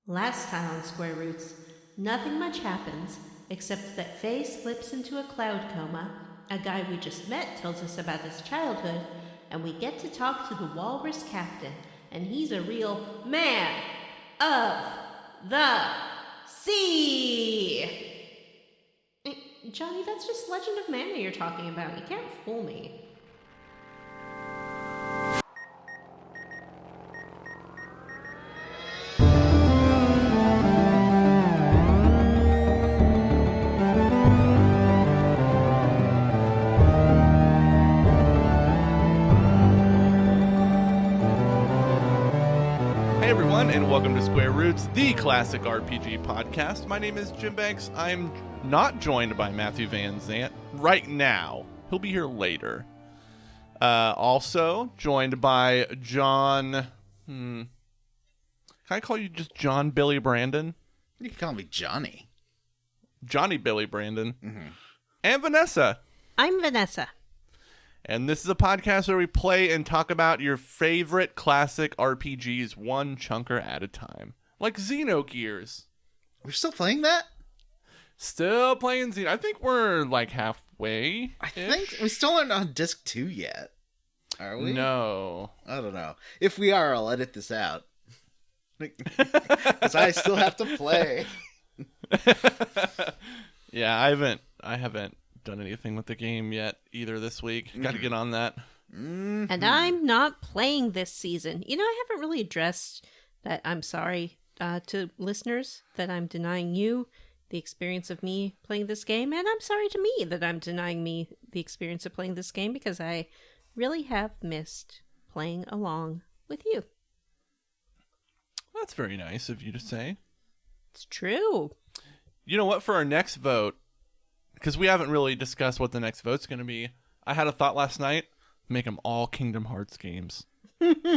Last time on Square Roots, nothing much happens except that Faye slips into a cloud coma, a guy we just met tells us about his childhood, and we get to talk to the walrus captain, and he's a real man of the sea! Johnny, that's just Legend of Mana you're talking about. You can't fool me. And welcome to Square Roots, the classic RPG podcast. My name is Jim Banks. I'm not joined by Matthew Van Zant right now. He'll be here later. Also joined by John. Can I call you just John Billy Brandon? You can call me Johnny. Johnny Billy Brandon. Mm-hmm. And Vanessa. I'm Vanessa. And this is a podcast where we play and talk about your favorite classic RPGs one chunker at a time. Like Xenogears. We're still playing that? Still playing Xenogears. I think we're like halfway. I think we still aren't on disc 2 yet. Are we? No. I don't know. If we are, I'll edit this out. Because I still have to play. Yeah, I haven't done anything with the game yet either this week. Got to get on that. Mm-hmm. And I'm not playing this season. You know, I haven't really addressed that. I'm sorry to listeners that I'm denying you the experience of me playing this game, and I'm sorry to me that I'm denying me the experience of playing this game, because I really have missed playing along with you. That's very nice of you to say. It's true. You know what? For our next vote, because we haven't really discussed what the next vote's going to be, I had a thought last night: make them all Kingdom Hearts games.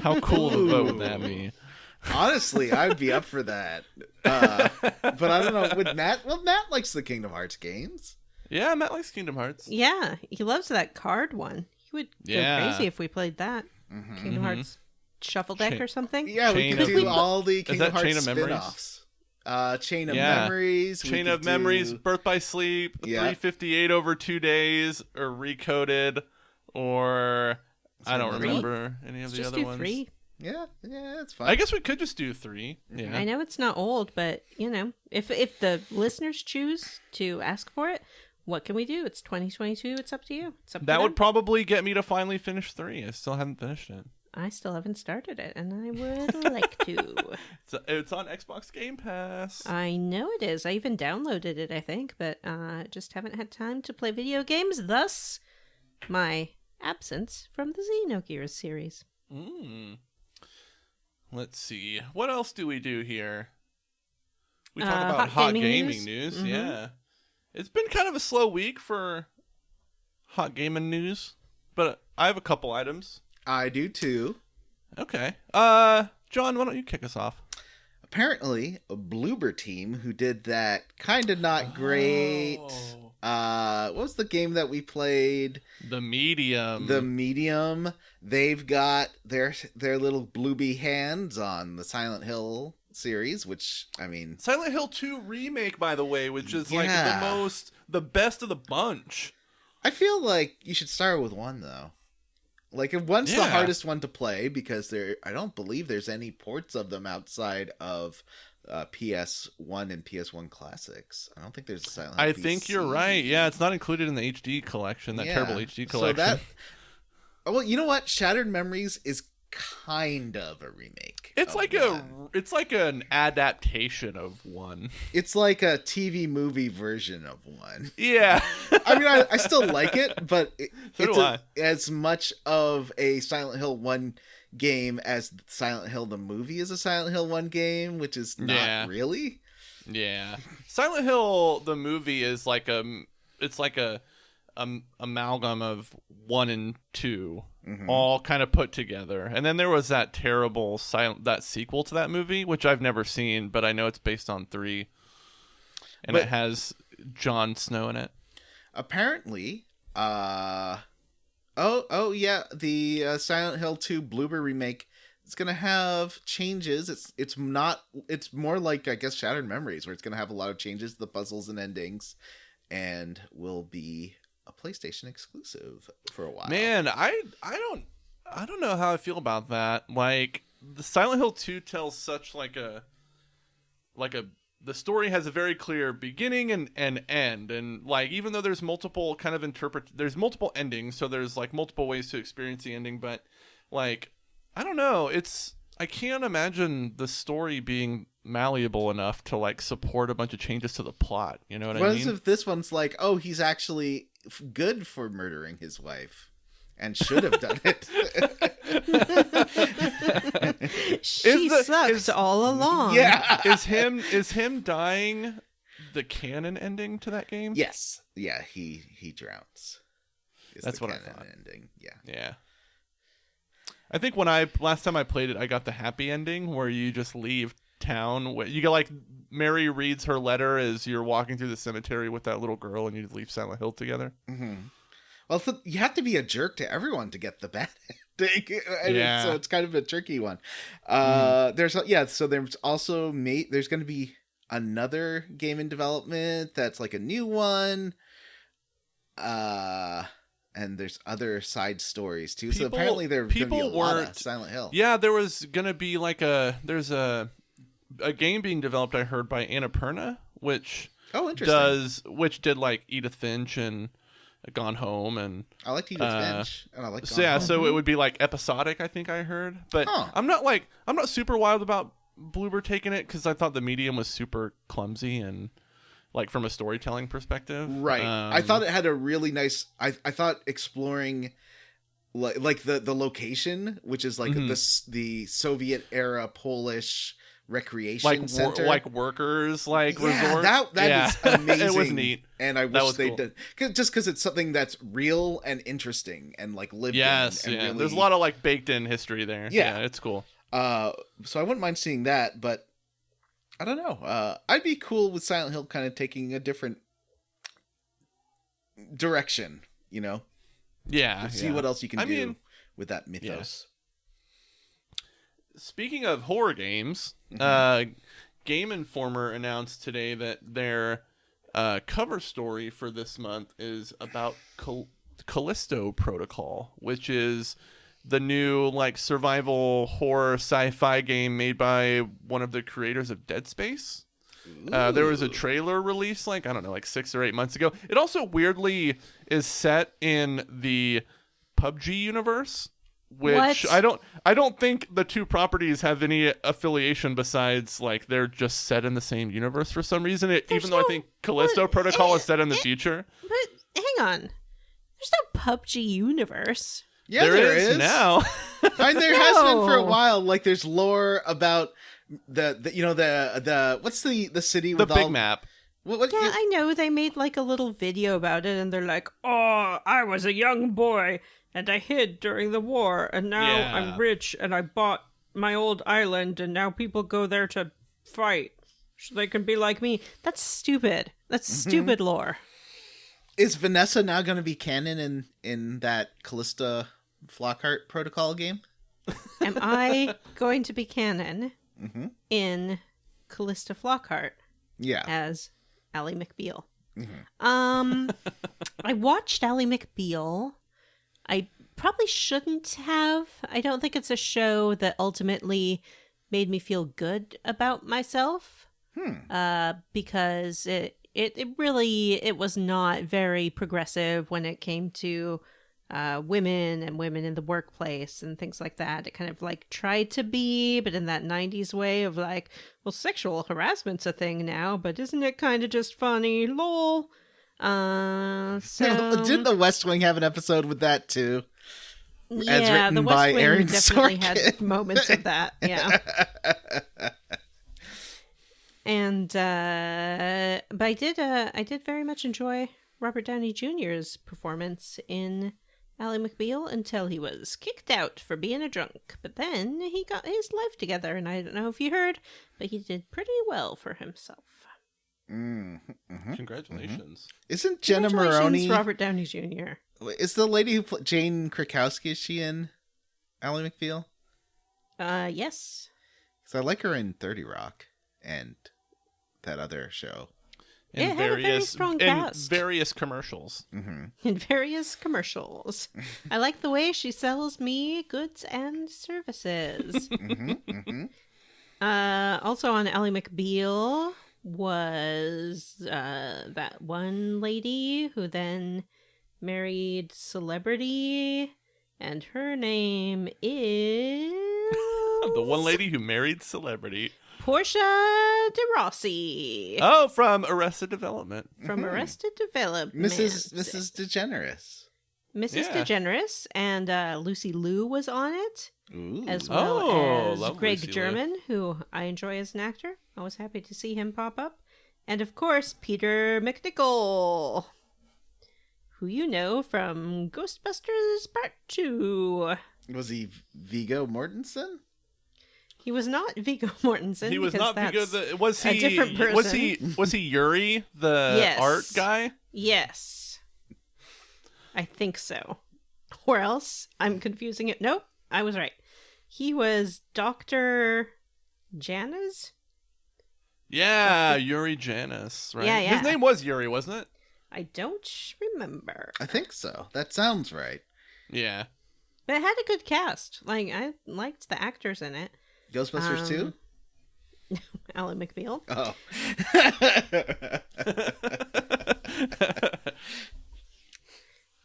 How cool of a vote would that be? Honestly, I would be up for that. But I don't know. Would Matt? Well, Matt likes the Kingdom Hearts games. Yeah, Matt likes Kingdom Hearts. Yeah, he loves that card one. He would go crazy if we played that. Mm-hmm. Kingdom Hearts Shuffle Deck or something. Yeah, we could do all the Kingdom Hearts Chain of spin-offs. Chain of Memories. Chain of Memories, Birth by Sleep, 358 over 2 days, or Recoded, or I don't remember any of the other ones. 3. Yeah, that's fine. I guess we could just do 3. Yeah. I know it's not old, but you know, if the listeners choose to ask for it, what can we do? It's 2022. It's up to you. It's up to that them. would probably get me to finally finish 3. I still haven't finished it. I still haven't started it, and I would like to. It's on Xbox Game Pass. I know it is. I even downloaded it, I think, but just haven't had time to play video games, thus my absence from the Xenogears series. Let's see. What else do we do here? We talk about hot gaming news. Mm-hmm. Yeah. It's been kind of a slow week for hot gaming news, but I have a couple items. I do too. Okay. John, why don't you kick us off? Apparently, a Bloober team who did that kind of not great. What was the game that we played? The Medium. They've got their little blooby hands on the Silent Hill series, which, I mean... Silent Hill 2 remake, by the way, which is like the best of the bunch. I feel like you should start with 1, though. Like, if one's the hardest one to play, because I don't believe there's any ports of them outside of PS1 and PS1 classics. I don't think there's a Silent Hill. I think you're right. Yeah, it's not included in the HD collection, that terrible HD collection. Well, you know what? Shattered Memories is kind of a remake. It's like an adaptation of 1. It's like a TV movie version of 1. Yeah. I mean, I still like it, but it's as much of a Silent Hill 1 game as Silent Hill the movie is a Silent Hill 1 game, which is not really. Yeah. Silent Hill the movie is like a amalgam of 1 and 2. Mm-hmm. All kind of put together. And then there was that terrible that sequel to that movie, which I've never seen, but I know it's based on 3. And it has Jon Snow in it. Apparently, the Silent Hill 2 Bloober remake, It's gonna have changes. It's more like, I guess, Shattered Memories, where it's gonna have a lot of changes to the puzzles and endings, and will be a PlayStation exclusive for a while. Man, I don't know how I feel about that. Like, the Silent Hill 2 tells such the story has a very clear beginning and end, and like, even though there's multiple kind of there's multiple endings, so there's like multiple ways to experience the ending, but like, I don't know, I can't imagine the story being malleable enough to like support a bunch of changes to the plot. You know what I mean? What if this one's like, oh, he's actually good for murdering his wife and should have done it? She sucks all along. Yeah. Is him dying the canon ending to that game? Yes. Yeah, he drowns. That's what I thought. Ending. Yeah. Yeah. I think last time I played it, I got the happy ending where you just leave town. You get like, Mary reads her letter as you're walking through the cemetery with that little girl, and you leave Silent Hill together. Mm-hmm. Well, you have to be a jerk to everyone to get the bad ending. Yeah. So it's kind of a tricky one. So there's also there's going to be another game in development that's like a new one. And there's other side stories too. So apparently there's going to be a lot of Silent Hill. Yeah, there was going to be like there's a game being developed, I heard, by Annapurna, which did like Edith Finch and Gone Home, and I liked Edith Finch, and I liked Gone Home. So it would be like episodic, I think I heard. But I'm not super wild about Bloober taking it, because I thought the medium was super clumsy and like from a storytelling perspective. Right. I thought it had a really nice, I thought exploring like the location, which is like the Soviet era Polish recreation center, like workers, like resort. That is amazing. It was neat, and I wish they did, just because it's something that's real and interesting and like lived in. And really, there's a lot of like baked in history there. Yeah, it's cool. So I wouldn't mind seeing that, but I don't know. I'd be cool with Silent Hill kind of taking a different direction, you know? Yeah. See what else you can do with that mythos. Yeah. Speaking of horror games, Game Informer announced today that their cover story for this month is about Callisto Protocol, which is the new like survival horror sci-fi game made by one of the creators of Dead Space. There was a trailer release like 6 or 8 months ago. It also weirdly is set in the PUBG universe, which I don't think the two properties have any affiliation besides like they're just set in the same universe for some reason. Even though I think Callisto Protocol is set in the future. But hang on, there's no PUBG universe. Yeah, there is now. And there has been for a while. Like, there's lore about the what's the city with the big map. I know. They made like a little video about it, and they're like, "Oh, I was a young boy, and I hid during the war, and now I'm rich, and I bought my old island, and now people go there to fight, so they can be like me." That's stupid. That's stupid lore. Is Vanessa now going to be canon in that Callista Flockheart protocol game? Am I going to be canon in Callista Flockheart? Yeah. As Ally McBeal. I watched Ally McBeal. I probably shouldn't have. I don't think it's a show that ultimately made me feel good about myself. Because it was not very progressive when it came to women and women in the workplace and things like that. It kind of like tried to be, but in that 90s way of like, well, sexual harassment's a thing now, but isn't it kind of just funny? Lol. So didn't the West Wing have an episode with that too? Yeah, the West Wing definitely had moments of that. Yeah. And but I did very much enjoy Robert Downey Jr.'s performance in Ally McBeal until he was kicked out for being a drunk. But then he got his life together, and I don't know if you heard, but he did pretty well for himself. Congratulations. Isn't Jenna Maroney Robert Downey Jr.? Is the lady who Jane Krakowski, is she in Ally McBeal? Yes. Because I like her in 30 Rock and that other show. It had a very strong cast. In various commercials. Mm-hmm. In various commercials. I like the way she sells me goods and services. Mm-hmm. Mm-hmm. Also on Ally McBeal was that one lady who then married celebrity, and her name is... The one lady who married celebrity. Portia de Rossi. Oh, from Arrested Development. From Arrested Development. Mrs. DeGeneres. Mrs. DeGeneres, and Lucy Liu was on it. Ooh. As well as love Greg Lucy German, who I enjoy as an actor. I was happy to see him pop up. And of course, Peter McNichol, who you know from Ghostbusters Part 2. Was he Viggo Mortensen? He was not Viggo Mortensen. He was not Viggo. Was he a different person? Was he Yuri, the Yes. art guy? Yes. I think so. Or else I'm confusing it. Nope, I was right. He was Dr. Janus? Yeah, Yuri Janus, right? Yeah. His name was Yuri, wasn't it? I don't remember. I think so. That sounds right. Yeah. But it had a good cast. Like, I liked the actors in it. Ghostbusters 2? Alan McBeal. Oh.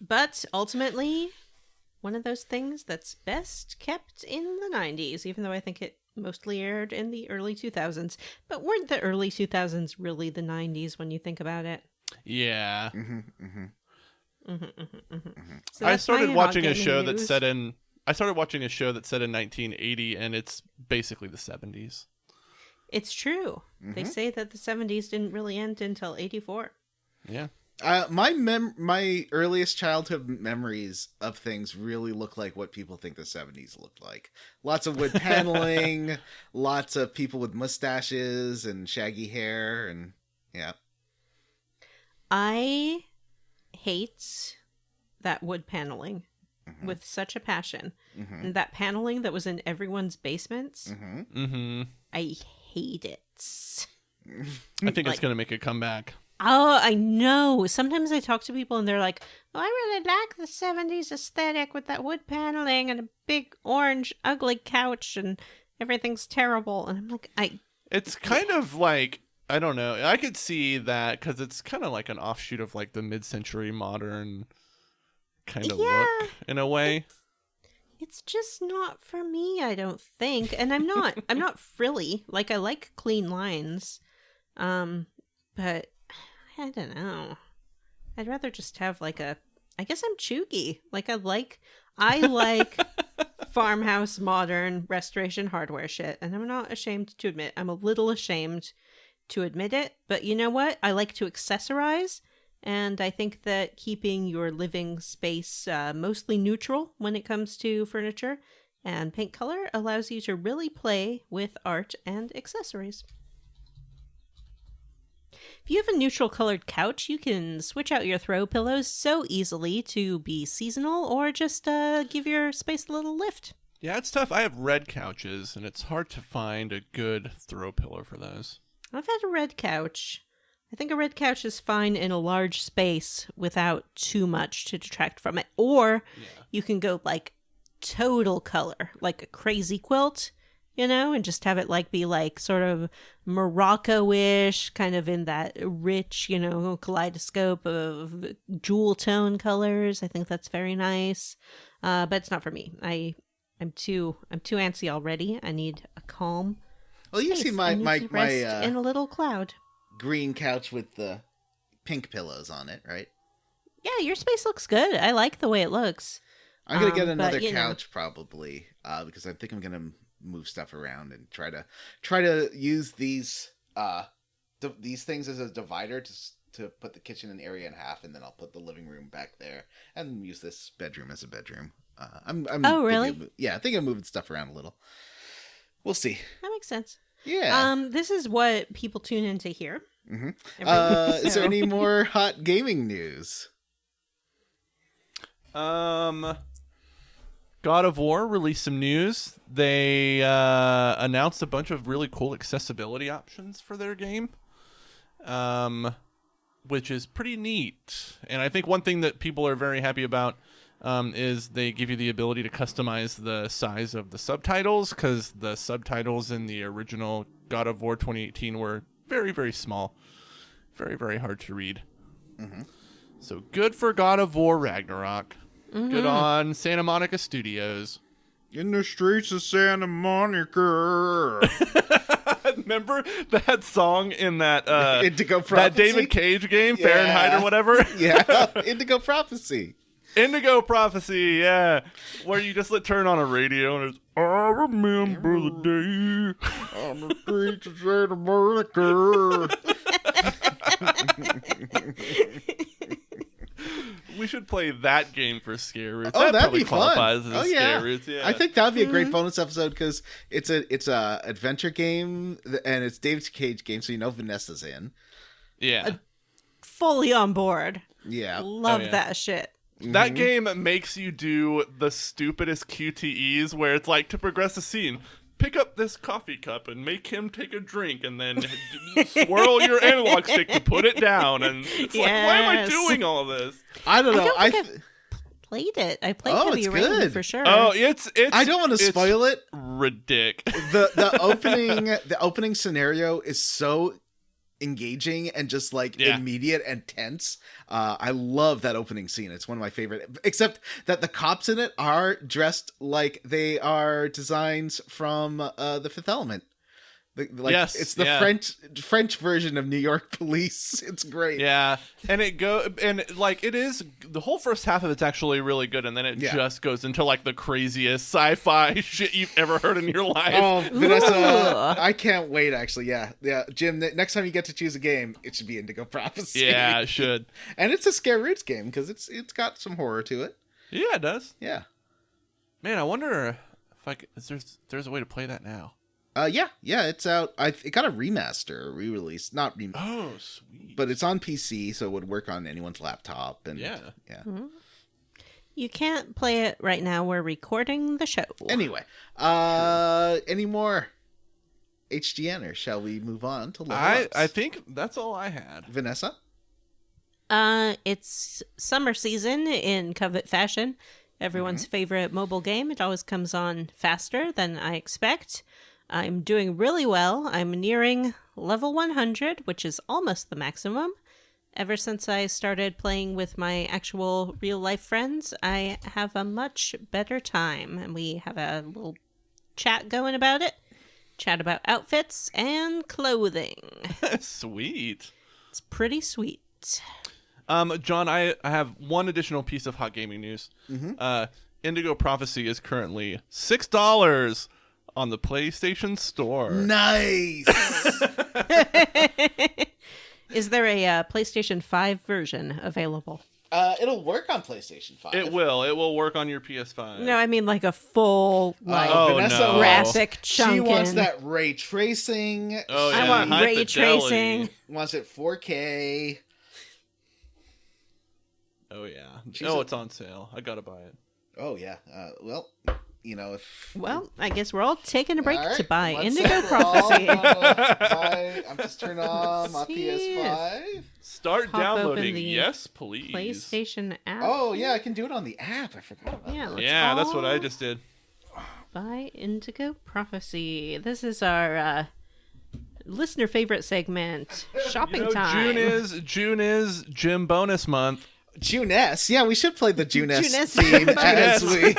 But ultimately, one of those things that's best kept in the 90s, even though I think it mostly aired in the early 2000s. But weren't the early 2000s really the 90s when you think about it? Yeah. So I that's started my watching a hot gaming show news. that set in. I started watching a show that set in 1980, and it's basically the 70s. It's true. They say that the 70s didn't really end until 84. Yeah. My earliest childhood memories of things really look like what people think the 70s looked like. Lots of wood paneling, lots of people with mustaches and shaggy hair, and yeah. I hate that wood paneling with such a passion. And that paneling that was in everyone's basements, I hate it. I think it's going to make a comeback. Oh, I know. Sometimes I talk to people and they're like, oh, I really like the 70s aesthetic with that wood paneling and a big orange ugly couch and everything's terrible. And I'm like, It's kind of like, I don't know. I could see that because it's kind of like an offshoot of like the mid-century modern kind of look in a way. It's just not for me, I don't think. And I'm not frilly. Like, I like clean lines. But I don't know. I'd rather just have like I guess I'm chuggy. Like I like farmhouse modern restoration hardware shit, and I'm not ashamed to admit. I'm a little ashamed to admit it, but you know what? I like to accessorize, and I think that keeping your living space mostly neutral when it comes to furniture and paint color allows you to really play with art and accessories. If you have a neutral colored couch, you can switch out your throw pillows so easily to be seasonal or just give your space a little lift. Yeah, it's tough. I have red couches, and it's hard to find a good throw pillow for those. I've had a red couch. I think a red couch is fine in a large space without too much to detract from it. Or you can go like total color, like a crazy quilt, you know, and just have it like be like sort of Morocco-ish, kind of in that rich, you know, kaleidoscope of jewel tone colors. I think that's very nice. But it's not for me. I'm too antsy already. I need a calm. Well, you space. see my I need to rest in a little cloud. Green couch with the pink pillows on it, right? Yeah, your space looks good. I like the way it looks. I'm gonna get but, another you know. couch probably because I think I'm gonna move stuff around and try to use these things as a divider to put the kitchen and area in half, and then I'll put the living room back there and use this bedroom as a bedroom. I'm Oh, really? I think I'm moving stuff around a little. We'll see. That makes sense. Yeah. This is what people tune in to hear. Mm-hmm. Every week, Is there so. any more hot gaming news? God of War released some news. They announced a bunch of really cool accessibility options for their game, which is pretty neat. And I think one thing that people are very happy about is they give you the ability to customize the size of the subtitles, because the subtitles in the original God of War 2018 were very, very small. Very, very hard to read. Mm-hmm. So good for God of War Ragnarok. Mm-hmm. Good on Santa Monica Studios. In the streets of Santa Monica. Remember that song in that Indigo Prophecy? That David Cage game, Fahrenheit or whatever? Yeah, Indigo Prophecy. Indigo Prophecy, yeah. Where you just turn on a radio and it's, I remember the day on the streets of Santa Monica. We should play that game for Scare Roots. Oh, that that'd be qualifies fun. as Scare Roots, yeah. I think that would be a great bonus episode, because it's a adventure game, and it's David Cage game, so Vanessa's in. Yeah. Fully on board. Yeah. Love that shit. That game makes you do the stupidest QTEs, where it's like, to progress the scene, pick up this coffee cup and make him take a drink, and then swirl your analog stick to put it down. And it's like, why am I doing all this? I don't know. I've played it. I played Heavy Rain for sure. Oh, it's. I don't want to spoil it. Ridiculous. The opening scenario is so engaging and just immediate and tense. I love that opening scene. It's one of my favorite, except that the cops in it are dressed like they are designs from the Fifth Element. Yes, it's the French version of New York Police. It's great. Yeah, and it is, the whole first half of it's actually really good, and then it just goes into the craziest sci-fi shit you've ever heard in your life. Oh, Vanessa, I can't wait. Actually, yeah. Jim, next time you get to choose a game, it should be Indigo Prophecy. Yeah, it should. And it's a Scare Roots game, because it's got some horror to it. Yeah, it does. Yeah. Man, I wonder if there's a way to play that now. Yeah, it's out. It got a remaster, re-release, not Oh, sweet! But it's on PC, so it would work on anyone's laptop. And yeah. Mm-hmm. You can't play it right now. We're recording the show. Anyway, any more HGN, or shall we move on to level ups? I think that's all I had. Vanessa? It's summer season in Covet fashion. Everyone's favorite mobile game. It always comes on faster than I expect. I'm doing really well. I'm nearing level 100, which is almost the maximum. Ever since I started playing with my actual real-life friends, I have a much better time. And we have a little chat going about it. Chat about outfits and clothing. Sweet. It's pretty sweet. John, I have one additional piece of hot gaming news. Mm-hmm. Indigo Prophecy is currently $6 on the PlayStation Store. Nice. Is there a PlayStation 5 version available? It'll work on PlayStation 5. It will. It will work on your PS5. No, I mean like a full Vanessa graphic chunkin'. She wants that ray tracing. Oh, yeah. I want High ray fidelity. tracing. Wants it 4K. Oh, yeah. It's on sale. I gotta buy it. Oh, yeah. If... Well, I guess we're all taking a break right, to buy Indigo Prophecy. I'm just turning on my PS5. Start Pop downloading. open the Yes, please. PlayStation app. Oh, yeah, I can do it on the app. I forgot about that. Yeah, that's what I just did. Buy Indigo Prophecy. This is our listener favorite segment, shopping time. June is Gym bonus month. June-S. Yeah, we should play the June-S June-S. theme as we...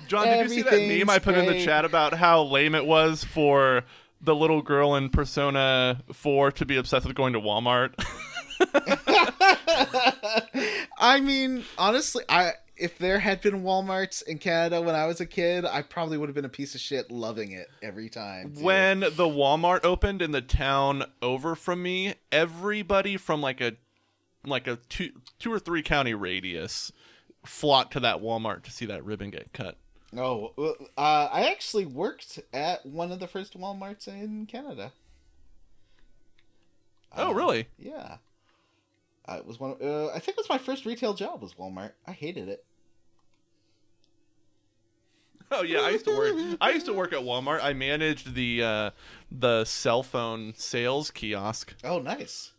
John, did you see that meme I put in the chat about how lame it was for the little girl in Persona 4 to be obsessed with going to Walmart? I mean, honestly, if there had been Walmarts in Canada when I was a kid, I probably would have been a piece of shit loving it every time. Too. When the Walmart opened in the town over from me, everybody from like a two or three county radius flocked to that Walmart to see that ribbon get cut. Oh, I actually worked at one of the first Walmarts in Canada. Oh, really? Yeah. It was one. I think it was my first retail job was Walmart. I hated it. Oh yeah, I used to work at Walmart. I managed the cell phone sales kiosk. Oh, nice.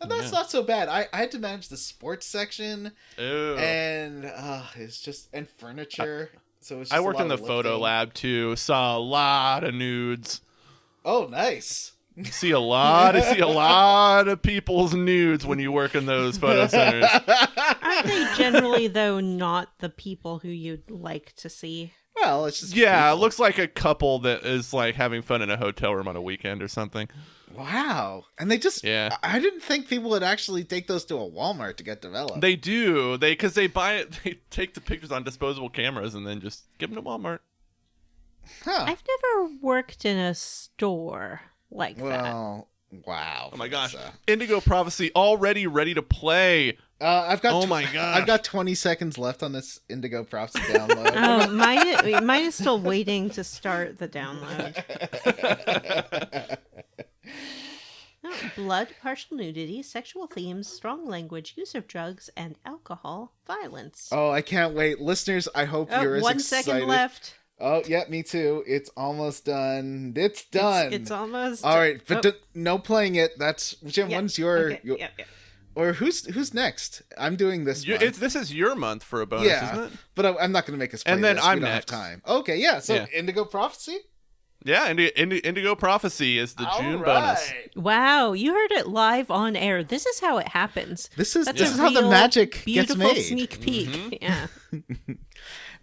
And that's not so bad. I had to manage the sports section. Ew. And it's just and furniture. So it's just I worked in the photo lab too. Saw a lot of nudes. Oh, nice. See a lot of people's nudes when you work in those photo centers. Aren't they generally, though, not the people who you'd like to see? Well, it's just people. It people. looks like a couple that is like having fun in a hotel room on a weekend or something. Wow. And they just I didn't think people would actually take those to a Walmart to get developed. They do. Because they buy it, they take the pictures on disposable cameras and then just give them to Walmart. Huh. I've never worked in a store like that. Well, wow. Oh my gosh. Indigo Prophecy already ready to play. I've got oh my gosh. I've got 20 seconds left on this Indigo Prophecy download. Oh, mine is still waiting to start the download. Blood, partial nudity, sexual themes, strong language, use of drugs, and alcohol, violence. Oh, I can't wait. Listeners, I hope you're as 1 excited. second left. Oh, yeah, me too. It's almost done. It's done. It's almost all right, but no playing it. That's Jim. Yeah. When's your? Okay. Yeah. Or who's next? I'm doing this. Month. This is your month for a bonus, isn't it? But I'm not going to make us play and then this. I'm we don't next. Have time. Okay, yeah. So Indigo Prophecy. Yeah, Indigo Prophecy is the June bonus. Wow, you heard it live on air. This is how it happens. This is how the magic gets made. Beautiful sneak peek. Mm-hmm. Yeah.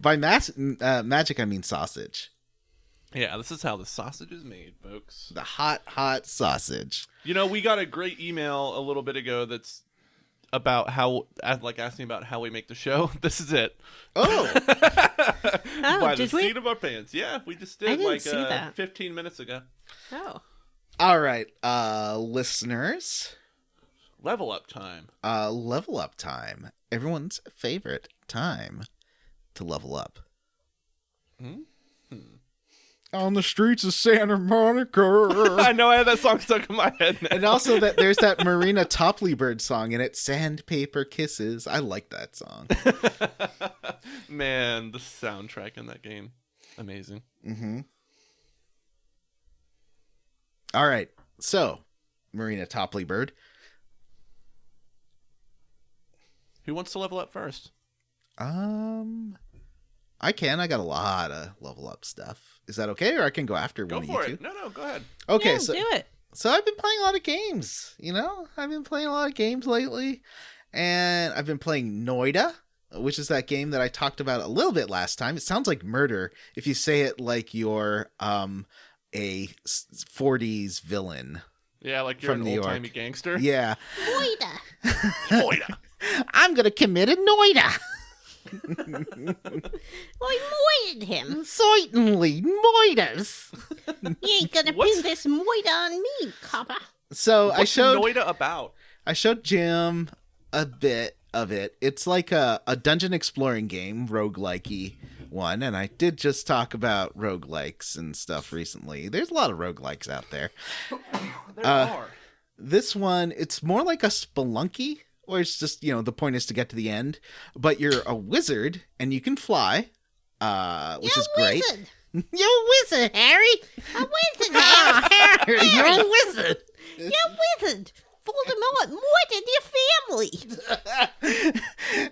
By magic, I mean sausage. Yeah, this is how the sausage is made, folks. The hot sausage. You know, we got a great email a little bit ago that's about asking about how we make the show. This is it. Oh. By the did we? seat of our pants. Yeah, we just did I didn't see that. 15 minutes ago. Oh. All right, listeners. Level up time. Level up time. Everyone's favorite time to level up. On the streets of Santa Monica. I know, I had that song stuck in my head now. And also there's that Marina Topley Bird song in it, Sandpaper Kisses. I like that song. Man, the soundtrack in that game. Amazing. Mm-hmm. All right. So, Marina Topley Bird. Who wants to level up first? I can. I got a lot of level up stuff. Is that okay? Or I can go after one of you two? Go for it. No, go ahead. Okay, yeah, so do it. So I've been playing a lot of games, I've been playing a lot of games lately. And I've been playing Noita, which is that game that I talked about a little bit last time. It sounds like murder if you say it like you're a 40s villain. Yeah, like you're from an New old-timey York. gangster. Yeah. Noita. Noita. I'm going to commit a Noita. I moited him. Certainly, Moitas. You ain't gonna pin this moita on me, copper. So What's I showed Noita about? I showed Jim a bit of it. It's like a dungeon exploring game, roguelike-y one, and I did just talk about roguelikes and stuff recently. There's a lot of roguelikes out there. There are. This one, it's more like a Spelunky, or it's just, the point is to get to the end, but you're a wizard and you can fly, which is great. Wizard. You're a wizard, Harry. A wizard, Harry, you're a wizard. You're a wizard. Voldemort moited your family.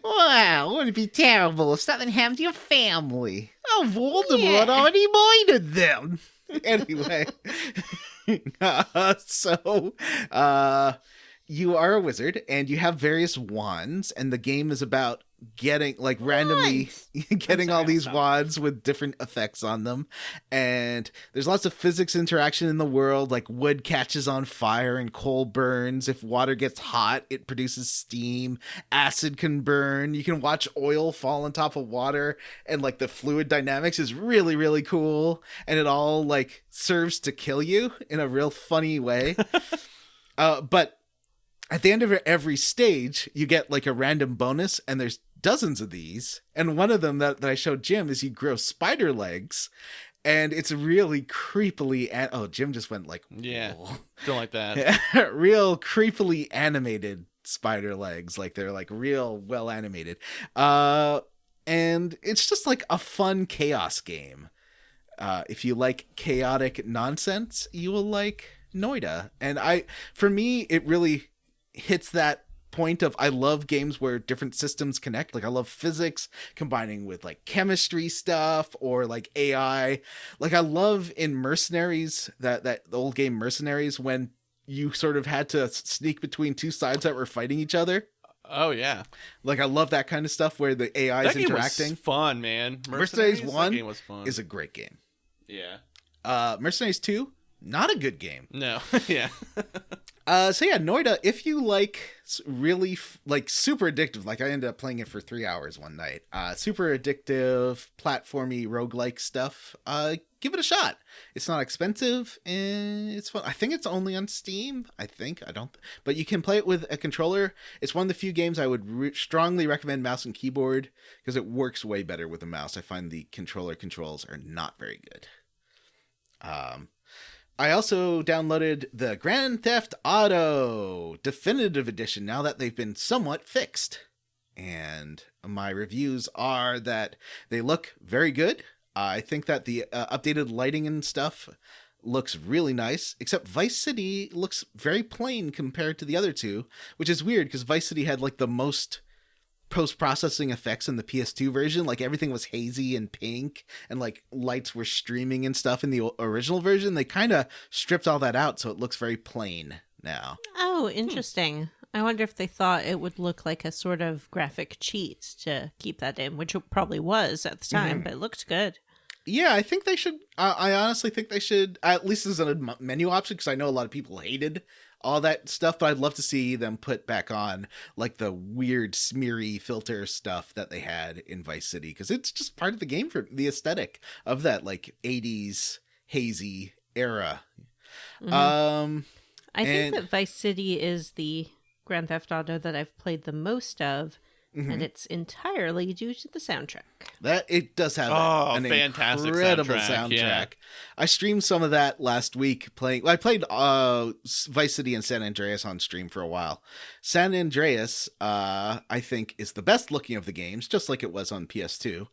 Wow, wouldn't it be terrible if something happened to your family? Oh, Voldemort already moited them. Anyway, you are a wizard and you have various wands, and the game is about getting randomly getting all these wands with different effects on them. And there's lots of physics interaction in the world, like wood catches on fire and coal burns. If water gets hot, it produces steam. Acid can burn. You can watch oil fall on top of water, and the fluid dynamics is really, really cool, and it all serves to kill you in a real funny way. But at the end of every stage, you get a random bonus, and there's dozens of these. And one of them that I showed Jim is you grow spider legs, and it's really creepily... Jim just went Yeah, don't like that. Real creepily animated spider legs. Like they're like real well animated. And it's just like a fun chaos game. If you like chaotic nonsense, you will like Noita. And for me, it really hits that point of I love games where different systems connect. Like I love physics combining with like chemistry stuff or like AI. Like I love in Mercenaries, that the old game Mercenaries, when you sort of had to sneak between two sides that were fighting each other. Oh yeah, like I love that kind of stuff where the AI is interacting. Was fun, man. Mercenaries 1 game was fun. Is a great game. Yeah. Mercenaries 2, not a good game. No. Yeah. So yeah, Noita, if you like really like super addictive, like I ended up playing it for 3 hours one night, super addictive, platformy, roguelike stuff, give it a shot. It's not expensive and it's fun. I think it's only on Steam. But you can play it with a controller. It's one of the few games I would strongly recommend mouse and keyboard because it works way better with a mouse. I find the controller controls are not very good. I also downloaded the Grand Theft Auto Definitive Edition now that they've been somewhat fixed. And my reviews are that they look very good. I think that the updated lighting and stuff looks really nice, except Vice City looks very plain compared to the other two, which is weird because Vice City had like the most post-processing effects in the PS2 version. Like everything was hazy and pink and like lights were streaming and stuff. In the original version, they kind of stripped all that out, so it looks very plain now. Oh, interesting. I wonder if they thought it would look like a sort of graphic cheat to keep that in, which it probably was at the time, but it looked good. Yeah, I think they should. I honestly think they should, at least as a menu option, because I know a lot of people hated all that stuff, but I'd love to see them put back on like the weird smeary filter stuff that they had in Vice City, because it's just part of the game for the aesthetic of that like 80s hazy era. I think that Vice City is the Grand Theft Auto that I've played the most of, and it's entirely due to the soundtrack. That it does have an fantastic incredible soundtrack. Yeah. I streamed some of that last week playing. I played Vice City and San Andreas on stream for a while. San Andreas, I think, is the best looking of the games, just like it was on PS2.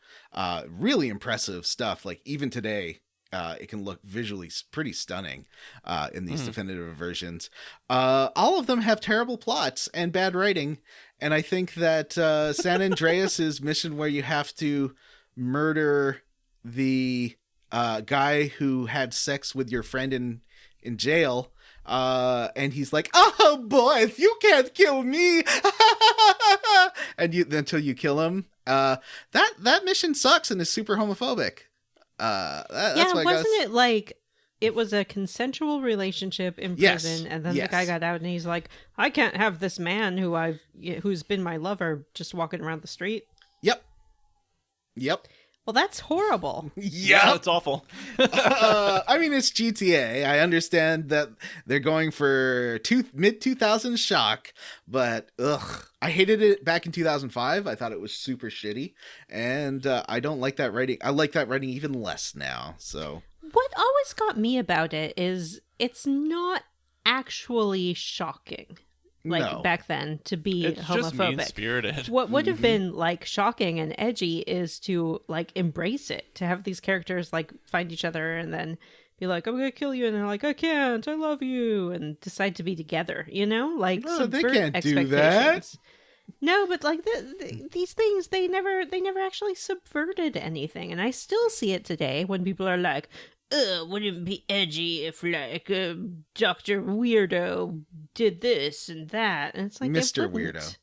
Really impressive stuff. Like even today, it can look visually pretty stunning in these definitive versions. All of them have terrible plots and bad writing. And I think that San Andreas's mission where you have to murder the guy who had sex with your friend in jail, and he's like, "Oh boy, if you can't kill me," and until you kill him, that mission sucks and is super homophobic. That's wasn't it like it was a consensual relationship in prison, and then the guy got out and he's like, "I can't have this man who's been my lover just walking around the street." Yep. Well, that's horrible. Yeah, it's awful. I mean, it's GTA. I understand that they're going for mid-2000s shock, but I hated it back in 2005. I thought it was super shitty, and I don't like that writing. I like that writing even less now, so... What always got me about it is it's not actually shocking. Like back then to be it's homophobic. Just mean-spirited. What would have been like shocking and edgy is to like embrace it, to have these characters like find each other and then be like, "I'm gonna kill you," and they're like, "I can't, I love you," and decide to be together, you know? Like they can't do that. No, but like these things, they never actually subverted anything, and I still see it today when people are like, wouldn't it be edgy if like Dr. Weirdo did this and that? And it's like Mr. Weirdo.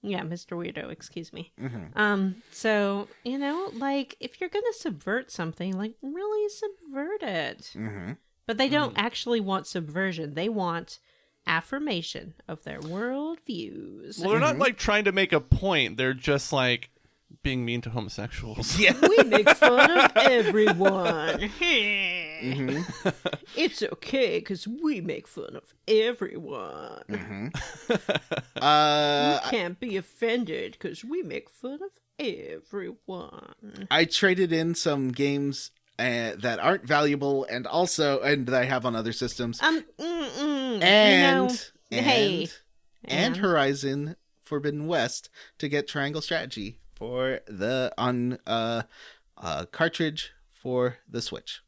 Yeah, Mr. Weirdo, excuse me. So, you know, like if you're gonna subvert something, like really subvert it. But they don't actually want subversion. They want affirmation of their world views. Well, they're not like trying to make a point. They're just like being mean to homosexuals. Yeah, we make fun of everyone. It's okay because we make fun of everyone. You can't be offended because we make fun of everyone. I traded in some games that aren't valuable and that I have on other systems. Hey, and Horizon Forbidden West to get Triangle Strategy for the cartridge for the Switch.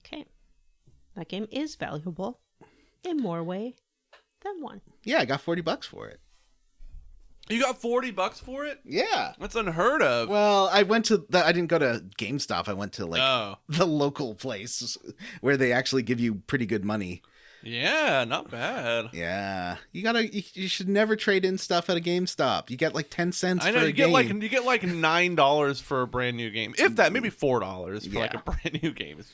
Okay. That game is valuable in more way than one. Yeah, I got $40 for it. You got $40 for it? Yeah. That's unheard of. Well, I didn't go to GameStop. I went to the local place where they actually give you pretty good money. Yeah, not bad. Yeah. You should never trade in stuff at a GameStop. You get like 10 cents I know, for a game. you get like $9 for a brand new game. If that, maybe $4 for like a brand new game. It's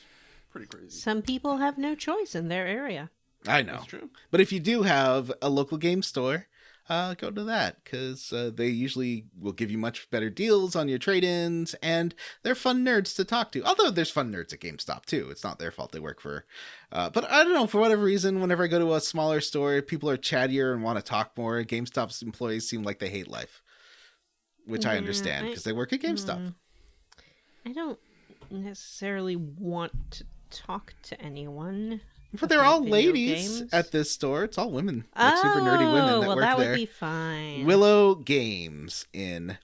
pretty crazy. Some people have no choice in their area. I know. That's true. But if you do have a local game store, go to that, because they usually will give you much better deals on your trade-ins, and they're fun nerds to talk to. Although there's fun nerds at GameStop too. It's not their fault they work for. But I don't know, for whatever reason, whenever I go to a smaller store, people are chattier and want to talk more. GameStop's employees seem like they hate life, which I understand because they work at GameStop. I don't necessarily want to talk to anyone. But they're all ladies at this store. It's all women, like super nerdy women that work there. Well, that would be fine. Willow Games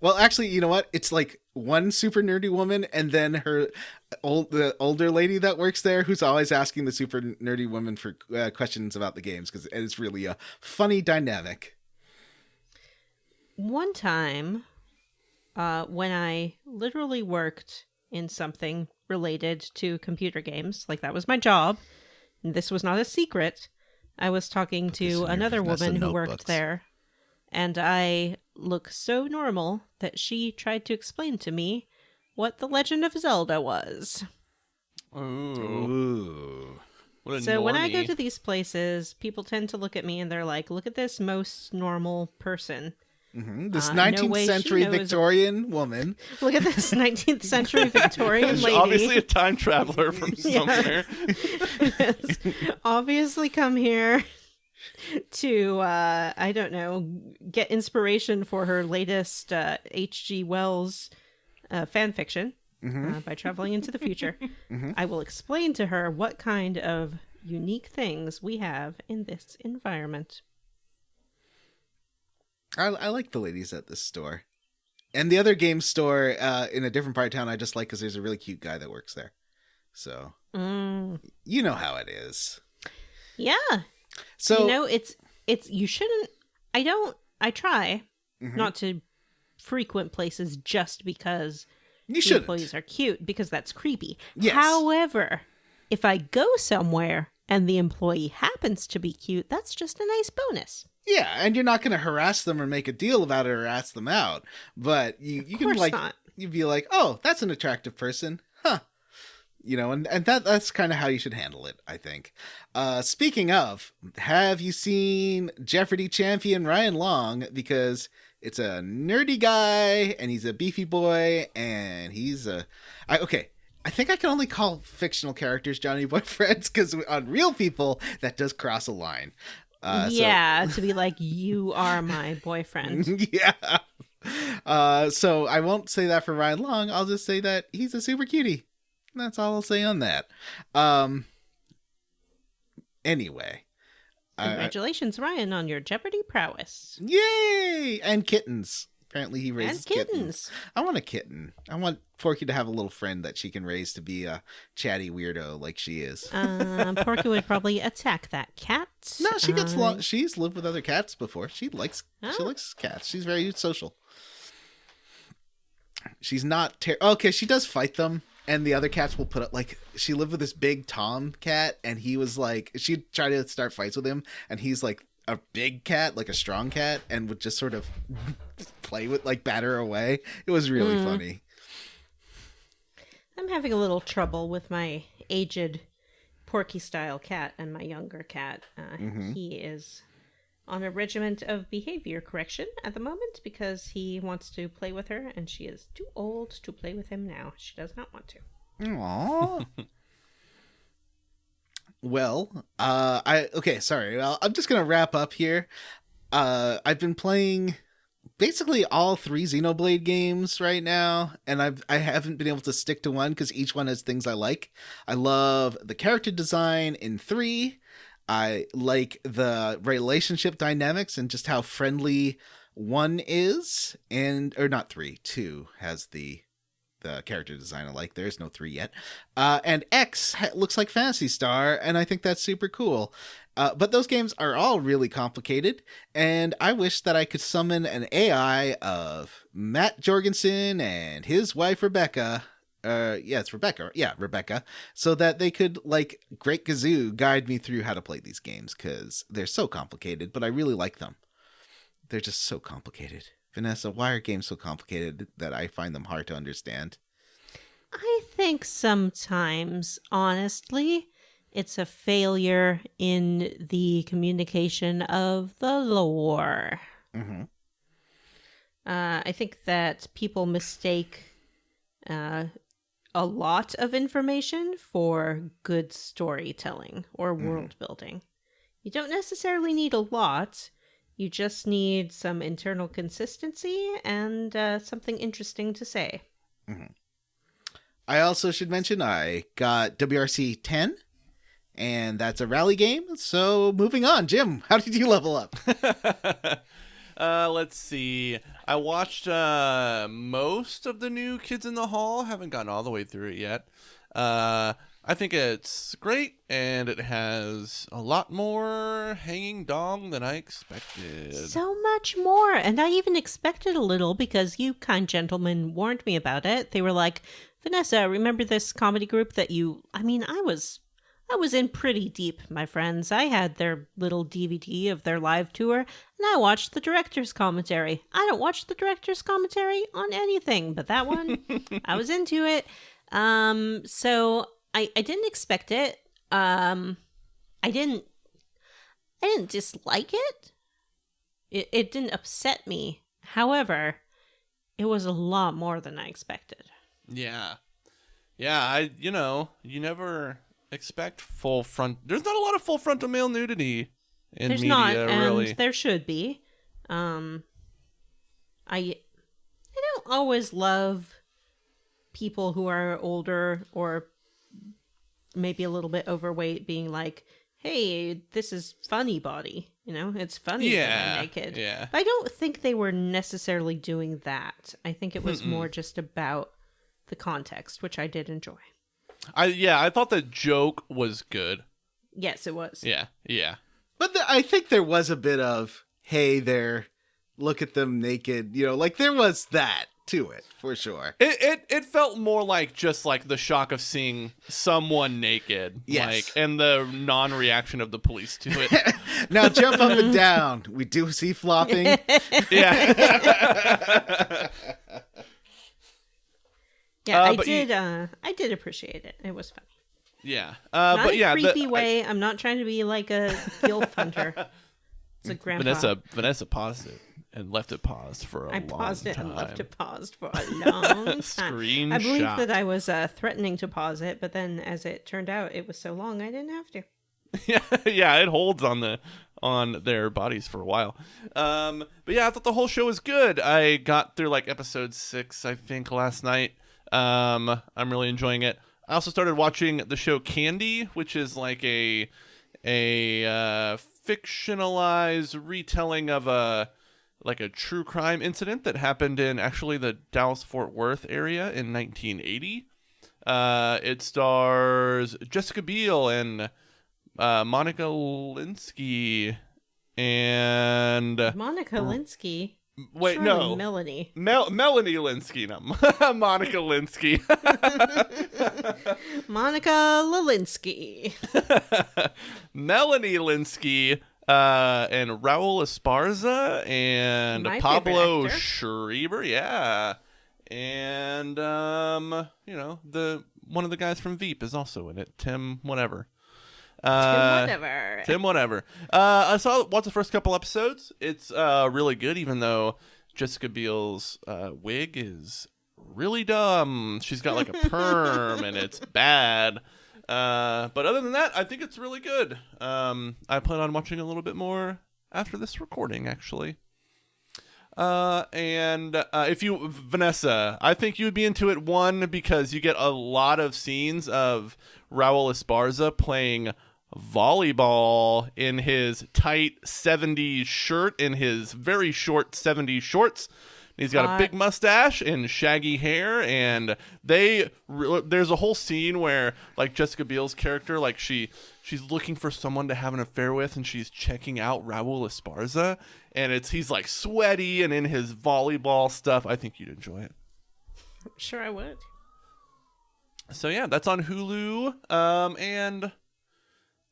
well, actually, you know what? It's like one super nerdy woman, and then the older lady that works there, who's always asking the super nerdy woman for questions about the games, because it's really a funny dynamic. One time, when I literally worked in something related to computer games, like that was my job. This was not a secret. I was talking to another woman who worked there, and I look so normal that she tried to explain to me what The Legend of Zelda was. Ooh. What a So when I normie. go to these places, people tend to look at me and they're like, look at this most normal person. Mm-hmm. This 19th century Victorian woman. Look at this 19th century Victorian She's lady. obviously a time traveler from somewhere. Yes. Obviously come here to, I don't know, get inspiration for her latest H.G. Wells fan fiction by traveling into the future. I will explain to her what kind of unique things we have in this environment. I like the ladies at this store. And the other game store in a different part of town I just like because there's a really cute guy that works there. So, you know how it is. Yeah. So, you know, it's you shouldn't, I try not to frequent places just because you the employees are cute, because that's creepy. Yes. However, if I go somewhere and the employee happens to be cute, that's just a nice bonus. Yeah, and you're not going to harass them or make a deal about it or ask them out. But you can you'd be like, oh, that's an attractive person. Huh. You know, and that's kind of how you should handle it, I think. Speaking of, have you seen Jeopardy champion Ryan Long? Because it's a nerdy guy, and he's a beefy boy, and he's I think I can only call fictional characters Johnny boyfriends, because on real people, that does cross a line. To be like, you are my boyfriend. Yeah. So I won't say that for Ryan Long. I'll just say that he's a super cutie. That's all I'll say on that. Anyway. Congratulations, Ryan, on your Jeopardy prowess. Yay! And kittens. Apparently he raises kittens. I want a kitten. I want Porky to have a little friend that she can raise to be a chatty weirdo like she is. Porky would probably attack that cat. No, she gets she's lived with other cats before. She likes cats. She's very social. She's not okay, she does fight them, and the other cats will put up, like, she lived with this big Tom cat, and he was like, she'd try to start fights with him, and he's like a big cat, like a strong cat, and would just sort of play with, like, batter her away. It was really funny. I'm having a little trouble with my aged Porky style cat and my younger cat. He is on a regiment of behavior correction at the moment because he wants to play with her, and she is too old to play with him now. She does not want to. Aww. Well, I'm just gonna wrap up here. I've been playing basically all 3 Xenoblade games right now, and I haven't been able to stick to one because each one has things I like. I love the character design in 3. I like the relationship dynamics and just how friendly 1 is, or not 3, 2 has the character design I like. There's no 3 yet. And X looks like Phantasy Star, and I think that's super cool. But those games are all really complicated, and I wish that I could summon an AI of Matt Jorgensen and his wife Rebecca. It's Rebecca. Yeah, Rebecca. So that they could, like Great Gazoo, guide me through how to play these games, because they're so complicated, but I really like them. They're just so complicated. Vanessa, why are games so complicated that I find them hard to understand? I think sometimes, honestly, it's a failure in the communication of the lore. Mm-hmm. I think that people mistake a lot of information for good storytelling or world building. You don't necessarily need a lot. You just need some internal consistency and something interesting to say. Mm-hmm. I also should mention I got WRC 10, and that's a rally game. So moving on, Jim, how did you level up? Let's see. I watched most of the new Kids in the Hall. Haven't gotten all the way through it yet. I think it's great, and it has a lot more hanging dong than I expected. So much more. And I even expected a little because you kind gentlemen warned me about it. They were like, Vanessa, remember this comedy group that you... I mean, I was in pretty deep, my friends. I had their little DVD of their live tour, and I watched the director's commentary. I don't watch the director's commentary on anything, but that one, I was into it. So I didn't expect it. I didn't dislike it. It didn't upset me. However, it was a lot more than I expected. Yeah. You never expect full front. There's not a lot of full frontal male nudity in There's media, not, and really. there should be. I don't always love people who are older or maybe a little bit overweight being like, hey, this is funny body. It's funny that I'm naked. Yeah. But I don't think they were necessarily doing that. I think it was more just about the context, which I did enjoy. I thought the joke was good. Yes, it was. Yeah. But I think there was a bit of, hey there, look at them naked. There was that to it, for sure. It felt more like just like the shock of seeing someone naked. Yes. And the non-reaction of the police to it. Now jump up and down. We do see flopping. Yeah. Yeah, I did appreciate it. It was funny. Yeah. Not but in yeah, a creepy way. I'm not trying to be like a gilf hunter. It's a grandpa. Vanessa paused it and left it paused for a long time. I paused it and left it paused for a long time. Screenshot. I believe that I was threatening to pause it, but then as it turned out, it was so long I didn't have to. Yeah, it holds on their bodies for a while. But yeah, I thought the whole show was good. I got through like episode 6, I think, last night. I'm really enjoying it. I also started watching the show Candy, which is like a fictionalized retelling of a true crime incident that happened in actually the Dallas-Fort Worth area in 1980. It stars Jessica Biel and Monica Lewinsky and Monica Lewinsky. Wait, Surely no. Melanie. Melanie Linsky, not Monica Linsky. Monica Lewinsky. Melanie Linsky and Raul Esparza and My Pablo favorite actor. Schreiber, yeah. And the one of the guys from Veep is also in it, Tim whatever. Tim whatever. I watched the first couple episodes. It's really good, even though Jessica Biel's wig is really dumb. She's got like a perm and it's bad. But other than that, I think it's really good. I plan on watching a little bit more after this recording, actually. Vanessa, I think you would be into it, one, because you get a lot of scenes of Raul Esparza playing volleyball in his tight 70s shirt, in his very short 70s shorts. He's got a big mustache and shaggy hair, and there's a whole scene where, like, Jessica Biel's character, like, she's looking for someone to have an affair with, and she's checking out Raul Esparza, and he's like sweaty and in his volleyball stuff. I think you'd enjoy it. Sure, I would. So yeah, that's on Hulu, and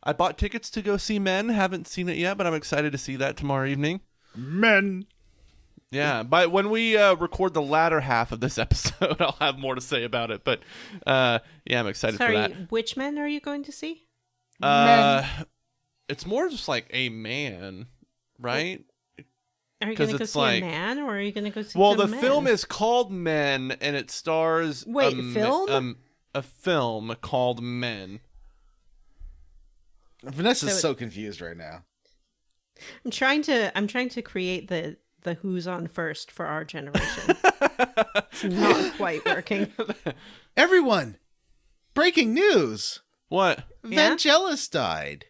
I bought tickets to go see Men. Haven't seen it yet, but I'm excited to see that tomorrow evening. Men. Yeah, but when we record the latter half of this episode, I'll have more to say about it. But yeah, I'm excited for that. Sorry, which Men are you going to see? It's more just like a man, right? Are you going to go see a man, or are you going to go see the men? film is called Men, and it stars... film? A film called Men. Vanessa's so confused right now. I'm trying to create the who's on first for our generation. It's not quite working. Everyone, breaking news. What? Vangelis died.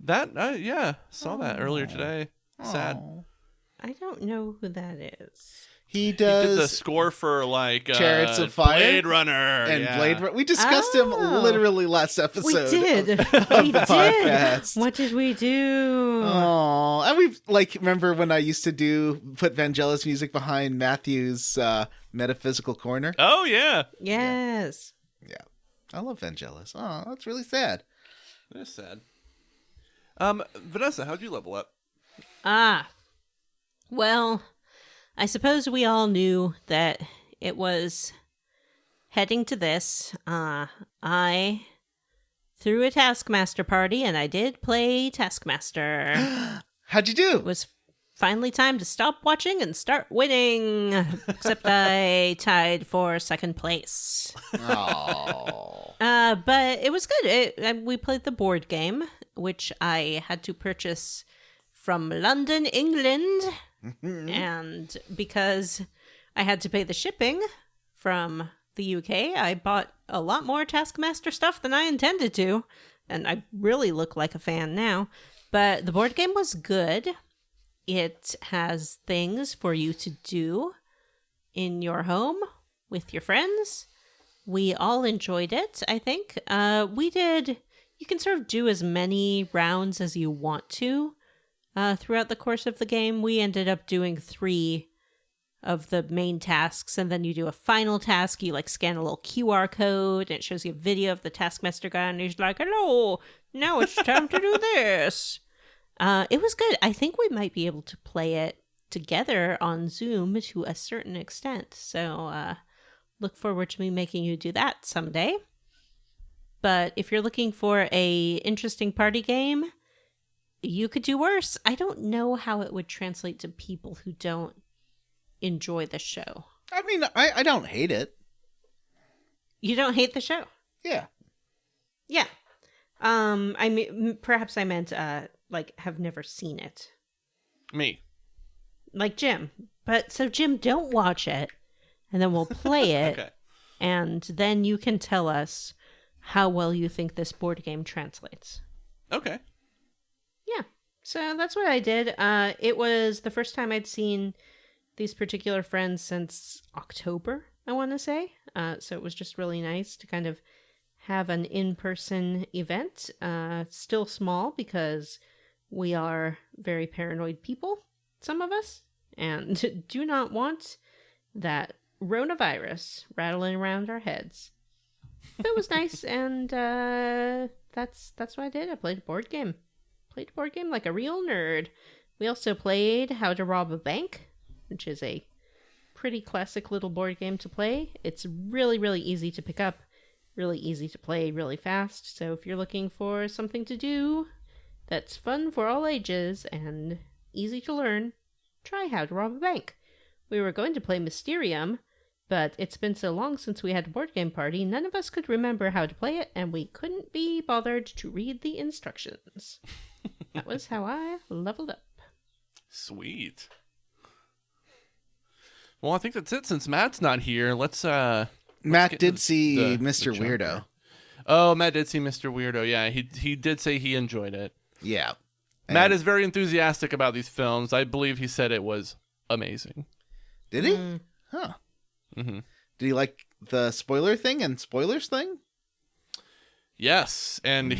That, saw that earlier today. Sad. I don't know who that is. He did the score for, like, Chariots of Fire, Blade Runner, and Blade Runner. We discussed him literally last episode. We did. Podcast. What did we do? Oh, and we remember when I used to put Vangelis music behind Matthew's Metaphysical Corner. Oh yeah. Yes. Yeah, I love Vangelis. Oh, that's really sad. That's sad. Vanessa, how'd you level up? Well, I suppose we all knew that it was heading to this. I threw a Taskmaster party, and I did play Taskmaster. How'd you do? It was finally time to stop watching and start winning. Except I tied for second place. Oh. But it was good. We played the board game, which I had to purchase from London, England. And because I had to pay the shipping from the UK, I bought a lot more Taskmaster stuff than I intended to. And I really look like a fan now. But the board game was good. It has things for you to do in your home with your friends. We all enjoyed it, I think. You can sort of do as many rounds as you want to. Throughout the course of the game, we ended up doing 3 of the main tasks, and then you do a final task. You scan a little QR code, and it shows you a video of the Taskmaster guy, and he's like, "Hello, now it's time to do this." It was good. I think we might be able to play it together on Zoom to a certain extent. So look forward to me making you do that someday. But if you're looking for a interesting party game, you could do worse. I don't know how it would translate to people who don't enjoy the show. I mean, I don't hate it. You don't hate the show? Yeah. Yeah. I mean, perhaps I meant, have never seen it. Me. Like Jim. But, so Jim, don't watch it, and then we'll play it, okay. And then you can tell us how well you think this board game translates. Okay. Yeah. So that's what I did. It was the first time I'd seen these particular friends since October, I want to say. So it was just really nice to kind of have an in-person event. Still small because we are very paranoid people, some of us, and do not want that Ronavirus rattling around our heads. But it was nice, and that's what I did. I played a board game. Played a board game like a real nerd. We also played How to Rob a Bank, which is a pretty classic little board game to play. It's really, really easy to pick up, really easy to play really fast. So if you're looking for something to do that's fun for all ages and easy to learn, try How to Rob a Bank. We were going to play Mysterium, but it's been so long since we had a board game party, none of us could remember how to play it, and we couldn't be bothered to read the instructions. That was how I leveled up. Sweet. Well, I think that's it. Since Matt's not here, let's Matt did see the Mr. Weirdo. Oh, Matt did see Mr. Weirdo. Yeah, he did say he enjoyed it. Yeah. Matt is very enthusiastic about these films. I believe he said it was amazing. Did he? Huh. Mm-hmm. Did he like the spoiler thing and spoilers thing? Yes, and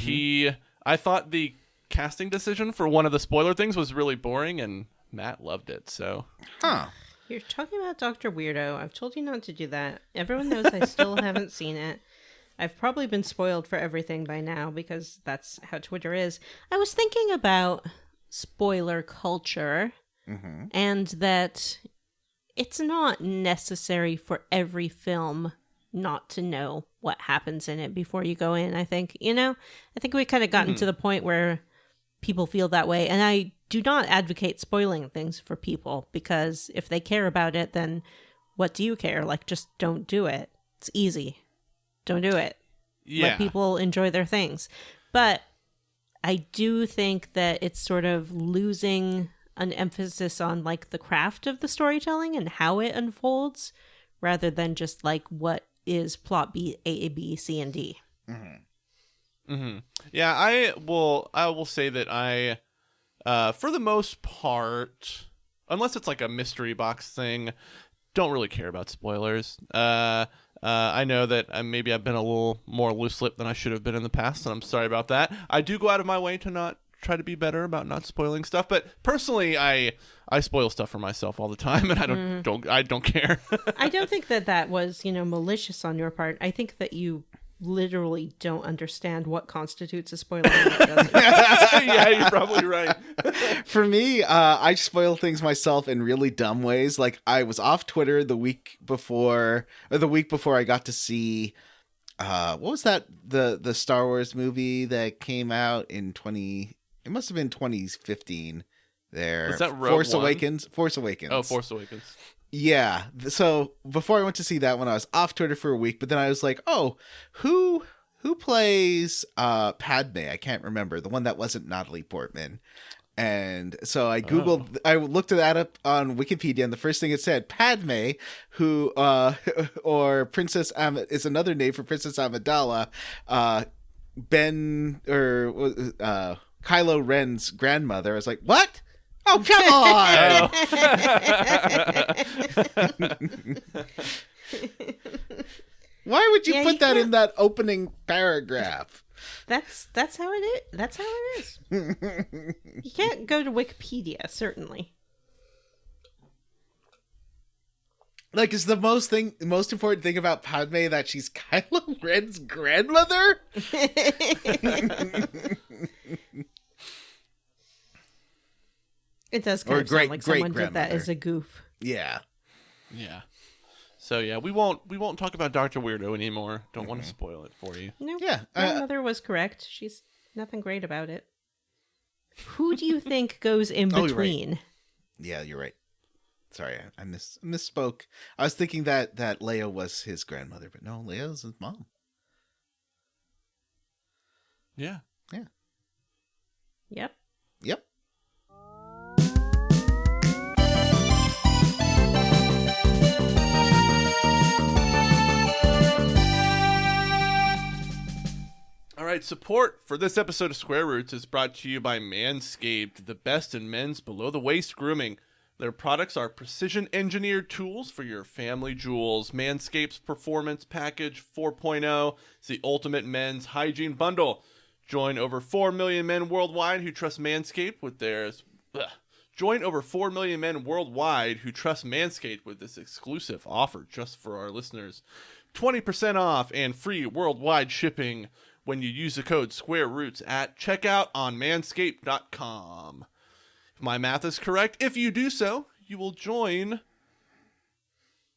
I thought the casting decision for one of the spoiler things was really boring, and Matt loved it, so. Huh. You're talking about Dr. Weirdo. I've told you not to do that. Everyone knows I still haven't seen it. I've probably been spoiled for everything by now because that's how Twitter is. I was thinking about spoiler culture and that it's not necessary for every film not to know what happens in it before you go in. I think we kind of gotten to the point where people feel that way. And I do not advocate spoiling things for people because if they care about it, then what do you care? Like, just don't do it. It's easy. Don't do it. Yeah. Let people enjoy their things. But I do think that it's sort of losing an emphasis on like the craft of the storytelling and how it unfolds rather than just like what is plot A, B, C, and D. Yeah, I will say that I, for the most part, unless it's like a mystery box thing, don't really care about spoilers. I know that maybe I've been a little more loose-lipped than I should have been in the past, and I'm sorry about that. I do go out of my way to not try to be better about not spoiling stuff, but personally, I spoil stuff for myself all the time, and I don't care. I don't think that was malicious on your part. I think that you literally don't understand what constitutes a spoiler and what doesn't. Yeah, you're probably right. For me, I spoil things myself in really dumb ways. Like, I was off Twitter the week before I got to see what was that, the Star Wars movie that came out in it must have been 2015 there. Was that Rogue Force One? Awakens? Force Awakens. Oh, Force Awakens. Yeah. So before I went to see that one, I was off Twitter for a week, but then I was like, oh, who plays Padme? I can't remember. The one that wasn't Natalie Portman. And so I Googled, I looked that up on Wikipedia, and the first thing it said, Padme, who, or Princess is another name for Princess Amidala, Kylo Ren's grandmother. I was like, what? Oh, come on! Why would you put that in that opening paragraph? That's how it is. That's how it is. You can't go to Wikipedia, certainly. Like, is the most important thing about Padme that she's Kylo Ren's grandmother? It does kind of sound like someone did that as a goof. Yeah. Yeah. So yeah, we won't talk about Dr. Weirdo anymore. Don't want to spoil it for you. No. Yeah. My mother was correct. She's nothing great about it. Who do you think goes in between? Right. Yeah, you're right. Sorry, I misspoke. I was thinking that Leia was his grandmother, but no, Leia's his mom. Yeah. Yeah. Yep. Yep. All right, support for this episode of Square Roots is brought to you by Manscaped, the best in men's below-the-waist grooming. Their products are precision-engineered tools for your family jewels. Manscaped's Performance Package 4.0 is the ultimate men's hygiene bundle. Join over 4 million men worldwide who trust Manscaped with this exclusive offer just for our listeners. 20% off and free worldwide shipping when you use the code SQUAREROOTS at checkout on manscaped.com. If my math is correct, if you do so, you will join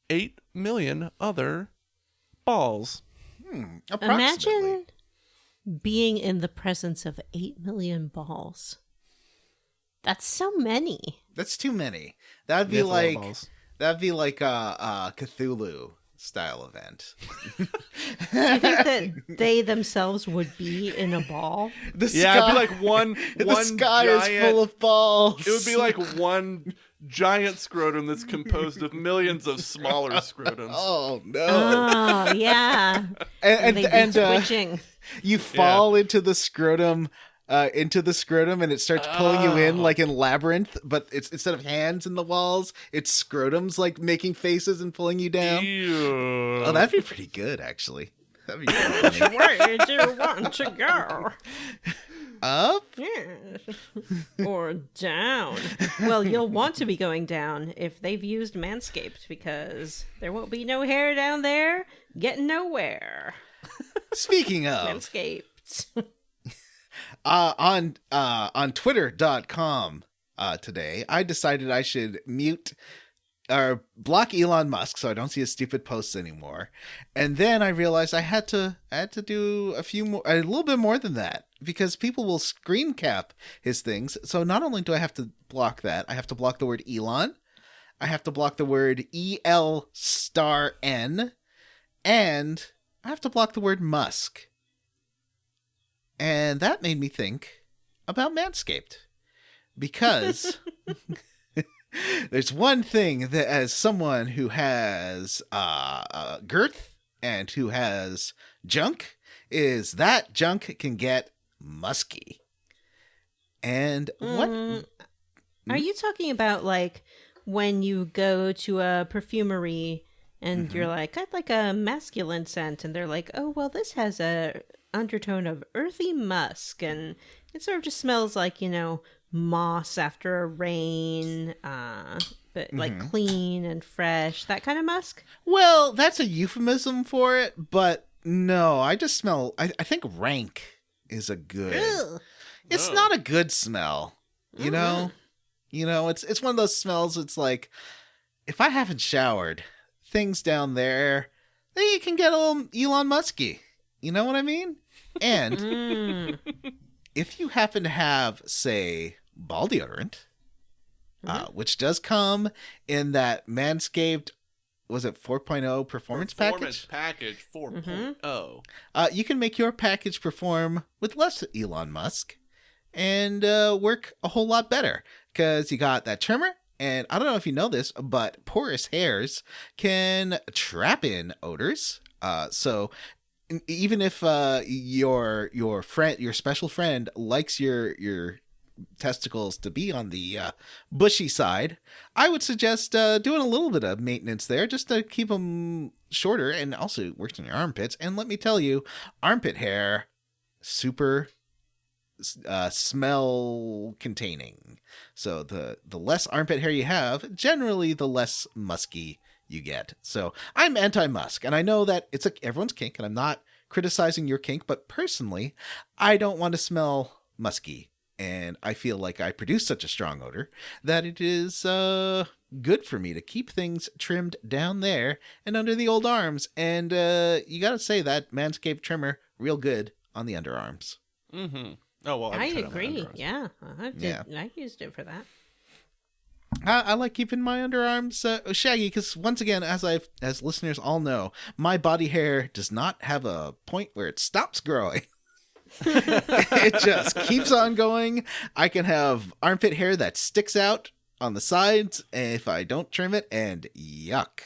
8 million other balls. Imagine being in the presence of 8 million balls. That's so many. That's too many. That'd be like a Cthulhu style event. Do you think that they themselves would be in a ball? It'd be like one the sky giant, is full of balls. It would be like one giant scrotum that's composed of millions of smaller scrotums. Oh no! Oh yeah, and twitching. you fall into the scrotum. And it starts pulling you in like in Labyrinth, but it's instead of hands in the walls, it's scrotums like making faces and pulling you down. Ew. Oh, that'd be pretty good, actually. That'd be pretty funny. Where do you want to go? Up? Yes. Or down. Well, you'll want to be going down if they've used Manscaped, because there won't be no hair down there getting nowhere. Speaking of Manscaped. on twitter.com today, I decided I should mute or block Elon Musk so I don't see his stupid posts anymore. And then I realized I had to do a little bit more than that, because people will screen cap his things. So not only do I have to block that, I have to block the word Elon, I have to block the word EL*N, and I have to block the word Musk. And that made me think about Manscaped, because there's one thing that, as someone who has girth and who has junk, is that junk can get musky. And what? Are you talking about like when you go to a perfumery and you're like, I'd like a masculine scent, and they're like, oh, well, this has a undertone of earthy musk, and it sort of just smells like, moss after a rain, but like clean and fresh, that kind of musk? Well, that's a euphemism for it, but no, I just smell, I think rank is a good, it's not a good smell, you know? It's one of those smells, it's like, if I haven't showered, things down there, they can get a little Elon Musky. You know what I mean? And if you happen to have, say, ball deodorant, which does come in that Manscaped, was it 4.0 performance package? Package 4.0. You can make your package perform with less Elon Musk and work a whole lot better, because you got that trimmer. And I don't know if you know this, but porous hairs can trap in odors. So even if your special friend likes your testicles to be on the bushy side, I would suggest doing a little bit of maintenance there, just to keep them shorter, and also works on your armpits. And let me tell you, armpit hair, super smell containing. So the less armpit hair you have, generally the less musky you get. So I'm anti-musk, and I know that it's everyone's kink, and I'm not criticizing your kink, but personally, I don't want to smell musky, and I feel like I produce such a strong odor that it is good for me to keep things trimmed down there and under the old arms. And you gotta say that Manscaped trimmer, real good on the underarms. Oh well, I agree. Yeah, I used it for that. I like keeping my underarms shaggy, because once again, as listeners all know, my body hair does not have a point where it stops growing. It just keeps on going. I can have armpit hair that sticks out on the sides if I don't trim it, and yuck.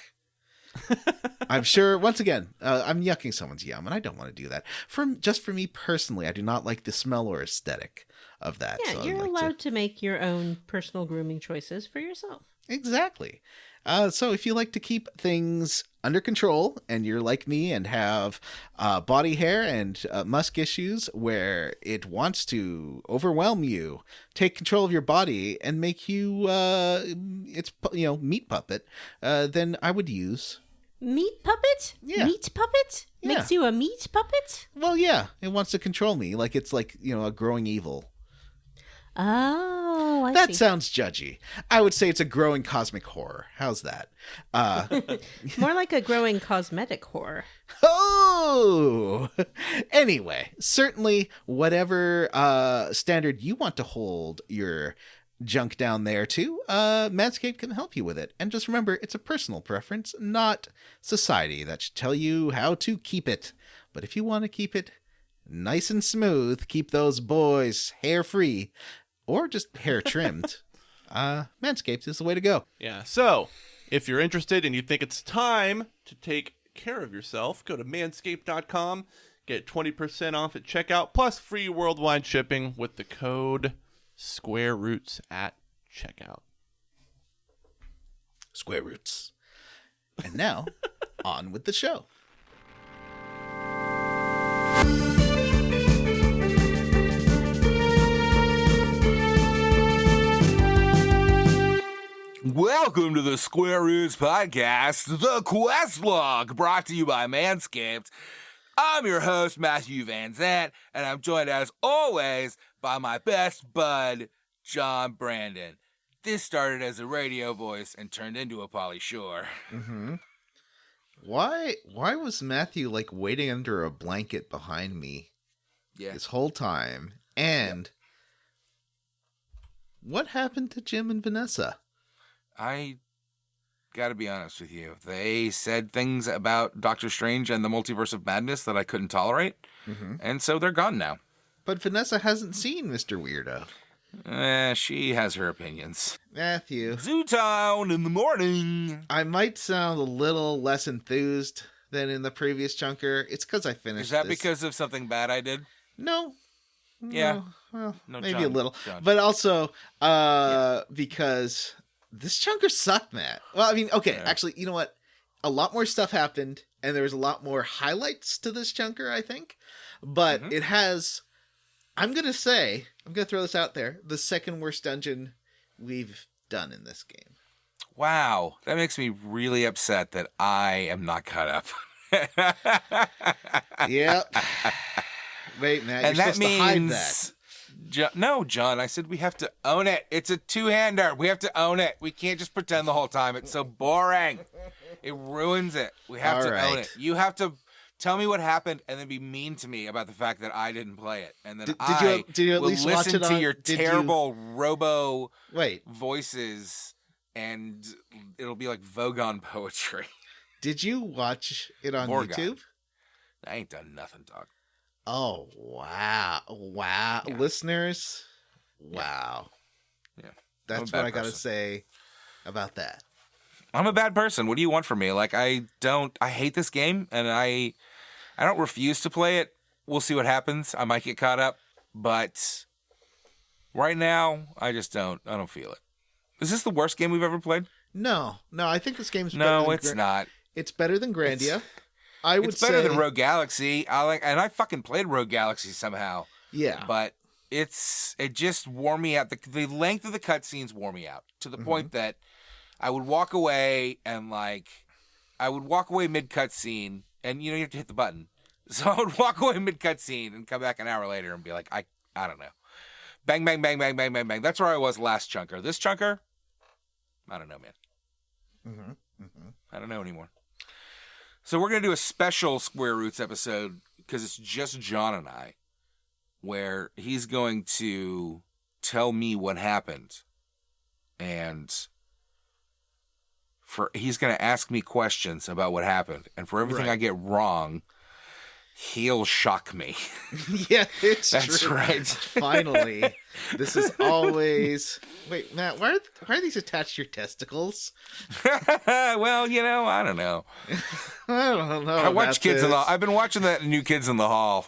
I'm sure, once again, I'm yucking someone's yum, and I don't want to do that. For me personally, I do not like the smell or aesthetic of that. Yeah, so you're allowed to make your own personal grooming choices for yourself. Exactly. So if you like to keep things under control, and you're like me and have body hair and musk issues where it wants to overwhelm you, take control of your body, and make you meat puppet, then I would use meat puppet. Yeah. Meat puppet makes you a meat puppet. Well, yeah, it wants to control me, like it's like a growing evil. Oh, that see. Sounds judgy. I would say it's a growing cosmic horror. How's that? More like a growing cosmetic horror. Oh! Anyway, certainly whatever standard you want to hold your junk down there to, Manscaped can help you with it. And just remember, it's a personal preference, not society that should tell you how to keep it. But if you want to keep it nice and smooth, keep those boys hair-free, or just hair trimmed, Manscaped is the way to go. Yeah. So if you're interested and you think it's time to take care of yourself, go to manscaped.com, get 20% off at checkout, plus free worldwide shipping with the code SquareRoots at checkout. Square Roots. And now, on with the show. Welcome to the Square Roots Podcast, The Quest Log, brought to you by Manscaped. I'm your host, Matthew Van Zant, and I'm joined, as always, by my best bud, John Brandon. This started as a radio voice and turned into a Pauly Shore. Mm-hmm. Why was Matthew, like, waiting under a blanket behind me this whole time? And what happened to Jim and Vanessa? I gotta be honest with you. They said things about Doctor Strange and the Multiverse of Madness that I couldn't tolerate, and so they're gone now. But Vanessa hasn't seen Mr. Weirdo. She has her opinions. Matthew. Zootown in the morning. I might sound a little less enthused than in the previous chunker. It's because I finished Is that this. because of something bad I did? No. Yeah. Well, No, maybe John, a little. John. But also because this chunker sucked, Matt. Well, I mean, okay, actually, you know what? A lot more stuff happened, and there was a lot more highlights to this chunker, I think. But it has... I'm going to throw this out there, the second worst dungeon we've done in this game. Wow. That makes me really upset that I am not caught up. Yep. Wait, Matt, and you're that supposed means... to hide that. No, John, I said we have to own it. It's a two-hander. We have to own it. We can't just pretend the whole time. It's so boring. It ruins it. We have to own it. You have to tell me what happened and then be mean to me about the fact that I didn't play it. And then did you at will least watch listen it to on, your terrible robo voices, and it'll be like Vogon poetry. Did you watch it on YouTube? I ain't done nothing, dog. Oh, wow. Wow. Yeah. Listeners, wow. Yeah. That's what I got to say about that. I'm a bad person. What do you want from me? Like, I hate this game, and I don't refuse to play it. We'll see what happens. I might get caught up, but right now, I don't feel it. Is this the worst game we've ever played? No, I think this game's better than it's not. It's better than Grandia. It's better than Rogue Galaxy. I fucking played Rogue Galaxy somehow. Yeah. But it just wore me out. The length of the cutscenes wore me out to the point that I would walk away mid-cutscene, and you have to hit the button. So I would walk away mid-cutscene and come back an hour later and be like, I don't know. Bang, bang, bang, bang, bang, bang, bang. That's where I was last chunker. This chunker, I don't know, man. I don't know anymore. So we're going to do a special Square Roots episode because it's just John and I, where he's going to tell me what happened. And he's going to ask me questions about what happened. And for everything I get wrong, he'll shock me. Yeah, it's That's true. right. Finally. This is always... Wait, Matt, why are these attached to your testicles? Well, I don't know. I don't know. I watch Kids in the Hall. I've been watching that new Kids in the Hall.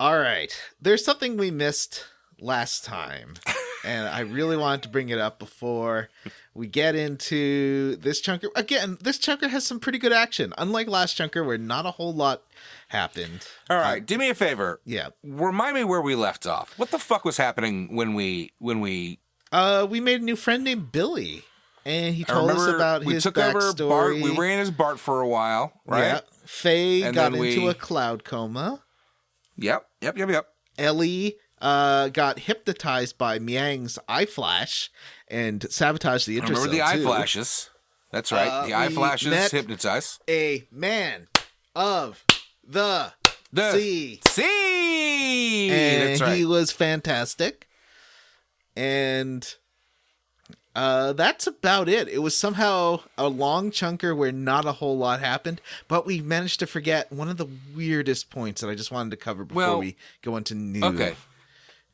All right. There's something we missed last time, and I really wanted to bring it up before we get into this chunker. Again, this chunker has some pretty good action, unlike last chunker where not a whole lot happened. All right, do me a favor. Yeah. Remind me where we left off. What the fuck was happening when we we made a new friend named Billy, and he told us about his backstory. Over Bart. We ran as Bart for a while, right? Yeah. Faye got into a cloud coma. Yep. Ellie got hypnotized by Miang's eye flash and sabotaged the intercell. Remember the eye flashes? That's right. The eye flashes hypnotize. A man of the sea. And that's right. He was fantastic. And that's about it. It was somehow a long chunker where not a whole lot happened, but we managed to forget one of the weirdest points that I just wanted to cover before we go into new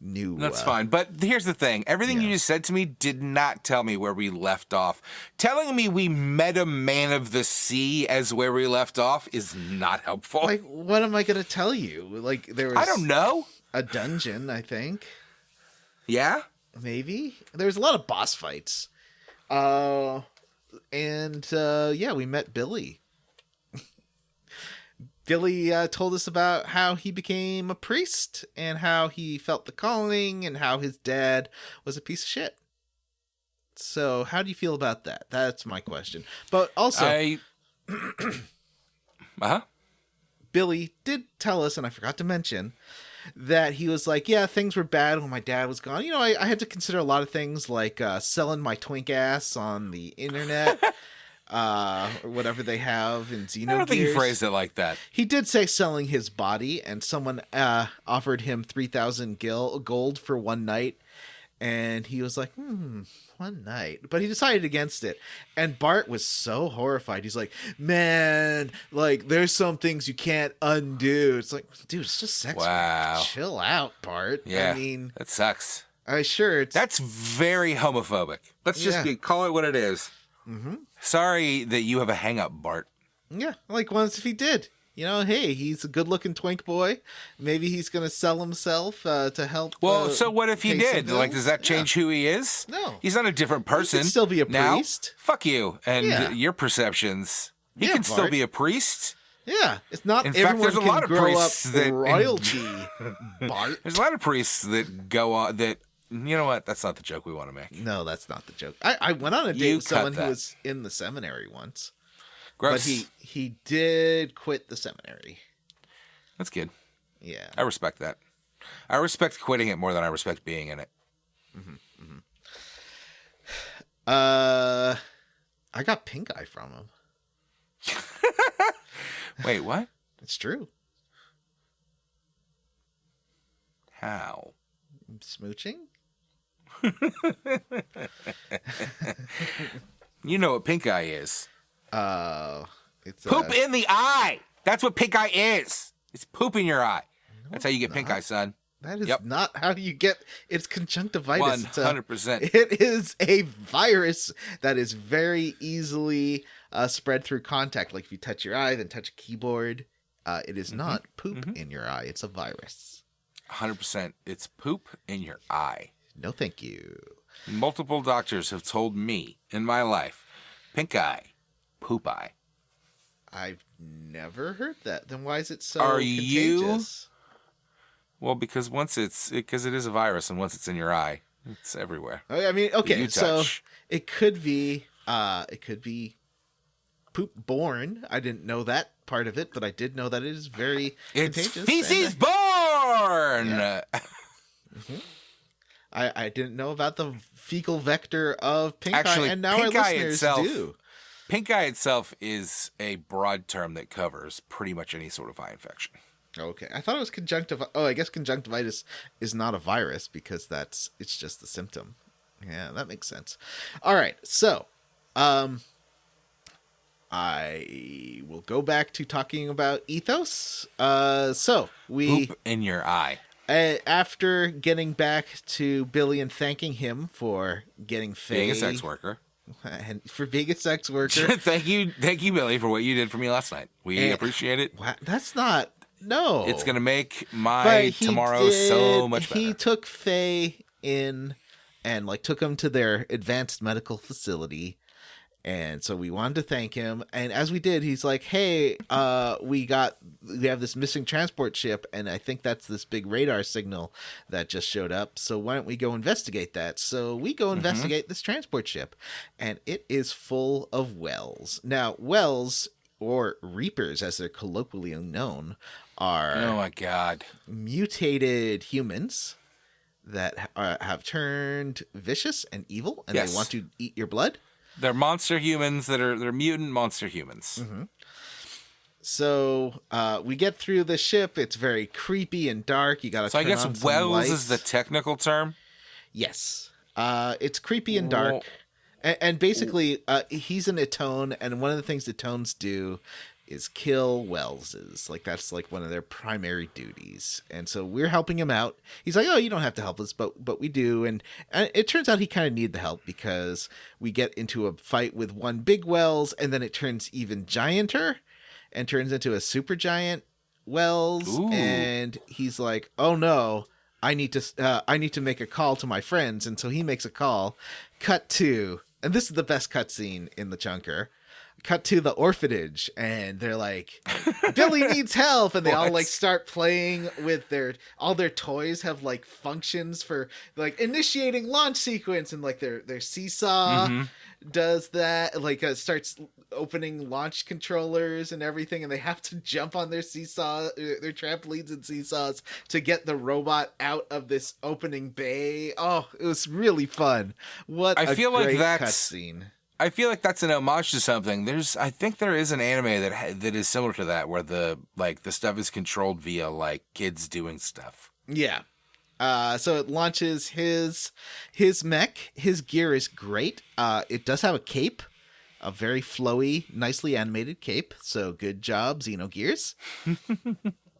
new. That's fine. But here's the thing. Everything you just said to me did not tell me where we left off. Telling me we met a man of the sea as where we left off is not helpful. Like, what am I going to tell you? Like, there was... I don't know. A dungeon, I think. Yeah? Maybe. There's a lot of boss fights. Yeah, we met Billy. Billy told us about how he became a priest and how he felt the calling and how his dad was a piece of shit. So how do you feel about that? That's my question. But also, Billy did tell us, and I forgot to mention, that he was like, yeah, things were bad when my dad was gone. You know, I had to consider a lot of things like selling my twink ass on the internet. Or whatever they have in Xenogears. I don't think he phrased it like that. He did say selling his body, and someone offered him 3,000 gold for one night, and he was like, one night. But he decided against it, and Bart was so horrified. He's like, man, like, there's some things you can't undo. It's like, dude, it's just sex. Wow. Chill out, Bart. Yeah, I mean, that sucks. That's very homophobic. Let's just call it what it is. Mm-hmm. Sorry that you have a hang-up, Bart. Yeah, like, once if he did. You know, hey, he's a good-looking twink boy. Maybe he's going to sell himself to help. Well, so what if he did? Like, does that change who he is? No. He's not a different person. He can still be a priest. Now, fuck you and your perceptions. He can still be a priest. Yeah, it's not. In everyone fact, there's a can lot of grow priests up that royalty. Bart. There's a lot of priests that go on that. You know what? That's not the joke we want to make. No, that's not the joke. I went on a date with someone who was in the seminary once. Gross. But he did quit the seminary. That's good. Yeah. I respect that. I respect quitting it more than I respect being in it. Mm-hmm. I got pink eye from him. Wait, what? It's true. How? Smooching? You know what pink eye is. It's poop in the eye. That's what pink eye is. It's poop in your eye. That's how you get pink eye, son. That is not how you get. It's conjunctivitis. 100%. It is a virus that is very easily spread through contact. Like if you touch your eye, then touch a keyboard. It is not poop in your eye. It's a virus. 100%. It's poop in your eye. No, thank you. Multiple doctors have told me in my life, pink eye, poop eye. I've never heard that. Then why is it so Are contagious? Well, because it is a virus, and once it's in your eye, it's everywhere. I mean, okay, so touch. it could be poop borne. I didn't know that part of it, but I did know that it is very contagious. It's feces born. Yeah. I didn't know about the fecal vector of pink eye, and now our listeners do. Pink eye itself is a broad term that covers pretty much any sort of eye infection. Okay, I thought it was conjunctivitis. Oh, I guess conjunctivitis is not a virus because it's just the symptom. Yeah, that makes sense. All right, so I will go back to talking about ethos. So we poop in your eye. After getting back to Billy and thanking him for getting Faye, being a sex worker. And for being a sex worker. thank you, Billy, for what you did for me last night. We appreciate it. That's not. No. It's going to make my tomorrow so much better. He took Faye in and took him to their advanced medical facility. And so we wanted to thank him. And as we did, he's like, hey, we have this missing transport ship. And I think that's this big radar signal that just showed up. So why don't we go investigate that? So we go investigate this transport ship. And it is full of wells. Now, wells, or reapers as they're colloquially known, are oh my god, mutated humans that have turned vicious and evil, and they want to eat your blood. They're monster humans they're mutant monster humans. So we get through the ship. It's very creepy and dark. You got to turn on some lights. So I guess wells is the technical term. Yes, it's creepy and dark. And basically, he's an Atone, and one of the things Atones do is kill Wellses. Like, that's like one of their primary duties. And so we're helping him out. He's like, oh, you don't have to help us, but we do. And it turns out he kind of needed the help, because we get into a fight with one big Wells, and then it turns even gianter and turns into a super giant Wells. Ooh. And he's like, oh no, I need to make a call to my friends. And so he makes a call. Cut to, and this is the best cutscene in the chunker. Cut to the orphanage, and they're like, Billy needs help, and they all like start playing with all their toys have like functions for like initiating launch sequence, and like their seesaw does that, like starts opening launch controllers and everything, and they have to jump on their seesaw, their trampolines and seesaws to get the robot out of this opening bay. Oh, it was really fun. What a great cutscene. I feel like that's an homage to something. I think there is an anime that is similar to that, where the stuff is controlled via like kids doing stuff. Yeah. So it launches his mech. His gear is great. It does have a cape, a very flowy, nicely animated cape. So good job, Xenogears.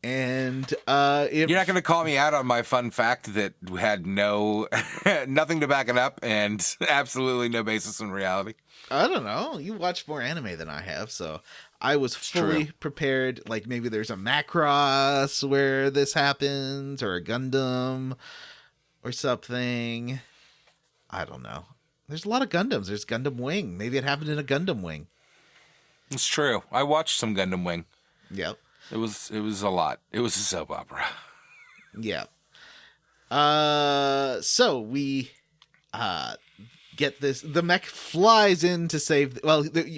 And you're not going to call me out on my fun fact that had nothing to back it up and absolutely no basis in reality. I don't know. You watch more anime than I have, so I was fully prepared. Like maybe there's a Macross where this happens, or a Gundam or something. I don't know. There's a lot of Gundams. There's Gundam Wing. Maybe it happened in a Gundam Wing. It's true. I watched some Gundam Wing. Yep. It was a lot. It was a soap opera. Yeah. So we get this. The mech flies in to save.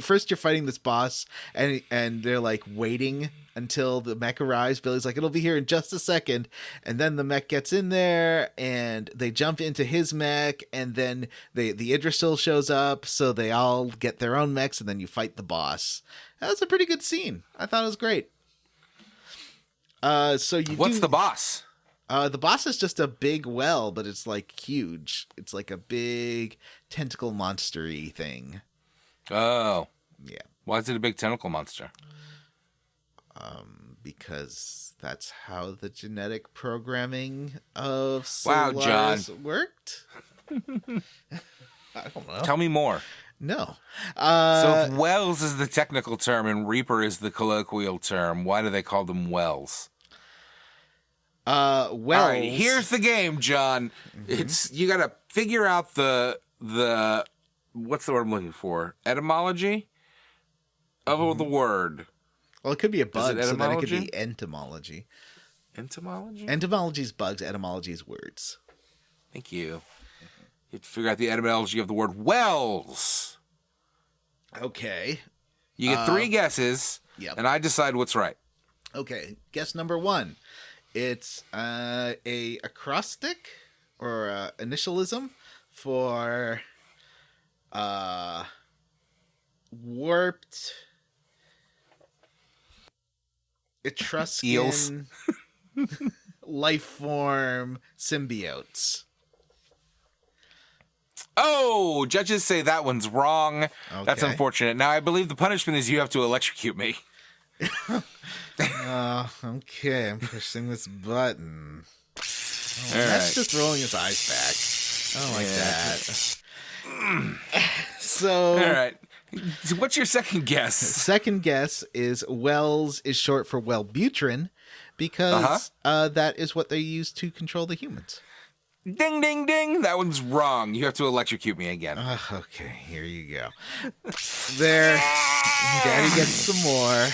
First you're fighting this boss, and they're like waiting until the mech arrives. Billy's like, it'll be here in just a second, and then the mech gets in there, and they jump into his mech, and then the Yggdrasil shows up, so they all get their own mechs, and then you fight the boss. That was a pretty good scene. I thought it was great. What's the boss? The boss is just a big well, but it's like huge. It's like a big tentacle monster-y thing. Oh. Yeah. Why is it a big tentacle monster? Because that's how the genetic programming of John worked. I don't know. Tell me more. No. So if Wells is the technical term and Reaper is the colloquial term, why do they call them Wells? Wells. All right, here's the game, John. Mm-hmm. You got to figure out the what's the word I'm looking for? Etymology of the word. Well, it could be a bug, so then it could be entomology. Entomology? Entomology is bugs. Etymology is words. Thank you. You have to figure out the etymology of the word Wells. Okay. You get 3 guesses, and I decide what's right. Okay. Guess number 1. It's a acrostic or initialism for warped Etruscan eels. life form symbiotes. Oh, judges say that one's wrong. Okay. That's unfortunate. Now, I believe the punishment is you have to electrocute me. Okay, I'm pushing this button. That's just rolling his eyes back. I don't like that. So, all right. What's your second guess? Second guess is Wells is short for Wellbutrin, because that is what they use to control the humans. Ding, ding, ding. That one's wrong. You have to electrocute me again. Okay, here you go. There. Daddy gets some more.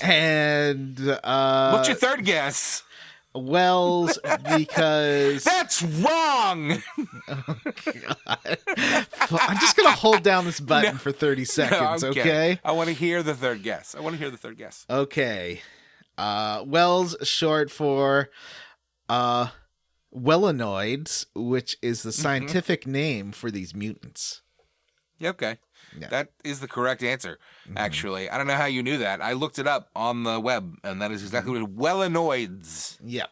And what's your third guess? Wells, because that's wrong. Oh, God. I'm just gonna hold down this button for 30 seconds, okay? I want to hear the third guess. Okay. Wells short for Wellanoids, which is the scientific name for these mutants. Okay. Yeah. That is the correct answer, actually. I don't know how you knew that. I looked it up on the web, and that is exactly what Wellanoids. Yep.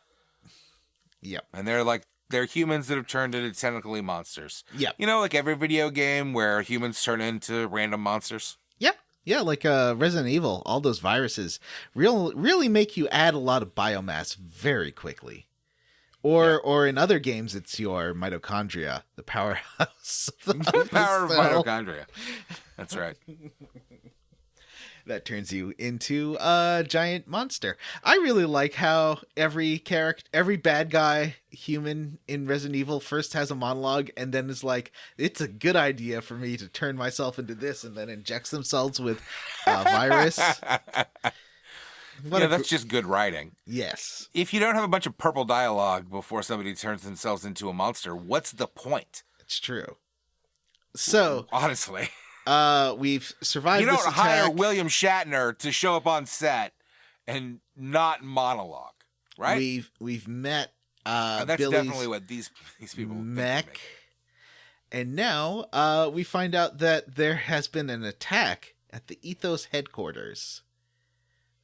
And they're humans that have turned into tentacly monsters. Yep. You know, like every video game where humans turn into random monsters? Yep. Yeah, like Resident Evil, all those viruses really make you add a lot of biomass very quickly. Or in other games, it's your mitochondria, the powerhouse. The power of mitochondria. That's right. That turns you into a giant monster. I really like how every bad guy human in Resident Evil first has a monologue and then is like, it's a good idea for me to turn myself into this, and then injects themselves with a virus. That's just good writing. Yes. If you don't have a bunch of purple dialogue before somebody turns themselves into a monster, what's the point? It's true. So, honestly, we've survived. You don't this hire attack. William Shatner to show up on set and not monologue, right? We've met and that's Billy's definitely what these people mech, think. And now we find out that there has been an attack at the Ethos headquarters.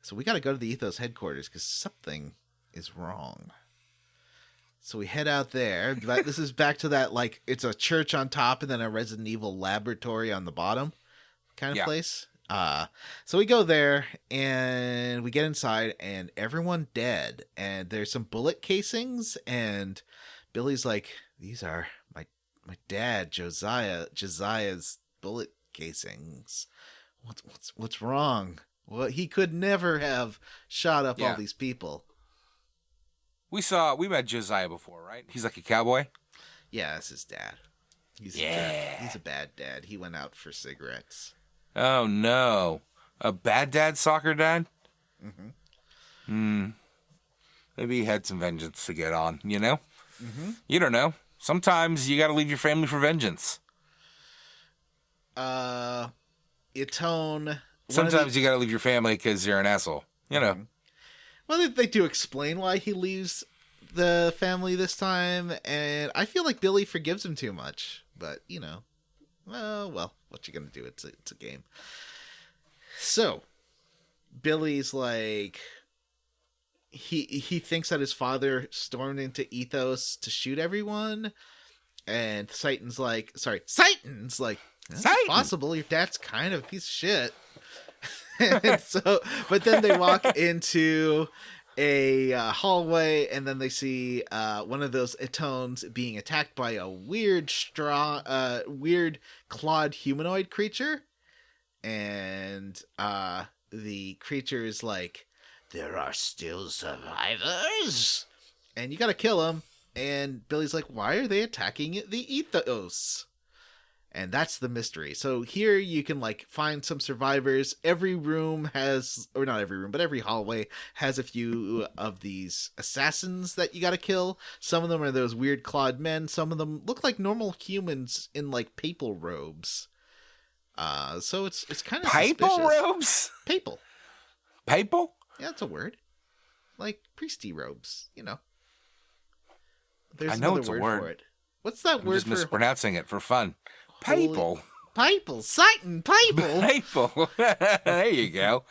So we got to go to the Ethos headquarters because something is wrong. So we head out there. This is back to that, like, it's a church on top and then a Resident Evil laboratory on the bottom kind of place. So we go there and we get inside and everyone dead. And there's some bullet casings and Billy's like, these are my dad, Josiah's bullet casings. What's wrong? Well, he could never have shot up all these people. We met Josiah before, right? He's like a cowboy. Yeah, that's his dad. He's a bad dad. He went out for cigarettes. Oh no, a bad dad, soccer dad. Maybe he had some vengeance to get on. You know, you don't know. Sometimes you got to leave your family for vengeance. Sometimes you got to leave your family because you're an asshole. You know. Well, they do explain why he leaves the family this time, and I feel like Billy forgives him too much. But, you know, well, what you gonna do? It's a game. So, Billy's like, he thinks that his father stormed into Ethos to shoot everyone, and Satan's like, that's possible. Your dad's kind of a piece of shit. But then they walk into a hallway, and then they see one of those Etones being attacked by a weird clawed humanoid creature, and the creature is like, "There are still survivors, and you gotta kill them." And Billy's like, "Why are they attacking the Ethos?" And that's the mystery. So here you can like find some survivors. Every room has, or not every room, but every hallway has a few of these assassins that you got to kill. Some of them are those weird clawed men. Some of them look like normal humans in like papal robes. So it's kind of papal robes. Papal. Papal? Yeah, that's a word. Like priesty robes, you know. There's I know another it's a word word for it. What's that word just for? Mispronouncing it for fun. Papal. Papal. Satan. Papal. Papal. There you go.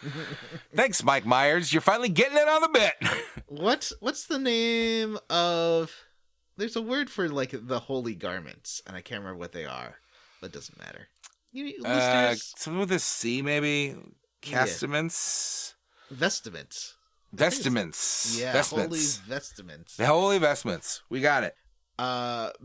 Thanks, Mike Myers. You're finally getting it on the bit. What's the name of... There's a word for, like, the holy garments, and I can't remember what they are. But it doesn't matter. Listeners... Something with a C, maybe? Castaments? Yeah. Vestiments. Vestiments. Yeah, vestments. Holy vestments. The holy vestments. We got it.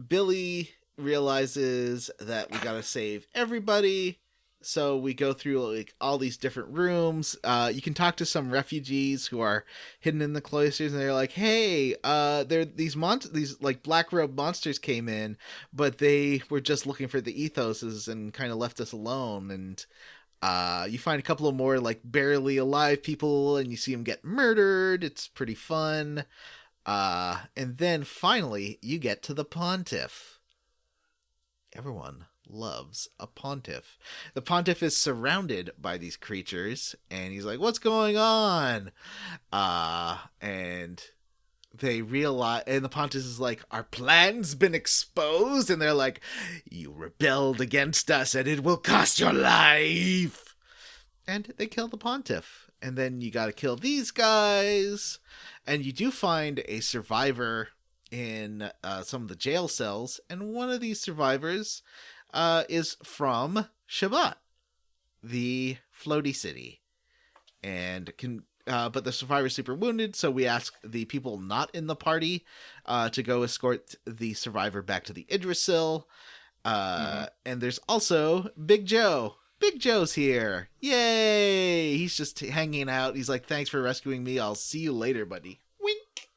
Billy realizes that we gotta save everybody, so we go through like all these different rooms. You can talk to some refugees who are hidden in the cloisters, and they're like, "Hey, these like black robe monsters came in, but they were just looking for the ethoses and kind of left us alone." And you find a couple of more like barely alive people, and you see them get murdered. It's pretty fun. And then finally, you get to the Pontiff. Everyone loves a Pontiff. The Pontiff is surrounded by these creatures, and he's like, "What's going on?" And they realize, and the Pontiff is like, "Our plan's been exposed," and they're like, "You rebelled against us, and it will cost your life." And they kill the Pontiff. And then you gotta kill these guys. And you do find a survivor in some of the jail cells. And one of these survivors is from Shevat, the floaty city, and but the survivor's super wounded, so we ask the people not in the party to go escort the survivor back to the Yggdrasil. And there's also Big Joe. Big Joe's here. Yay! He's just hanging out. He's like, thanks for rescuing me. I'll see you later, buddy. Wink.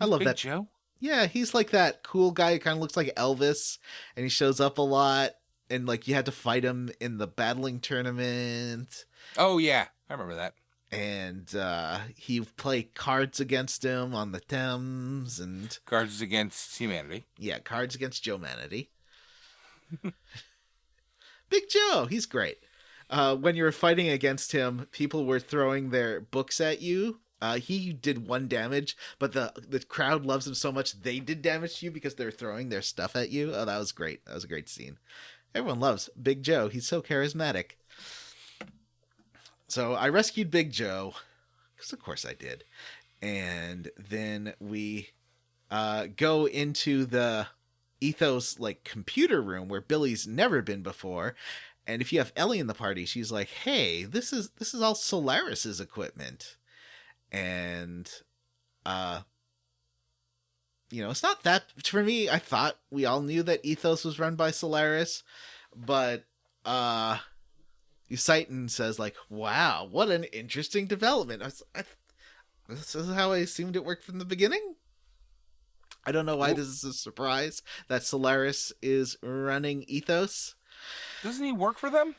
I love Big that. Joe? Yeah, he's like that cool guy who kind of looks like Elvis, and he shows up a lot, and like you had to fight him in the battling tournament. Oh, yeah. I remember that. And he played Cards Against him on the Thames, and Cards Against Humanity. yeah, Cards Against Joe-manity. Big Joe, he's great. When you were fighting against him, people were throwing their books at you. He did 1 damage, but the crowd loves him so much they did damage to you because they were throwing their stuff at you. Oh, that was great. That was a great scene. Everyone loves Big Joe. He's so charismatic. So I rescued Big Joe, because of course I did. And then we go into the Ethos like computer room where Billy's never been before. And if you have Ellie in the party, she's like, hey, this is all Solaris's equipment. And it's not that, for me, I thought we all knew that Ethos was run by Solaris, but Eucyton says like, wow, what an interesting development. This is how I assumed it worked from the beginning. I don't know why this is a surprise that Solaris is running Ethos. Doesn't he work for them?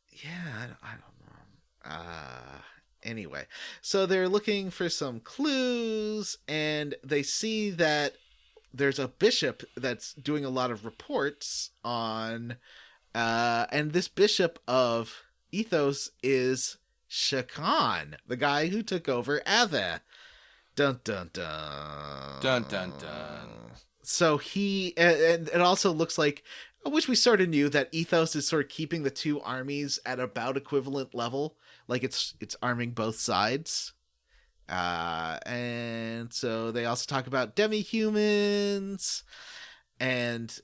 Yeah, I don't know. Anyway, so they're looking for some clues, and they see that there's a bishop that's doing a lot of reports on, and this bishop of Ethos is Shakan, the guy who took over Ava. Dun dun dun. Dun dun dun. So and it also looks like, which we sort of knew, that Ethos is sort of keeping the 2 armies at about equivalent level. Like it's arming both sides. And so they also talk about demi-humans, and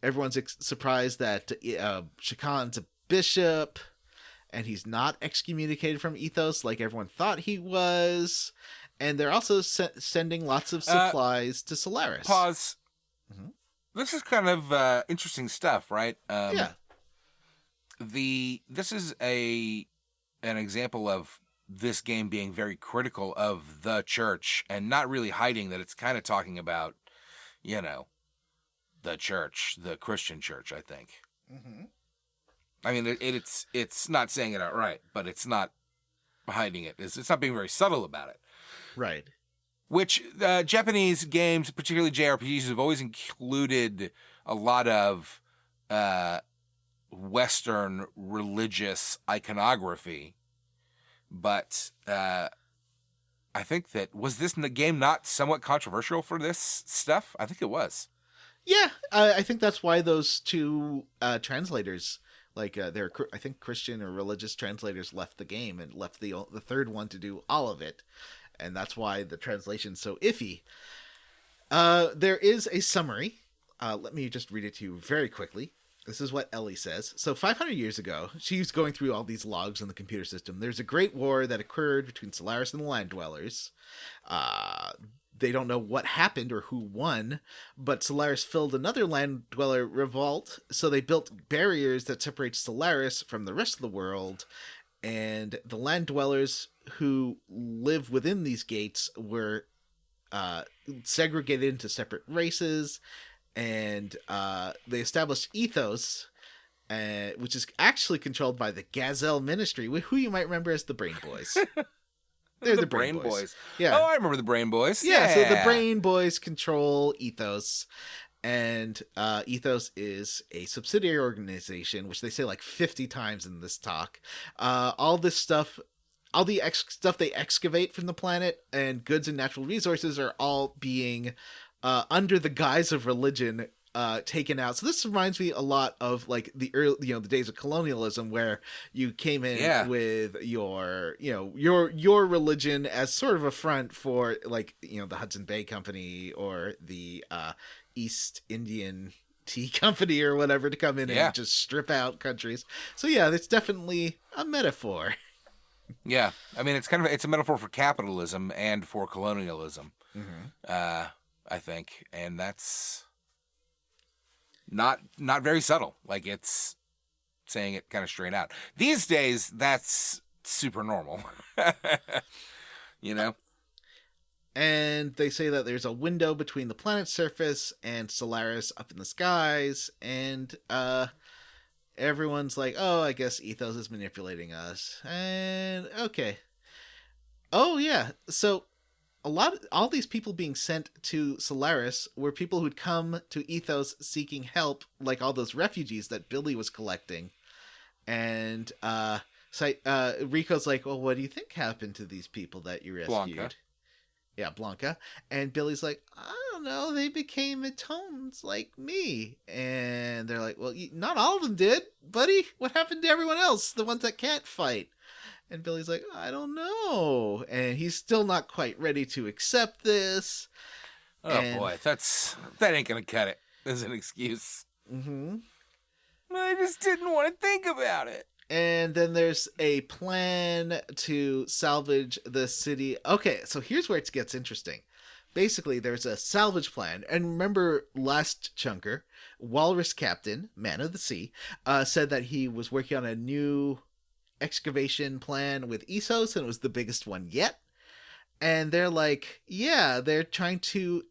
everyone's surprised that Shakan's a bishop, and he's not excommunicated from Ethos like everyone thought he was. And they're also sending lots of supplies to Solaris. Pause. Mm-hmm. This is kind of interesting stuff, right? Yeah. This is an example of this game being very critical of the church and not really hiding that it's kind of talking about, the church, the Christian church, I think. Mm-hmm. I mean, it's not saying it outright, but it's not hiding it. It's not being very subtle about it. Right. Which Japanese games, particularly JRPGs, have always included a lot of Western religious iconography. But I think that, was this game not somewhat controversial for this stuff? I think it was. Yeah, I think that's why those 2 translators, like they're I think Christian or religious translators, left the game and left the 3rd one to do all of it. And that's why the translation's so iffy. There is a summary. Let me just read it to you very quickly. This is what Ellie says. So 500 years ago, she's going through all these logs in the computer system. There's a great war that occurred between Solaris and the Land Dwellers. They don't know what happened or who won, but Solaris filled another Land Dweller revolt, so they built barriers that separate Solaris from the rest of the world, and the Land Dwellers who live within these gates were segregated into separate races, and they established Ethos, which is actually controlled by the Gazelle Ministry, who you might remember as the Brain Boys. They're the Brain Boys. Yeah. Oh, I remember the Brain Boys. Yeah, so the Brain Boys control Ethos, and Ethos is a subsidiary organization, which they say like 50 times in this talk. All this stuff, all the stuff they excavate from the planet and goods and natural resources are all being, under the guise of religion, taken out. So this reminds me a lot of like the early, the days of colonialism, where you came in with your religion as sort of a front for like, the Hudson Bay Company or the East Indian tea company or whatever to come in and just strip out countries. So yeah, it's definitely a metaphor. Yeah, I mean, it's a metaphor for capitalism and for colonialism. I think, and that's not very subtle. Like, it's saying it kind of straight out. These days, that's super normal. You know? And they say that there's a window between the planet's surface and Solaris up in the skies, and everyone's like, oh, I guess Ethos is manipulating us. And okay. Oh yeah, so all these people being sent to Solaris were people who'd come to Ethos seeking help, like all those refugees that Billy was collecting. And Rico's like, well, what do you think happened to these people that you rescued? Blanca. Yeah, Blanca. And Billy's like, I don't know, they became Atones like me. And they're like, well, not all of them did, buddy. What happened to everyone else, the ones that can't fight? And Billy's like, I don't know. And he's still not quite ready to accept this. Oh, boy, that ain't gonna cut it as an excuse. I just didn't want to think about it. And then there's a plan to salvage the city. Okay, so here's where it gets interesting. Basically, there's a salvage plan. And remember last chunker, Walrus Captain, Man of the Sea, said that he was working on a new excavation plan with Essos, and it was the biggest one yet. And they're like, yeah, they're trying to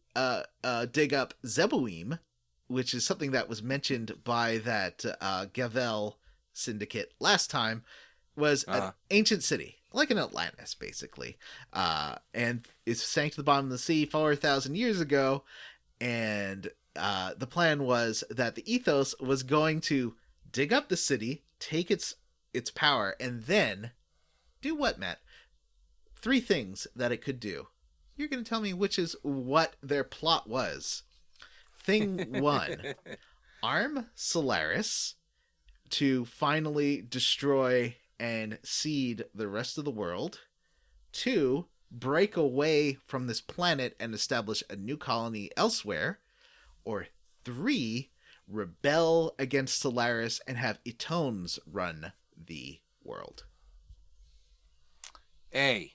dig up Zeboim, which is something that was mentioned by that Gavel syndicate last time, was an ancient city, like an Atlantis, basically. And it's sank to the bottom of the sea 4,000 years ago. And the plan was that the Ethos was going to dig up the city, take its power, and then do what, Matt? 3 things that it could do. You're going to tell me which is what their plot was. Thing 1, arm Solaris to finally destroy and seed the rest of the world. 2, break away from this planet and establish a new colony elsewhere. Or 3, rebel against Solaris and have Etones run the world. They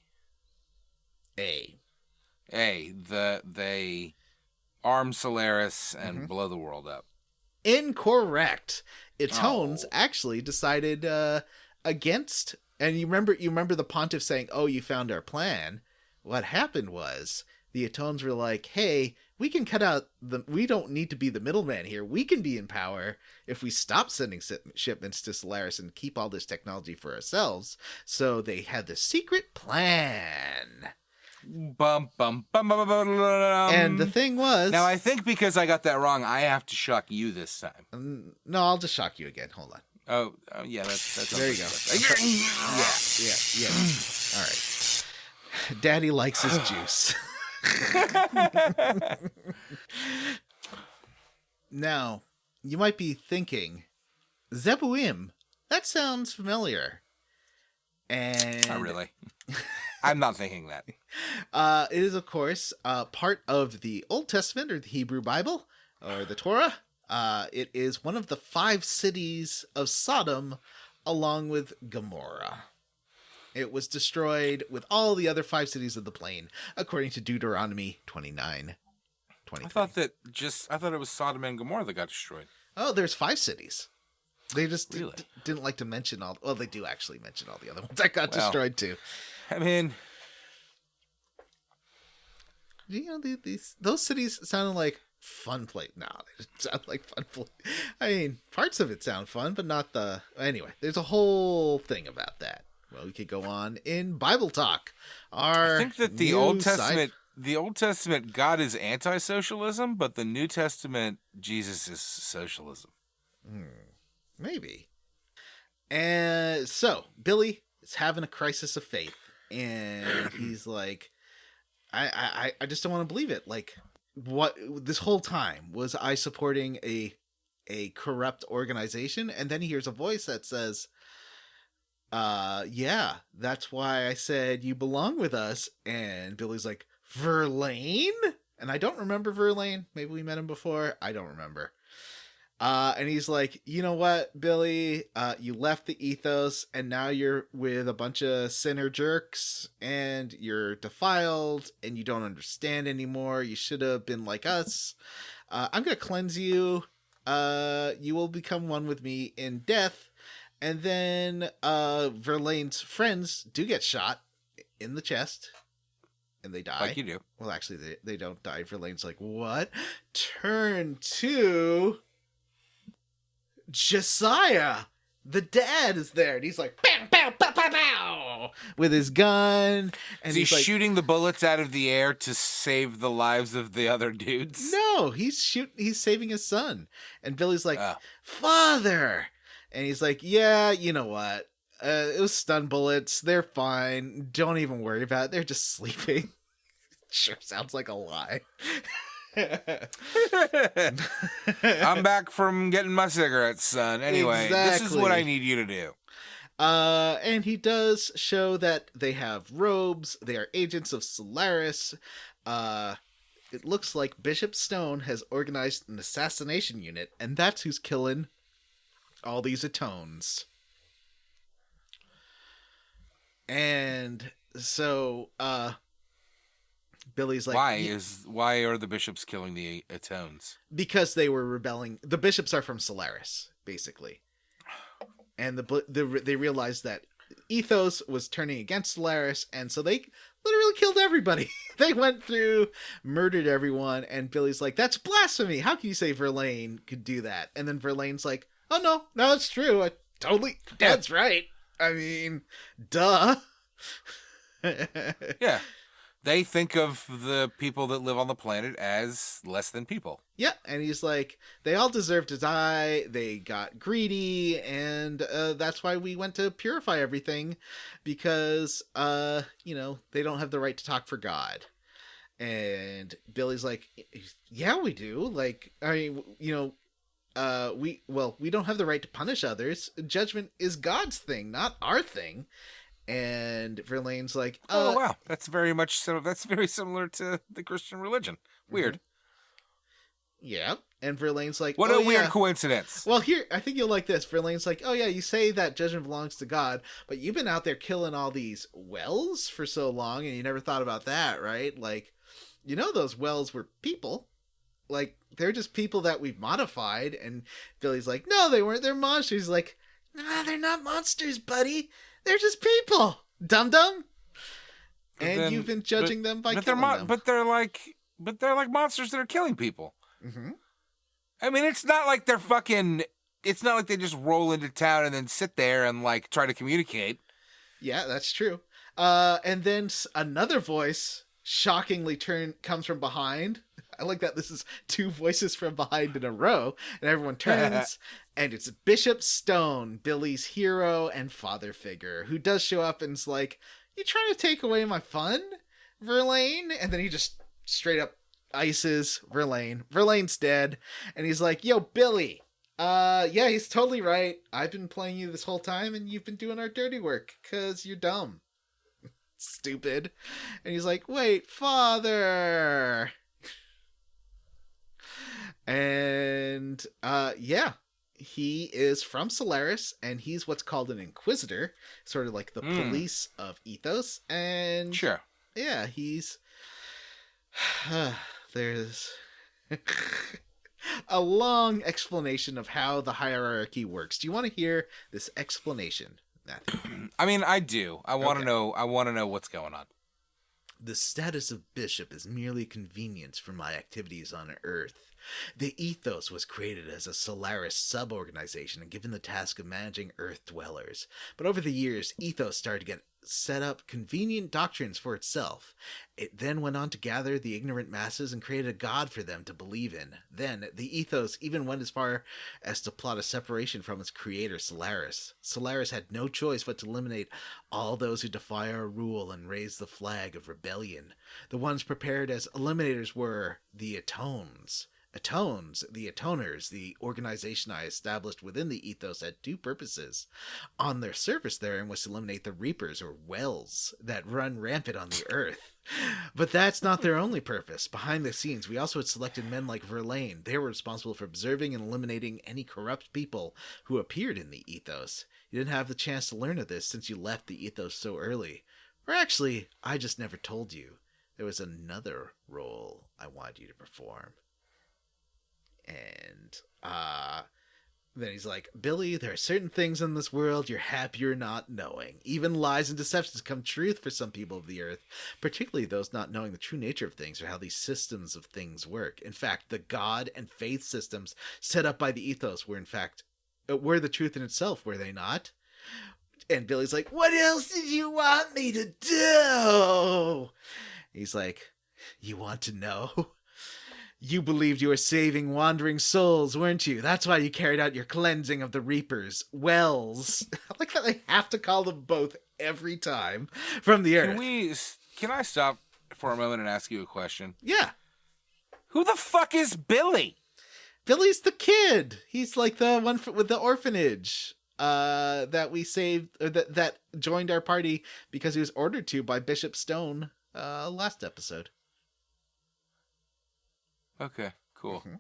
arm Solaris and blow the world up. Incorrect. Etones actually decided against. And you remember the Pontiff saying, "Oh, you found our plan." What happened was the Etones were like, "Hey, we can cut out we don't need to be the middleman here. We can be in power if we stop sending shipments to Solaris and keep all this technology for ourselves." So they had the secret plan. Bum, bum, bum, bum, bum, bum, and the thing was... Now, I think because I got that wrong, I have to shock you this time. No, I'll just shock you again. Hold on. Oh yeah, that's there you go. Yeah. All right. Daddy likes his juice. Now, you might be thinking, Zeboim, that sounds familiar. And not really. I'm not thinking that. It is, of course, part of the Old Testament or the Hebrew Bible or the Torah. It is one of the 5 cities of Sodom along with Gomorrah. It was destroyed with all the other 5 cities of the plain, according to Deuteronomy 29:23. I thought it was Sodom and Gomorrah that got destroyed. Oh, there's 5 cities. They just didn't like to mention all... Well, they do actually mention all the other ones that got destroyed, too. I mean... You know, those cities sounded like fun place. No, they didn't sound like fun place. I mean, parts of it sound fun, but not the... Anyway, there's a whole thing about that. Well, we could go on in Bible talk. I think that the Old Testament God is anti-socialism, but the New Testament Jesus is socialism. Maybe. And so Billy is having a crisis of faith, and he's like, I just don't want to believe it. Like, what this whole time was I supporting a corrupt organization? And then he hears a voice that says, yeah, that's why I said you belong with us. And Billy's like, Verlaine? And I don't remember Verlaine. Maybe we met him before. I don't remember. And he's like, you know what, Billy? You left the ethos, and now you're with a bunch of sinner jerks, and you're defiled, and you don't understand anymore. You should have been like us. I'm gonna cleanse you. You will become one with me in death. And then Verlaine's friends do get shot in the chest, and they die. Like you do. Well, actually, they don't die. Verlaine's like, what? Turn to Josiah. The dad is there, and he's like, pow, pow, pow, pow, pow, with his gun. And Is he he's like, shooting the bullets out of the air to save the lives of the other dudes? no, he's saving his son. And Billy's like, Father. And he's like, yeah, you know what? It was stun bullets. They're fine. Don't even worry about it. They're just sleeping. Sure sounds like a lie. I'm back from getting my cigarettes, son. Anyway, This is what I need you to do. And he does show that they have robes. They are agents of Solaris. It looks like Bishop Stone has organized an assassination unit, and that's who's killing all these Atones. And so, Billy's like, why are the bishops killing the Atones? Because they were rebelling. The bishops are from Solaris, basically, and they realized that Ethos was turning against Solaris, and so they literally killed everybody. They went through, murdered everyone, and Billy's like, "That's blasphemy! How can you say Verlaine could do that?" And then Verlaine's like, "Oh no, it's true. Dad's right. I mean, duh." Yeah. They think of the people that live on the planet as less than people. Yeah, and he's like, they all deserve to die. They got greedy, and that's why we went to purify everything, because, they don't have the right to talk for God. And Billy's like, yeah, we do. Like, I mean, we don't have the right to punish others. Judgment is God's thing, not our thing. And Verlaine's like, oh wow, that's very similar to the Christian religion. Weird. Yeah. And Verlaine's like, what a weird coincidence. Well, here, I think you'll like this. Verlaine's like, oh yeah, you say that judgment belongs to God, but you've been out there killing all these wells for so long, and you never thought about that, right? Like, those wells were people. Like, they're just people that we've modified. And Billy's like, no, they weren't. They're monsters. He's like, nah, they're not monsters, buddy. They're just people, dum-dum. And you've been judging them by killing them. But they're like monsters that are killing people. Mm-hmm. I mean, it's not like they're fucking. It's not like they just roll into town and then sit there and like try to communicate. Yeah, that's true. And then another voice shockingly comes from behind. I like that this is two voices from behind in a row, and everyone turns, and it's Bishop Stone, Billy's hero and father figure, who does show up and is like, you trying to take away my fun, Verlaine? And then he just straight up ices Verlaine. Verlaine's dead, and he's like, yo, Billy, yeah, he's totally right. I've been playing you this whole time, and you've been doing our dirty work, because you're dumb. Stupid. And he's like, wait, father... And, he is from Solaris, and he's what's called an Inquisitor, sort of like the police of Ethos, and... Sure. Yeah, he's... There's a long explanation of how the hierarchy works. Do you want to hear this explanation, Matthew? I mean, I do. I want to know what's going on. The status of bishop is merely convenience for my activities on Earth. The Ethos was created as a Solaris sub-organization and given the task of managing Earth dwellers. But over the years, Ethos started to get set up convenient doctrines for itself. It then went on to gather the ignorant masses and created a god for them to believe in. Then, the Ethos even went as far as to plot a separation from its creator, Solaris. Solaris had no choice but to eliminate all those who defy our rule and raise the flag of rebellion. The ones prepared as eliminators were the Atones. Atones, the Atoners, the organization I established within the ethos, had two purposes. On their surface therein was to eliminate the Reapers, or Wells, that run rampant on the earth. But that's not their only purpose. Behind the scenes, we also had selected men like Verlaine. They were responsible for observing and eliminating any corrupt people who appeared in the ethos. You didn't have the chance to learn of this since you left the ethos so early. Or actually, I just never told you. There was another role I wanted you to perform. And then he's like, Billy, there are certain things in this world you're happier not knowing. Even lies and deceptions come truth for some people of the earth, particularly those not knowing the true nature of things or how these systems of things work. In fact, the God and faith systems set up by the ethos were the truth in itself, were they not? And Billy's like, what else did you want me to do? He's like, you want to know? You believed you were saving wandering souls, weren't you? That's why you carried out your cleansing of the Reapers. Wells. I like that they have to call them both every time from the earth. Can I stop for a moment and ask you a question? Yeah. Who the fuck is Billy? Billy's the kid. He's like the one with the orphanage that we saved, or that joined our party because he was ordered to by Bishop Stone last episode. Okay, cool. Mm-hmm.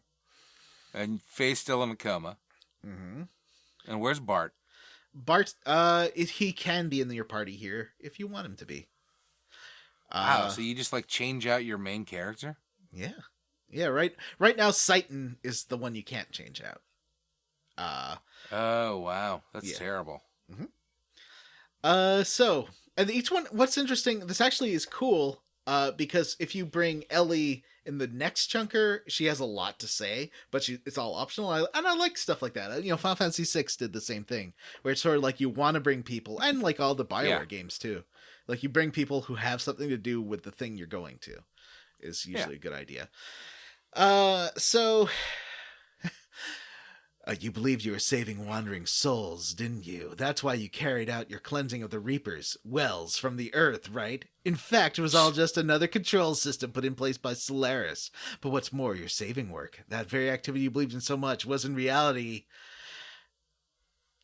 And Faye's still in a coma. Mm-hmm. And where's Bart? Bart, he can be in your party here if you want him to be. Wow, so you just like change out your main character? Yeah. Yeah, right now Satan is the one you can't change out. Oh, wow. That's terrible. Mm-hmm. So, and each one, what's interesting, this actually is cool, because if you bring Ellie in the next chunker, she has a lot to say, but it's all optional. And I like stuff like that. You know, Final Fantasy VI did the same thing, where it's sort of like you want to bring people, and like all the BioWare games too. Like you bring people who have something to do with the thing you're going to, is usually a good idea. So you believed you were saving wandering souls, didn't you? That's why you carried out your cleansing of the Reapers, Wells, from the earth, right? In fact, it was all just another control system put in place by Solaris. But what's more, your saving work, that very activity you believed in so much, was in reality...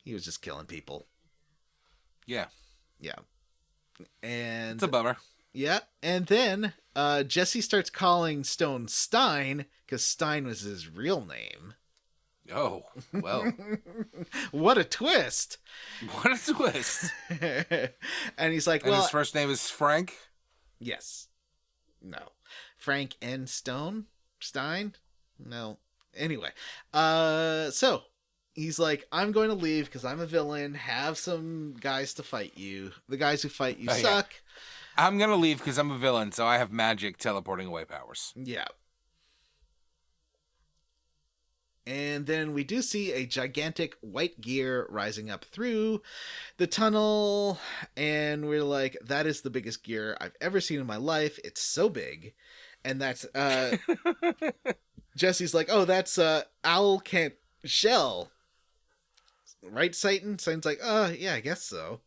he was just killing people. Yeah. Yeah. And... it's a bummer. Yeah, and then Jesse starts calling Stone Stein, because Stein was his real name. Oh, well. What a twist. What a twist. And he's like, and his first name is Frank? Yes. No. Frank N. Stone? Stein? No. Anyway. So, he's like, I'm going to leave because I'm a villain. Have some guys to fight you. The guys who fight you suck. Yeah. I'm going to leave because I'm a villain, so I have magic teleporting away powers. Yeah. And then we do see a gigantic white gear rising up through the tunnel. And we're like, that is the biggest gear I've ever seen in my life. It's so big. And that's, Jesse's like, oh, that's, Alcan Shell. Right, Satan? Satan's like, yeah, I guess so.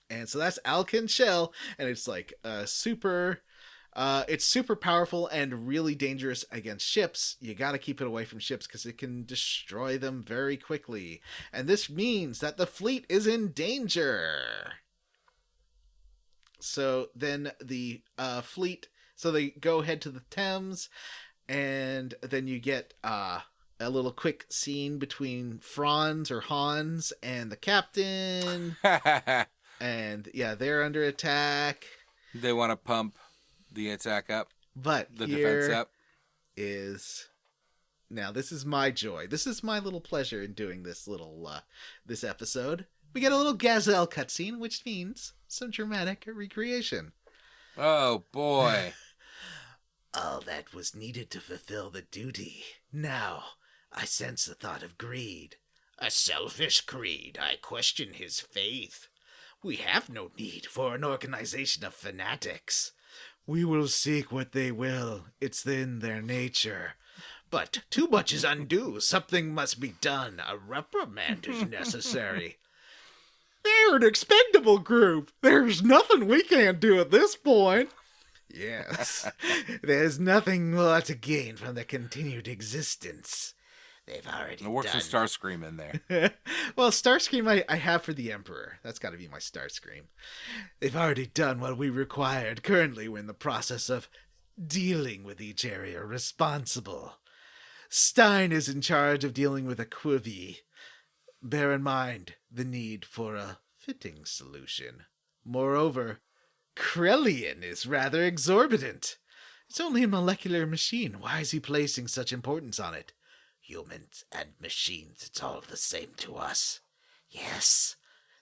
And so that's Alcan Shell. And it's like, it's super powerful and really dangerous against ships. You gotta keep it away from ships because it can destroy them very quickly. And this means that the fleet is in danger. So then the fleet, so they go head to the Thames, and then you get a little quick scene between Franz or Hans and the captain. And yeah, they're under attack. They want to pump the attack up, but the defense up. Is now this is my joy. This is my little pleasure in doing this little this episode. We get a little Gazelle cutscene, which means some dramatic recreation. Oh boy! All that was needed to fulfill the duty. Now I sense the thought of greed. A selfish greed. I question his faith. We have no need for an organization of fanatics. We will seek what they will. It's in their nature. But too much is undue. Something must be done. A reprimand is necessary. They're an expendable group. There's nothing we can't do at this point. Yes. There's nothing more to gain from their continued existence. They've already It works done. with Starscream in there. Well, Starscream I have for the Emperor. That's got to be my Starscream. They've already done what we required. Currently, we're in the process of dealing with each area responsible. Stein is in charge of dealing with Aquivi. Bear in mind the need for a fitting solution. Moreover, Krellian is rather exorbitant. It's only a molecular machine. Why is he placing such importance on it? Humans and machines, it's all the same to us. Yes,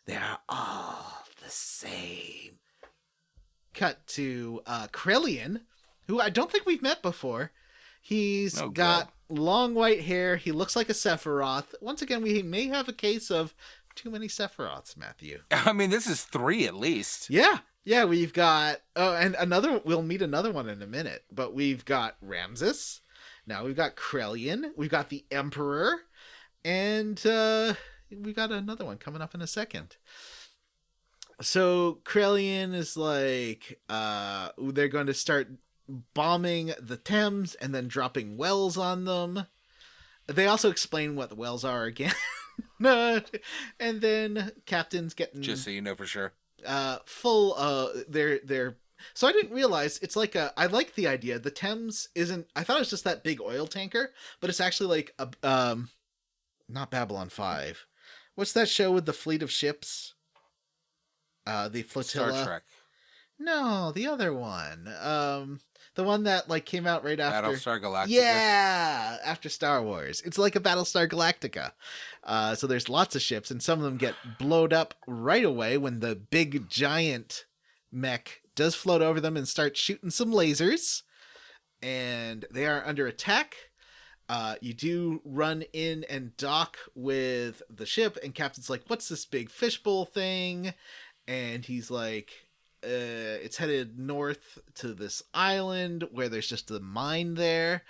they are all the same. Cut to Krellian, who I don't think we've met before. He's got long white hair. He looks like a Sephiroth. Once again, we may have a case of too many Sephiroths, Matthew. I mean, this is 3 at least. Yeah, we've got... Oh, and we'll meet another one in a minute. But we've got Ramses. Now we've got Krellian. We've got the Emperor. And we've got another one coming up in a second. So Krellian is like... they're going to start bombing the Thames and then dropping wells on them. They also explain what the wells are again. And then Captain's getting... Just so you know for sure. They're so I didn't realize it's like I like the idea. The Thames isn't, I thought it was just that big oil tanker, but it's actually like a not Babylon 5. What's that show with the fleet of ships? The flotilla. Star Trek. No, the other one. The one that like came out right after Battlestar Galactica. Yeah, after Star Wars. It's like a Battlestar Galactica. So there's lots of ships, and some of them get blowed up right away when the big giant mech does float over them and start shooting some lasers. And they are under attack. You do run in and dock with the ship, and Captain's like, "What's this big fishbowl thing?" And he's like, it's headed north to this island where there's just a mine there,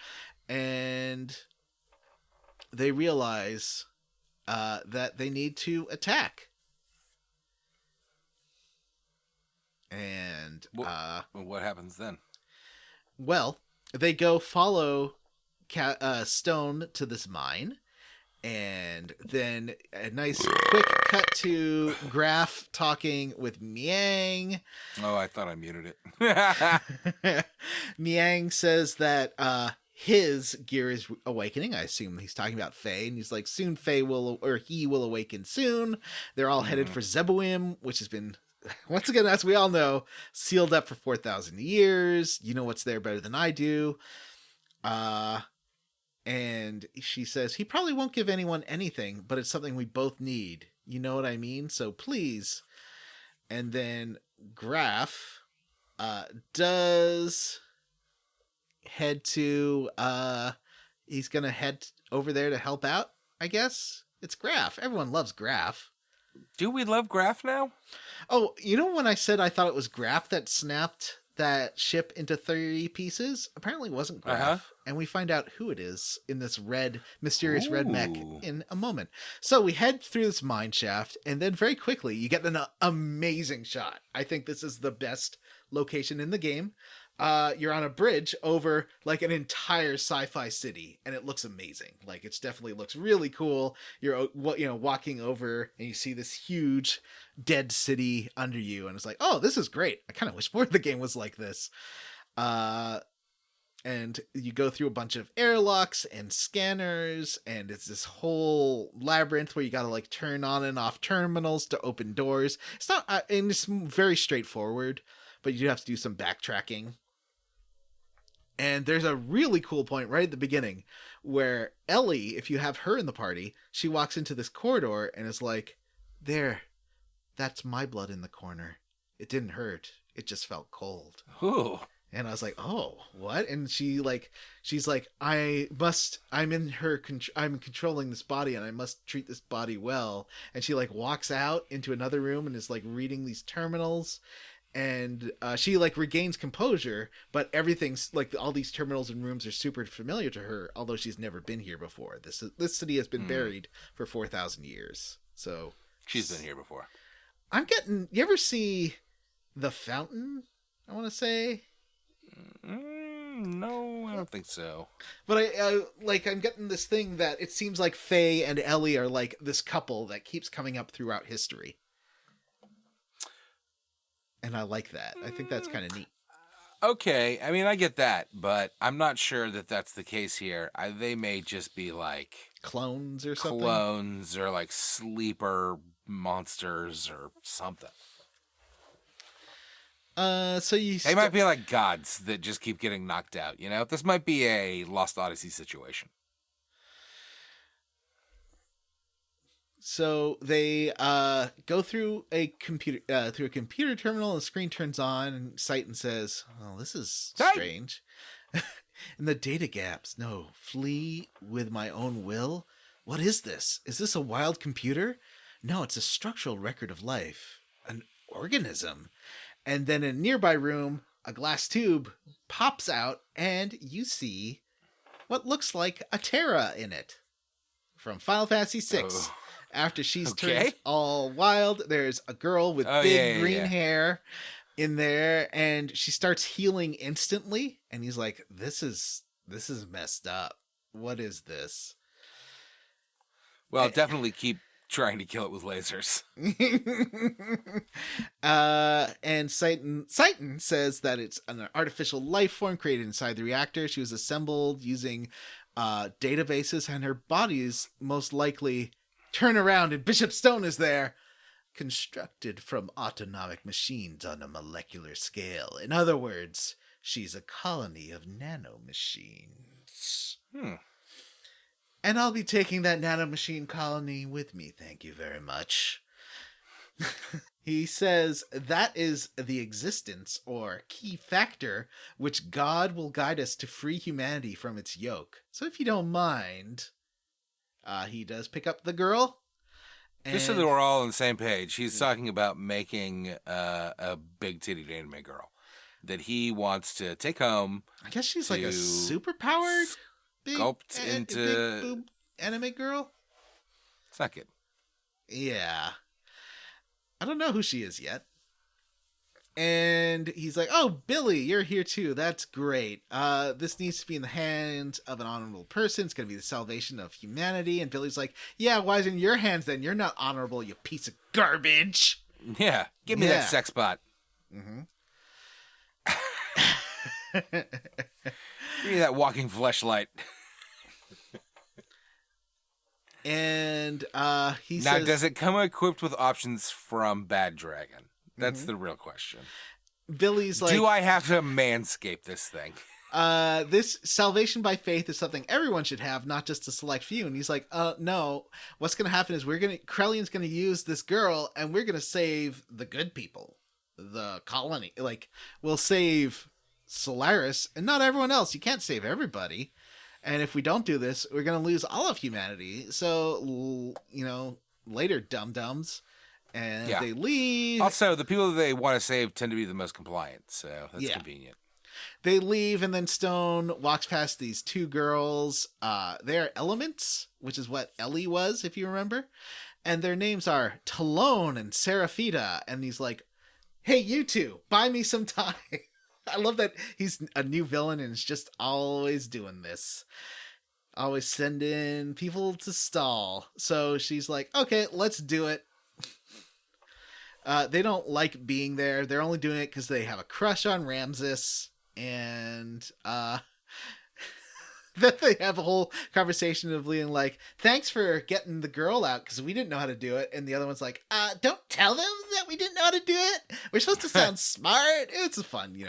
and they realize that they need to attack. And what happens then? Well, they go follow Stone to this mine. And then a nice quick cut to Graf talking with Miang. Oh, I thought I muted it. Miang says that his gear is awakening. I assume he's talking about Faye. And he's like, soon Faye he will awaken soon. They're all headed for Zeboim, which has been, once again, as we all know, sealed up for 4,000 years. You know what's there better than I do. And she says, he probably won't give anyone anything, but it's something we both need. You know what I mean? So please. And then Graf does head to... he's going to head over there to help out, I guess. It's Graf. Everyone loves Graf. Do we love Graf now? Oh, you know when I said I thought it was Graf that snapped that ship into 30 pieces? Apparently it wasn't Graf. And we find out who it is in this mysterious red mech in a moment. So we head through this mine shaft, and then very quickly you get an amazing shot. I think this is the best location in the game. You're on a bridge over like an entire sci-fi city, and it looks amazing. Like, it definitely looks really cool. You're walking over, and you see this huge dead city under you, and it's like, oh, this is great. I kind of wish more of the game was like this. And you go through a bunch of airlocks and scanners, and it's this whole labyrinth where you got to like turn on and off terminals to open doors. It's not, and it's very straightforward, but you do have to do some backtracking. And there's a really cool point right at the beginning where Ellie, if you have her in the party, she walks into this corridor and is like, there, that's my blood in the corner. It didn't hurt. It just felt cold. Ooh. And I was like, oh, what? And she's like, I'm controlling this body and I must treat this body well. And she like walks out into another room and is like reading these terminals. And she like regains composure, but everything's like all these terminals and rooms are super familiar to her, although she's never been here before. This city has been buried for 4,000 years. So she's been here before. You ever see The Fountain? I want to say No, I don't think so. But I'm getting this thing that it seems like Faye and Ellie are like this couple that keeps coming up throughout history. And I like that. I think that's kind of neat. Okay, I mean, I get that, but I'm not sure that that's the case here. They may just be like Clones or something? clones or like sleeper monsters or something. They might be like gods that just keep getting knocked out, you know? This might be a Lost Odyssey situation. So they go through a computer terminal, and the screen turns on, and Satan says, "Oh, this is strange." And the data gaps. No, flee with my own will. What is this? Is this a wild computer? No, it's a structural record of life, an organism. And then in a nearby room, a glass tube pops out, and you see what looks like a Terra in it from Final Fantasy VI. Oh. After she's turned all wild, there's a girl with big green hair in there, and she starts healing instantly. And he's like, "This is messed up. What is this?" Well, definitely keep trying to kill it with lasers. And Satan says that it's an artificial life form created inside the reactor. She was assembled using databases, and her body is most likely... Turn around and Bishop Stone is there. Constructed from autonomic machines on a molecular scale. In other words, she's a colony of nanomachines. And I'll be taking that nanomachine colony with me, thank you very much. He says that is the existence or key factor which God will guide us to free humanity from its yoke. So if you don't mind... he does pick up the girl. Just so that we're all on the same page, he's talking about making a big-titted anime girl that he wants to take home. I guess she's like a super-powered sculpt into big boob anime girl. It's not good. Yeah. I don't know who she is yet. And he's like, "Oh, Billy, you're here too. That's great. This needs to be in the hands of an honorable person. It's going to be the salvation of humanity." And Billy's like, "Yeah, why is it in your hands then? You're not honorable, you piece of garbage." Yeah, give me that sex bot. Mm-hmm. Give me that walking fleshlight. And he now, says... does it come equipped with options from Bad Dragon? That's the real question. Billy's like... Do I have to manscape this thing? This salvation by faith is something everyone should have, not just a select few. And he's like, no. What's going to happen is Krellian's going to use this girl, and we're going to save the good people. The colony. Like, we'll save Solaris, and not everyone else. You can't save everybody. And if we don't do this, we're going to lose all of humanity. So, later, dum-dums. And they leave. Also, the people that they want to save tend to be the most compliant, so that's convenient. They leave, and then Stone walks past these two girls. They're Elements, which is what Ellie was, if you remember. And their names are Talone and Seraphita. And he's like, "Hey, you two, buy me some time." I love that he's a new villain and is just always doing this. Always sending people to stall. So she's like, "Okay, let's do it." They don't like being there. They're only doing it because they have a crush on Ramses. And then they have a whole conversation of being like, "Thanks for getting the girl out because we didn't know how to do it." And the other one's like, "Don't tell them that we didn't know how to do it. We're supposed to sound smart." It's a fun,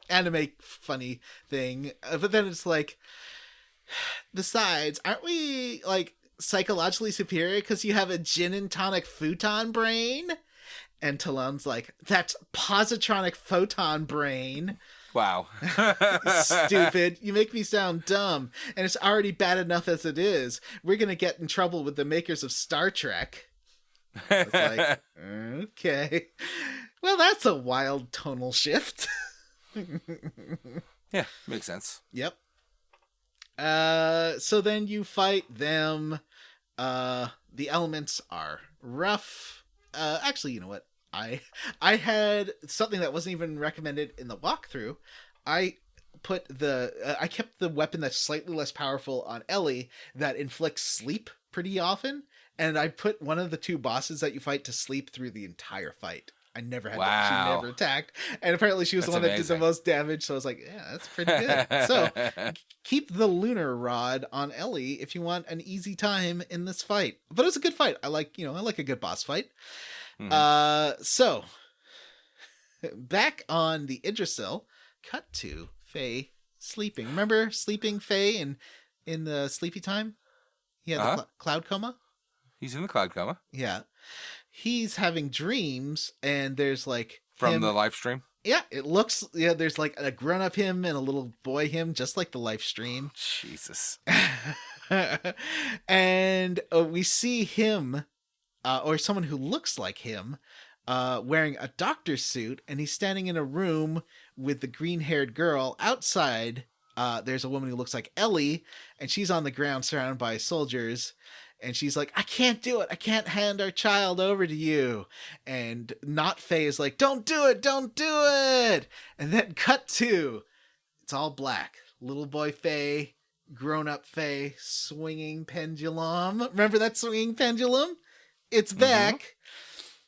anime funny thing. But then it's like, besides, aren't we like psychologically superior because you have a gin and tonic futon brain? And Talon's like, "That's positronic photon brain." Wow. Stupid. You make me sound dumb. And it's already bad enough as it is. We're going to get in trouble with the makers of Star Trek. It's like, okay. Well, that's a wild tonal shift. Yeah, makes sense. Yep. So then you fight them. The elements are rough. Actually, you know what? I had something that wasn't even recommended in the walkthrough. I I kept the weapon that's slightly less powerful on Ellie that inflicts sleep pretty often, and I put one of the 2 bosses that you fight to sleep through the entire fight. I never had that. She never attacked, and apparently she was the one that did the most damage. So I was like, yeah, that's pretty good. So keep the lunar rod on Ellie if you want an easy time in this fight. But it was a good fight. I like a good boss fight. Mm-hmm. So back on the Yggdrasil, cut to Faye sleeping. Remember sleeping Faye in the sleepy time? He had the cloud coma. He's in the cloud coma. Yeah. He's having dreams, and there's like from the live stream. Yeah, it looks there's like a grown-up him and a little boy him, just like the live stream. Jesus. And we see him, or someone who looks like him, wearing a doctor's suit, and he's standing in a room with the green-haired girl. Outside, there's a woman who looks like Ellie, and she's on the ground surrounded by soldiers. And she's like, I can't do it. I can't hand our child over to you. And not Faye is like, don't do it. Don't do it. And then cut to, it's all black. Little boy Faye, grown-up Faye, swinging pendulum. Remember that swinging pendulum? It's back.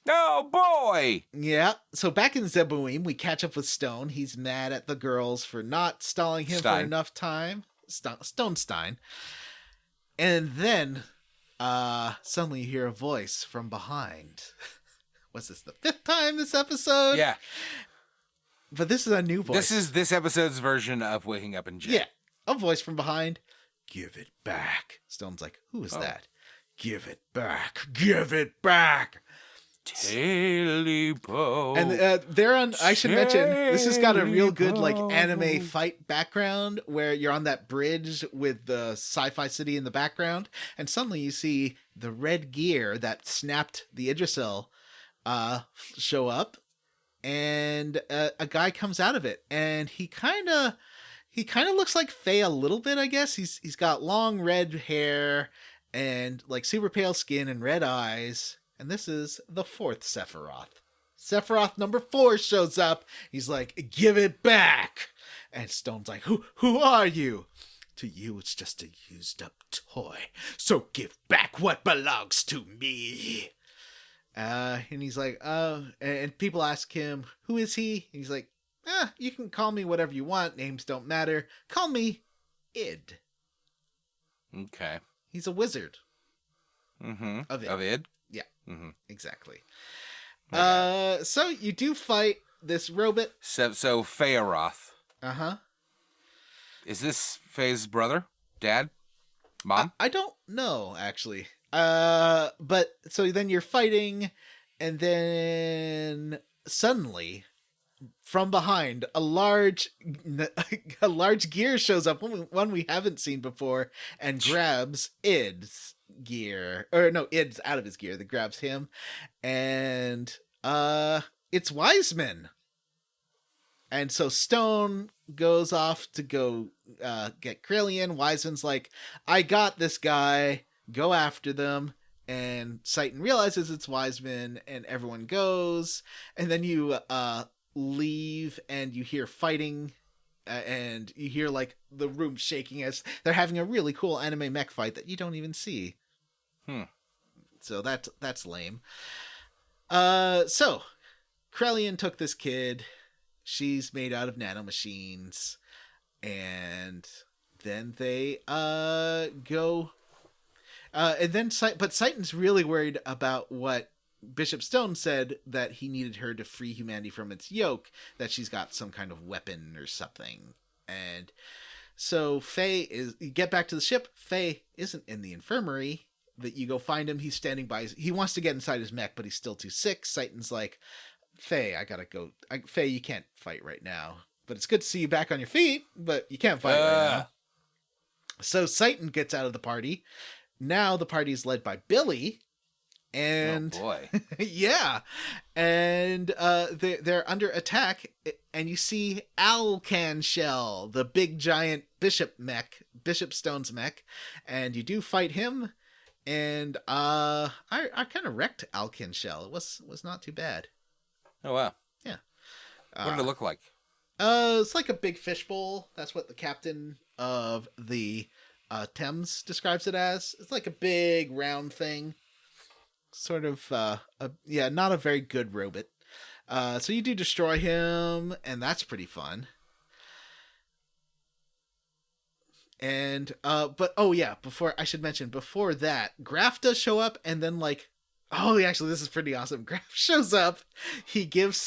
Oh, boy. Yeah. So back in Zeboim, we catch up with Stone. He's mad at the girls for not stalling him for enough time. Stone Stein. And then... suddenly you hear a voice from behind. Was this the 5th time this episode? Yeah. But this is a new voice. This is this episode's version of Waking Up in Jail. Yeah. A voice from behind. Give it back. Stone's like, who is that? Give it back. Give it back. Talipo. And they're on, I should mention, this has got a real good like anime fight background where you're on that bridge with the sci-fi city in the background, and suddenly you see the red gear that snapped the Yggdrasil show up, and a guy comes out of it, and he kind of looks like Faye a little bit, I guess. He's got long red hair and like super pale skin and red eyes. And this is the 4th Sephiroth. Sephiroth number 4 shows up. He's like, give it back. And Stone's like, who are you? To you, it's just a used up toy. So give back what belongs to me. And he's like, and people ask him, who is he? And he's like, you can call me whatever you want. Names don't matter. Call me Id. Okay. He's a wizard. Mm-hmm. Of Id? Yeah, mm-hmm. Exactly. Okay. So you do fight this robot. So Fearoth. Uh-huh. Is this Faye's brother? Dad? Mom? I don't know, actually. But so then you're fighting, and then suddenly, from behind, a large gear shows up, one we haven't seen before, and grabs Id's gear, or no, Id's out of his gear that grabs him, and it's Wiseman. And so Stone goes off to go get Krillian. Wiseman's like, I got this guy, go after them. And Satan realizes it's Wiseman, and everyone goes, and then you leave, and you hear fighting, and you hear like the room shaking as they're having a really cool anime mech fight that you don't even see. So that's lame. So Krillian took this kid. She's made out of nanomachines, and then they go. And then, but Satan's really worried about what Bishop Stone said, that he needed her to free humanity from its yoke, that she's got some kind of weapon or something. And so you get back to the ship. Faye isn't in the infirmary. That you go find him. He's standing by. He wants to get inside his mech, but he's still too sick. Satan's like, Faye, I gotta go. Faye, you can't fight right now. But it's good to see you back on your feet, but you can't fight right now. So Satan gets out of the party. Now the party is led by Billy. And oh boy. Yeah. And they're under attack, and you see Alcan Shell, the big giant Bishop Stone's mech, and you do fight him. And I kind of wrecked Alcan Shell. It was not too bad. Oh wow. Yeah. What did it look like? It's like a big fishbowl. That's what the captain of the Thames describes it as. It's like a big round thing. Sort of, not a very good robot. So you do destroy him, and that's pretty fun. And, before that, Graf does show up, and then, like, actually, this is pretty awesome. Graf shows up, he gives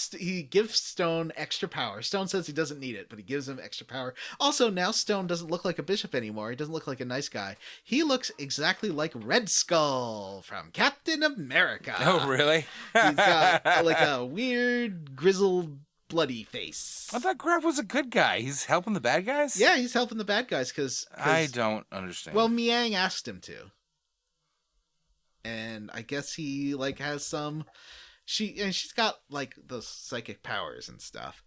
Stone extra power. Stone says he doesn't need it, but he gives him extra power. Also, now Stone doesn't look like a bishop anymore. He doesn't look like a nice guy. He looks exactly like Red Skull from Captain America. Oh, really? He's got, like, a weird, grizzled, bloody face. I thought Graf was a good guy. He's helping the bad guys? Yeah, he's helping the bad guys because... I don't understand. Well, Miang asked him to. And I guess he, like, has some... She's got, like, those psychic powers and stuff.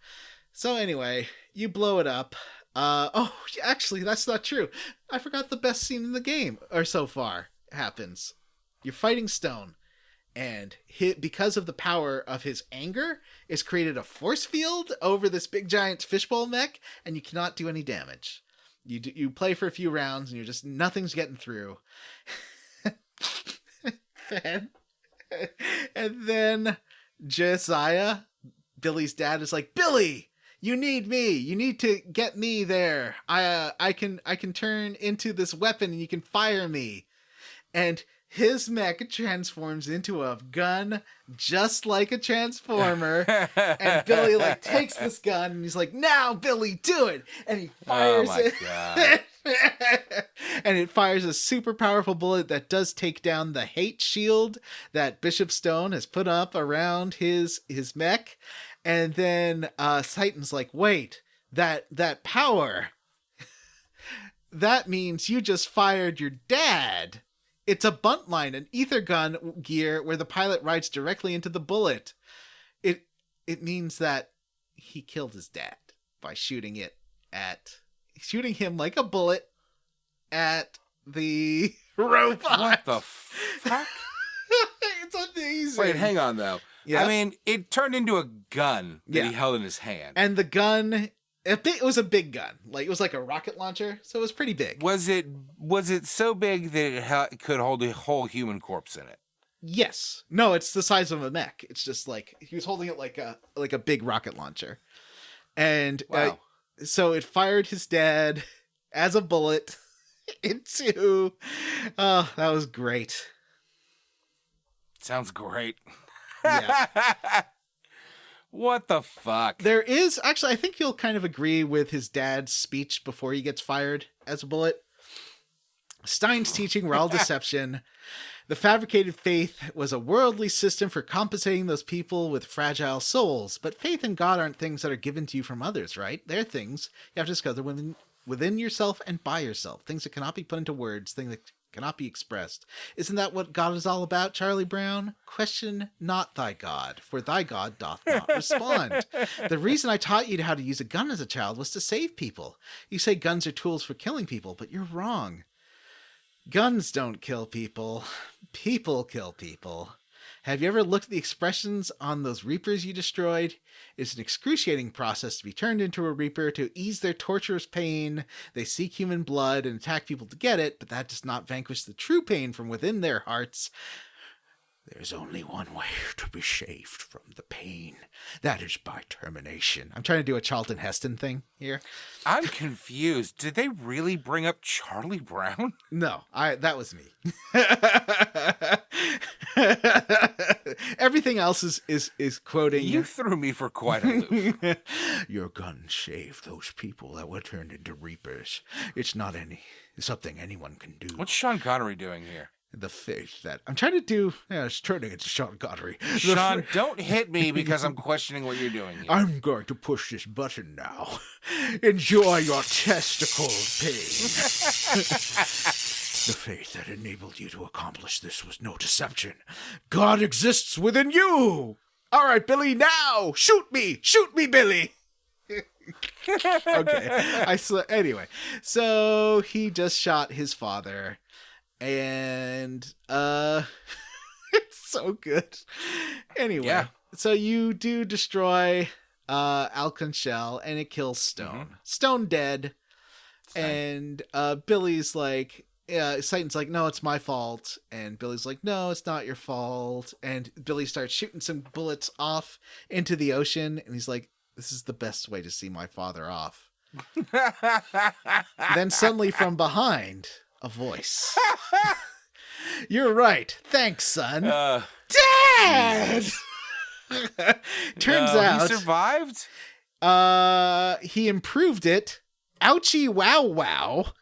So anyway, you blow it up. Actually, that's not true. I forgot the best scene in the game, or so far, happens. You're fighting Stone. And because of the power of his anger, it's created a force field over this big giant fishbowl mech, and you cannot do any damage. You play for a few rounds, and you're just nothing's getting through. and then Josiah, Billy's dad, is like, Billy, you need me. You need to get me there. I can turn into this weapon, and you can fire me. And his mech transforms into a gun just like a Transformer. And Billy, like, takes this gun and he's like, now, Billy, do it. And he fires it. God. And it fires a super powerful bullet that does take down the hate shield that Bishop Stone has put up around his mech. And then Titan's like, wait, that power, that means you just fired your dad. It's a buntline, an ether gun gear where the pilot rides directly into the bullet. It means that he killed his dad by shooting him like a bullet at the robot. What the fuck? It's amazing. Wait, hang on though. Yeah. I mean, it turned into a gun that he held in his hand. And the gun... It was a big gun. Like, it was like a rocket launcher, so it was pretty big. Was it so big that it could hold a whole human corpse in it? Yes. No, it's the size of a mech. It's just like he was holding it like a big rocket launcher. And wow. So it fired his dad as a bullet into... Oh, that was great. Sounds great. Yeah. What the fuck? There is, actually, I think you'll kind of agree with his dad's speech before he gets fired as a bullet. Stein's teaching were all deception. The fabricated faith was a worldly system for compensating those people with fragile souls. But faith and God aren't things that are given to you from others, right? They're things you have to discover within yourself and by yourself. Things that cannot be put into words, things that cannot be expressed. Isn't that what God is all about, Charlie Brown? Question not thy God, for thy God doth not respond. The reason I taught you how to use a gun as a child was to save people. You say guns are tools for killing people, but you're wrong. Guns don't kill people. People kill people. Have you ever looked at the expressions on those Reapers you destroyed? It's an excruciating process to be turned into a Reaper to ease their torturous pain. They seek human blood and attack people to get it, but that does not vanquish the true pain from within their hearts. There's only one way to be saved from the pain. That is by termination. I'm trying to do a Charlton Heston thing here. I'm confused. Did they really bring up Charlie Brown? No, that was me. Everything else is quoting. You threw me for quite a loop. Your gun saved those people that were turned into Reapers. It's not something anyone can do. What's Sean Connery doing here? The faith that I'm trying to do. Yeah, it's turning into Sean Connery. Sean, don't hit me because I'm questioning what you're doing here. I'm going to push this button now. Enjoy your testicle pain. The faith that enabled you to accomplish this was no deception. God exists within you. All right, Billy, now shoot me, Billy. Okay. Anyway, so he just shot his father. And it's so good. Anyway, So you do destroy Alconchel, and it kills Stone. Stone dead. And Billy's like, Satan's like, no, it's my fault. And Billy's like, no, it's not your fault. And Billy starts shooting some bullets off into the ocean. And he's like, this is the best way to see my father off. Then suddenly from behind, a voice. You're right. Thanks, son. Dad! Turns out he survived? He improved it. Ouchie wow wow.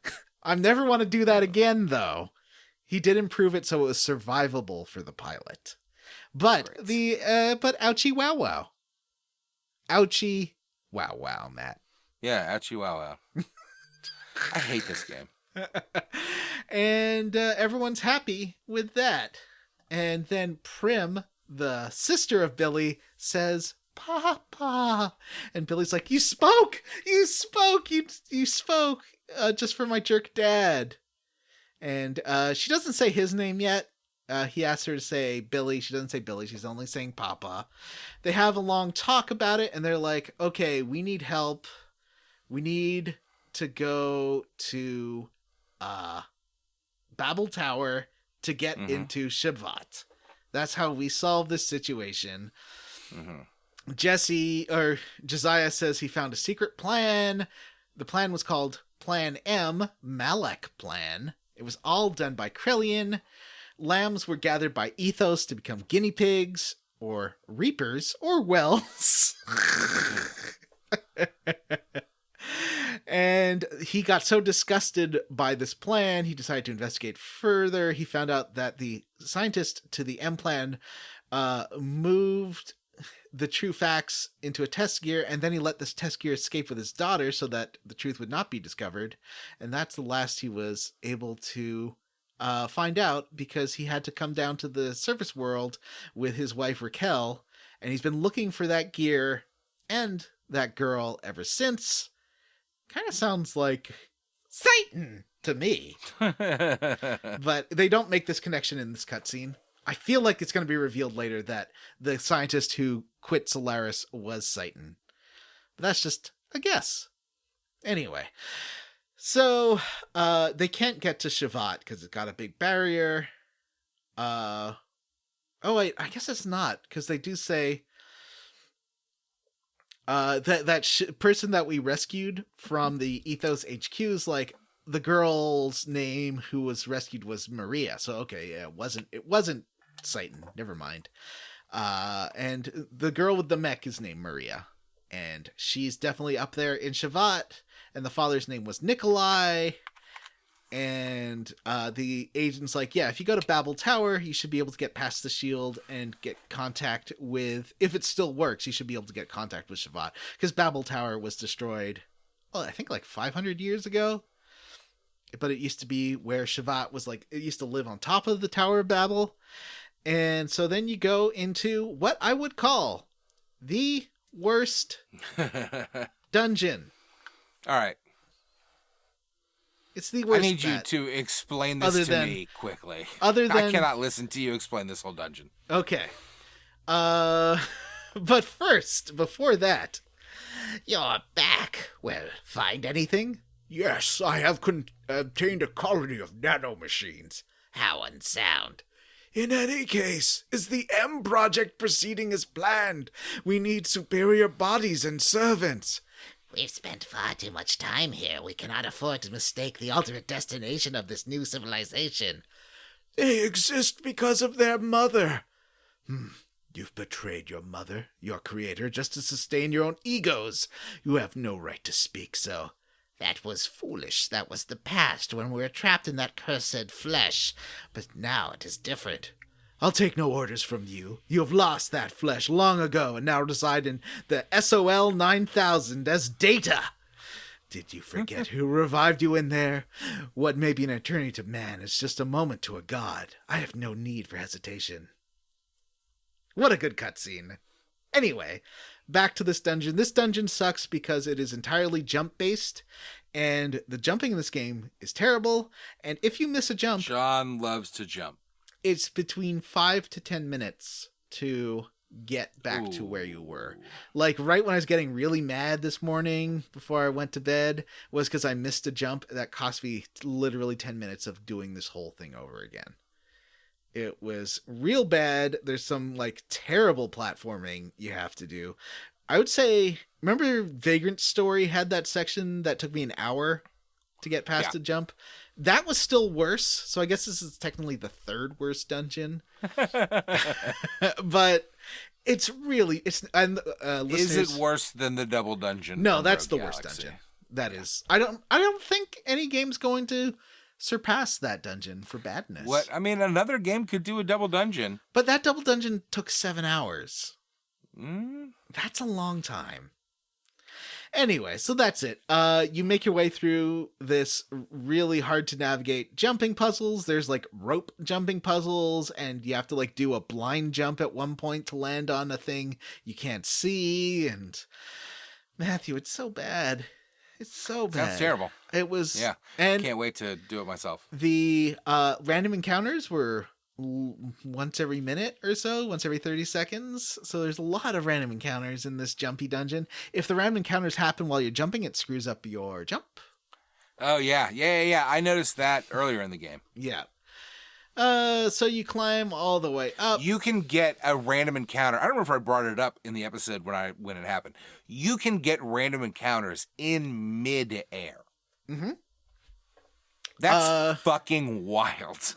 I never want to do that again, though. He did improve it so it was survivable for the pilot. But but ouchie wow wow. Ouchie wow wow, Matt. Yeah, ouchie wow wow. I hate this game. And everyone's happy with that. And then Prim, the sister of Billy, says, Papa. And Billy's like, you spoke just for my jerk dad. And she doesn't say his name yet. He asks her to say Billy. She doesn't say Billy. She's only saying Papa. They have a long talk about it, and they're like, okay, we need help. We need to go to Babel Tower to get into Shevat. That's how we solve this situation. Josiah says he found a secret plan. The plan was called Plan M, Malek Plan. It was all done by Krellian. Lambs were gathered by Ethos to become guinea pigs, or reapers, or wells. And he got so disgusted by this plan, he decided to investigate further. He found out that the scientist to the M plan moved the true facts into a test gear, and then he let this test gear escape with his daughter so that the truth would not be discovered. And that's the last he was able to find out, because he had to come down to the surface world with his wife Raquel, and he's been looking for that gear and that girl ever since. Kind of sounds like Satan to me. But they don't make this connection in this cutscene. I feel like it's going to be revealed later that the scientist who quit Solaris was Satan. But that's just a guess. Anyway, so they can't get to Shevat because it's got a big barrier. Oh, wait, I guess it's not, because they do say person that we rescued from the Ethos HQ is like, the girl's name who was rescued was Maria. So, okay, yeah, it wasn't Satan. Never mind. And the girl with the mech is named Maria. And she's definitely up there in Shevat. And the father's name was Nikolai. And the agent's like, yeah, if you go to Babel Tower, you should be able to get past the shield and get contact with, if it still works, you should be able to get contact with Shevat. Because Babel Tower was destroyed, well, I think like 500 years ago. But it used to be where Shevat was like, it used to live on top of the Tower of Babel. And so then you go into what I would call the worst dungeon. All right. It's the worst. I need you to explain this to me quickly. I cannot listen to you explain this whole dungeon. Okay. But first, before that, you're back. Well, find anything? Yes, I have obtained a colony of nanomachines. How unsound. In any case, is the M project proceeding as planned? We need superior bodies and servants. We've spent far too much time here. We cannot afford to mistake the ultimate destination of this new civilization. They exist because of their mother. You've betrayed your mother, your creator, just to sustain your own egos. You have no right to speak so. That was foolish. That was the past, when we were trapped in that cursed flesh. But now it is different. I'll take no orders from you. You have lost that flesh long ago and now reside in the SOL 9000 as Data. Did you forget who revived you in there? What may be an eternity to man is just a moment to a god. I have no need for hesitation. What a good cutscene. Anyway, back to this dungeon. This dungeon sucks because it is entirely jump-based, and the jumping in this game is terrible, and if you miss a jump... John loves to jump. It's between 5 to 10 minutes to get back to where you were. Like right when I was getting really mad this morning before I went to bed was because I missed a jump that cost me literally 10 minutes of doing this whole thing over again. It was real bad. There's some like terrible platforming you have to do. I would say, remember Vagrant Story had that section that took me an hour to get past a jump? That was still worse. So I guess this is technically the third worst dungeon. But it's really, and is it worse than the double dungeon? No, that's the Rogue worst Galaxy? dungeon. That is, I don't think any game's going to surpass that dungeon for badness. What? I mean, another game could do a double dungeon. But that double dungeon took 7 hours. Mm? That's a long time. Anyway, so that's it. You make your way through this really hard to navigate jumping puzzles. There's like rope jumping puzzles, and you have to like do a blind jump at one point to land on a thing you can't see. And Matthew, it's so bad. It's so bad. Sounds terrible. It was. Yeah. And can't wait to do it myself. the random encounters were once every minute or so, once every 30 seconds. So there's a lot of random encounters in this jumpy dungeon. If the random encounters happen while you're jumping, it screws up your jump. Oh, yeah. I noticed that earlier in the game. Yeah. So you climb all the way up. You can get a random encounter. I don't know if I brought it up in the episode when it happened. You can get random encounters in mid-air. Mm-hmm. That's fucking wild.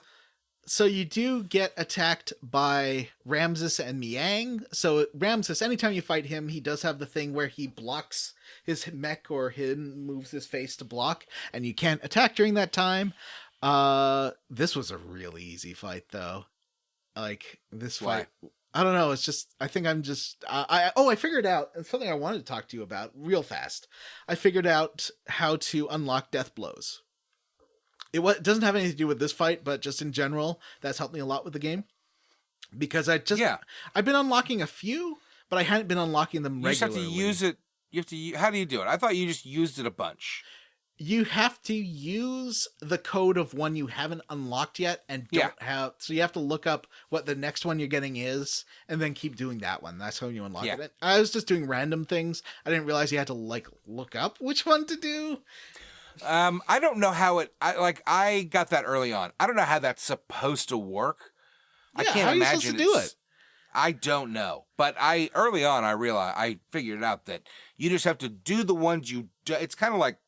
So you do get attacked by Ramses and Miang. So Ramses, anytime you fight him, he does have the thing where he blocks his mech or moves his face to block, and you can't attack during that time. This was a really easy fight, though. Like, this fight... Why? I don't know, it's just... I think I'm just... I figured out... It's something I wanted to talk to you about real fast. I figured out how to unlock death blows. It doesn't have anything to do with this fight, but just in general, that's helped me a lot with the game. Because I've been unlocking a few, but I hadn't been unlocking them regularly. You just have to use it. How do you do it? I thought you just used it a bunch. You have to use the code of one you haven't unlocked yet and don't have. So you have to look up what the next one you're getting is, and then keep doing that one. That's how you unlock it. I was just doing random things. I didn't realize you had to like look up which one to do. I don't know how I got that early on. I don't know how that's supposed to work. Yeah, I can't how are you imagine supposed to do it? I don't know. At that you just have to do the ones you do. It's kind of like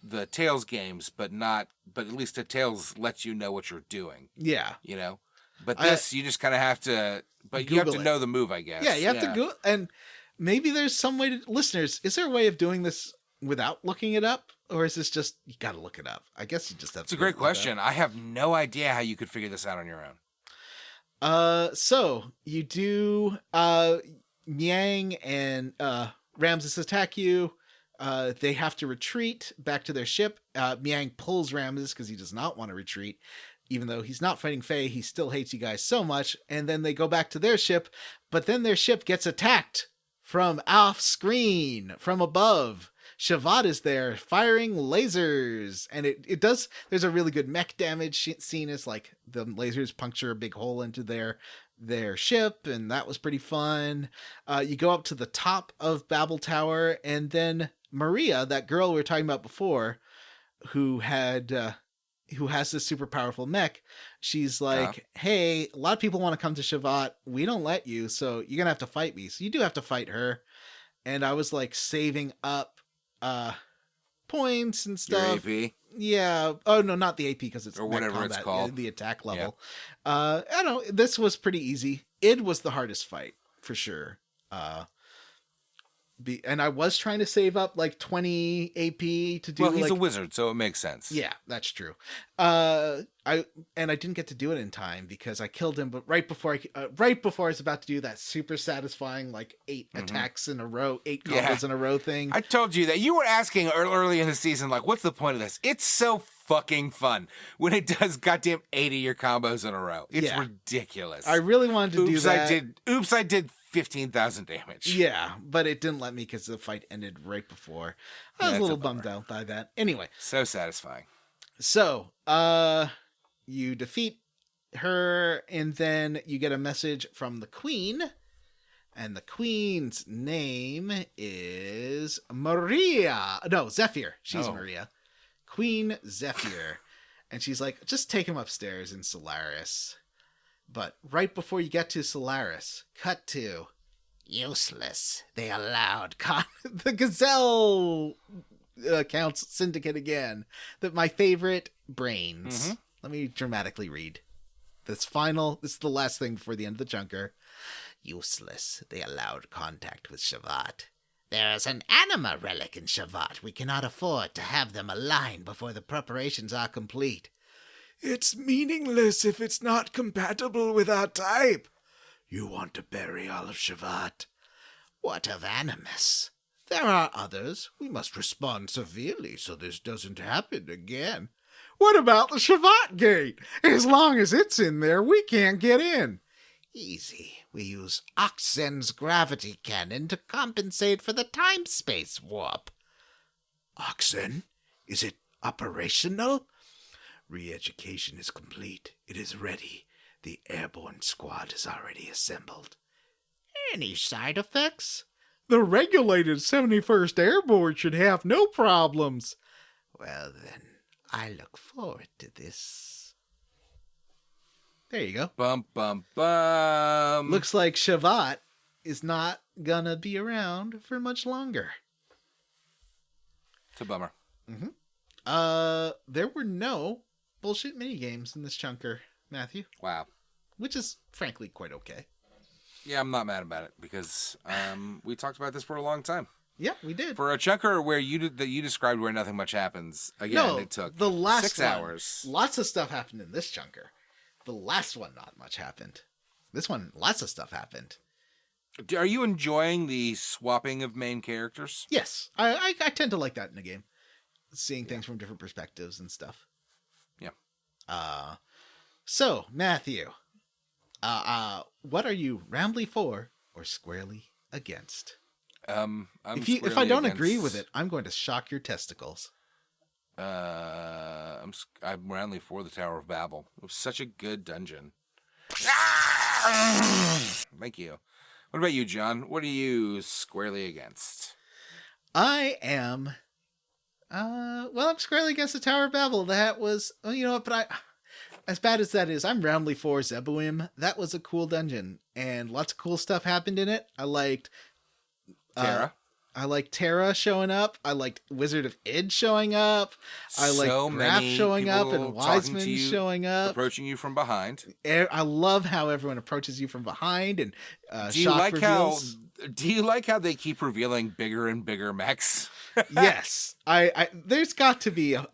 the Tales games, but at least the Tales lets you know what you're doing. Yeah. You know? But this, you just kind of have to, but you have to know the move, I guess. Yeah, you have to go, and maybe there's some way to, listeners, is there a way of doing this without looking it up? Or is this just, you got to look it up? I guess you just have to. It's a great question. I have no idea how you could figure this out on your own. So you do, Miang and, Ramses attack you. They have to retreat back to their ship. Miang pulls Ramses because he does not want to retreat. Even though he's not fighting Faye, he still hates you guys so much. And then they go back to their ship, but then their ship gets attacked from off screen, from above. Shevat is there firing lasers, and it does. There's a really good mech damage scene. It's like the lasers puncture a big hole into their ship, and that was pretty fun. You go up to the top of Babel Tower, and then Maria, that girl we were talking about before, who has this super powerful mech, she's like, hey, a lot of people want to come to Shevat. We don't let you, so you're gonna have to fight me. So you do have to fight her. And I was like saving up points and stuff. Your AP? Yeah. Oh no, not the AP because it's or whatever combat, it's called. The attack level. I don't know. This was pretty easy. It was the hardest fight for sure. And I was trying to save up like 20 AP to do. Well, he's a wizard, so it makes sense. Yeah, that's true. I didn't get to do it in time because I killed him, but right before I was about to do that super satisfying like 8 attacks in a row, 8 combos in a row thing. I told you that. You were asking early in the season, like, what's the point of this? It's so fucking fun when it does goddamn 8 of your combos in a row. It's ridiculous. I really wanted to do that. I did 15,000 damage. Yeah, but it didn't let me because the fight ended right before. I was a little bummed out by that. Anyway. So satisfying. So, you defeat her, and then you get a message from the queen And the queen's name is Maria. No, Zephyr. She's Maria. Queen Zephyr. And she's like, just take him upstairs in Solaris. But right before you get to Solaris, cut to useless. They allowed the Gazelle Counts Syndicate again. My favorite brains. Mm-hmm. Let me dramatically read. This is the last thing before the end of the chunker. Useless. They allowed contact with Shevat. There is an anima relic in Shevat. We cannot afford to have them align before the preparations are complete. It's meaningless if it's not compatible with our type. You want to bury all of Shevat? What of Animus? There are others. We must respond severely so this doesn't happen again. What about the Shevat gate? As long as it's in there, we can't get in. Easy. We use Oxen's gravity cannon to compensate for the time-space warp. Oxen? Is it operational? Re-education is complete. It is ready. The airborne squad is already assembled. Any side effects? The regulated 71st Airborne should have no problems. Well then, I look forward to this. There you go. Bum, bum, bum. Looks like Shevat is not gonna be around for much longer. It's a bummer. Mm-hmm. There were no bullshit minigames in this chunker, Matthew. Wow. Which is, frankly, quite okay. Yeah, I'm not mad about it because we talked about this for a long time. Yeah, we did. For a chunker where you described where nothing much happens, again, it took the last 6 hours. Lots of stuff happened in this chunker. The last one, not much happened. This one, lots of stuff happened. Are you enjoying the swapping of main characters? Yes, I tend to like that in a game. Seeing things from different perspectives and stuff. Yeah. So, Matthew, what are you roundly for or squarely against? If I don't agree with it, I'm going to shock your testicles. I'm roundly for the Tower of Babel. It was such a good dungeon. Thank you. What about you, John? What are you squarely against? I am. I'm squarely against the Tower of Babel. That was, as bad as that is, I'm roundly for Zeboim. That was a cool dungeon, and lots of cool stuff happened in it. I liked Terra. I liked Terra showing up. I liked Wizard of Id showing up. I liked Graf showing up and Wiseman showing up. Approaching you from behind. I love how everyone approaches you from behind and do you like reveals. Do you like how they keep revealing bigger and bigger mechs? Yes. There's got to be a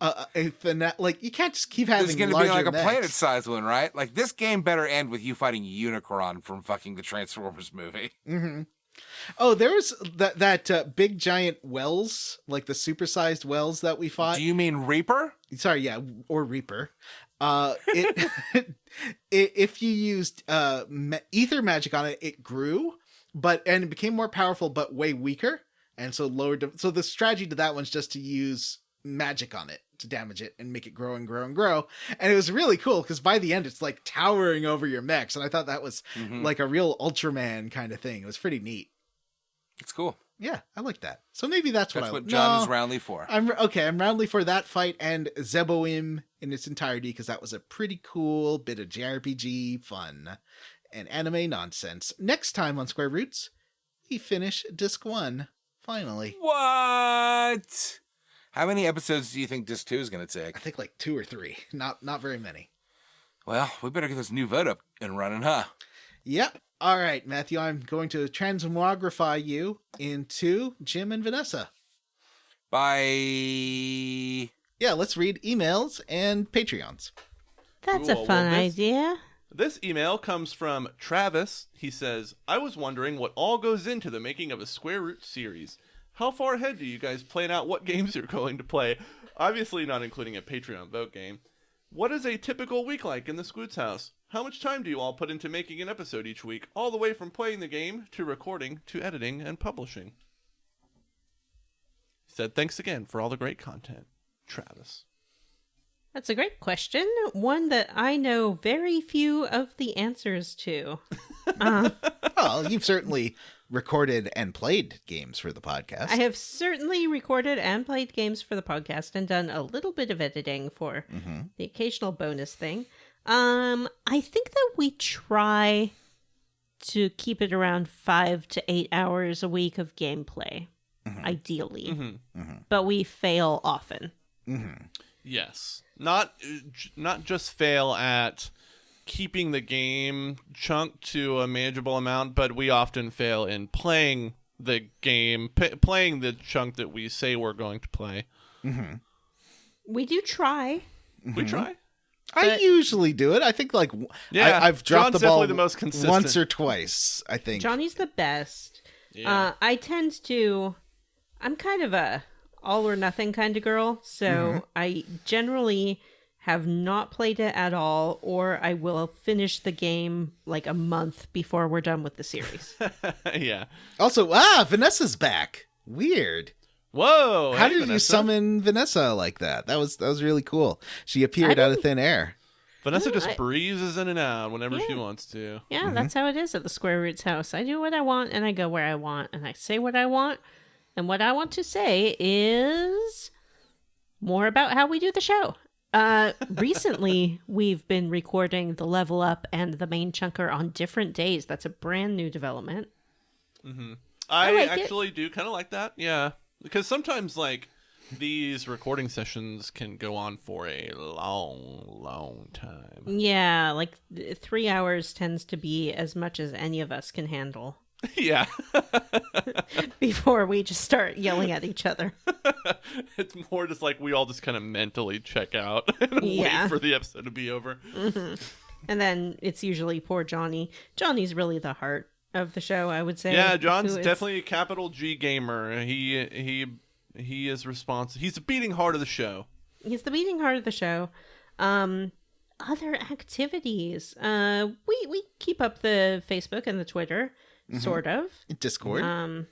like, you can't just keep having larger There's going to be like mechs. a planet-sized one, right? Like, this game better end with you fighting Unicron from fucking the Transformers movie. Mm-hmm. Oh, there was that big giant wells, like the supersized wells that we fought. Do you mean Reaper? Sorry, yeah, or Reaper. If you used ether magic on it, it grew, and it became more powerful, but way weaker, and so lowered. So the strategy to that one's just to use magic on it to damage it and make it grow and grow and grow. And it was really cool because by the end, it's like towering over your mechs, and I thought that was like a real Ultraman kind of thing. It was pretty neat. It's cool. Yeah, I like that. So maybe that's what John is roundly for. I'm roundly for that fight and Zeboim in its entirety because that was a pretty cool bit of JRPG fun and anime nonsense. Next time on Square Roots, we finish Disc 1, finally. What? How many episodes do you think Disc 2 is going to take? I think like 2 or 3. Not very many. Well, we better get this new vote up and running, huh? Yep. All right, Matthew, I'm going to transmogrify you into Jim and Vanessa. Bye. Yeah, let's read emails and Patreons. That's a fun idea. This email comes from Travis. He says, I was wondering what all goes into the making of a Square Root series. How far ahead do you guys plan out what games you're going to play? Obviously not including a Patreon vote game. What is a typical week like in the Squoots house? How much time do you all put into making an episode each week, all the way from playing the game to recording to editing and publishing? He said, thanks again for all the great content, Travis. That's a great question. One that I know very few of the answers to. Well, you've certainly recorded and played games for the podcast. I have certainly recorded and played games for the podcast and done a little bit of editing for the occasional bonus thing. I think that we try to keep it around 5 to 8 hours a week of gameplay, ideally. But we fail often. Yes. Not just fail at keeping the game chunk to a manageable amount, but we often fail in playing the game, playing the chunk that we say we're going to play. We do try. We try. I usually do it. I think I've dropped John's the ball definitely the most consistent. once or twice, I think. Johnny's the best. Yeah. I'm kind of a all or nothing kind of girl, so I generally have not played it at all, or I will finish the game like a month before we're done with the series. Yeah. Also, Vanessa's back. Weird. Whoa! How hey, did Vanessa. you summon Vanessa like that? That was really cool. She appeared out of thin air. Vanessa just breezes in and out whenever she wants to. Yeah, that's how it is at the Square Roots house. I do what I want, and I go where I want, and I say what I want. And what I want to say is more about how we do the show. Recently, we've been recording the Level Up and the Main Chunker on different days. That's a brand new development. I like actually do kind of like that. Yeah. Because sometimes, these recording sessions can go on for a long, long time. Yeah, 3 hours tends to be as much as any of us can handle Yeah. before we just start yelling at each other. It's more just we all just kind of mentally check out and wait for the episode to be over. And then it's usually poor Johnny. Johnny's really the heart of the show, I would say. Yeah, John's definitely a capital G gamer. He is responsible. He's the beating heart of the show. He's the beating heart of the show. Other activities. We keep up the Facebook and the Twitter, sort of. Discord.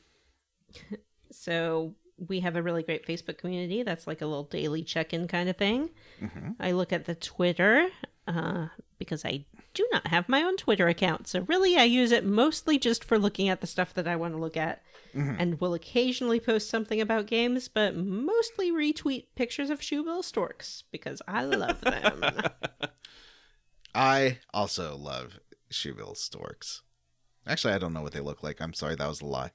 So we have a really great Facebook community. That's like a little daily check-in kind of thing. I look at the Twitter because I do not have my own Twitter account. So really I use it mostly just for looking at the stuff that I want to look at. And will occasionally post something about games, but mostly retweet pictures of shoebill storks because I love them. I also love shoebill storks. Actually, I don't know what they look like. I'm sorry, that was a lie.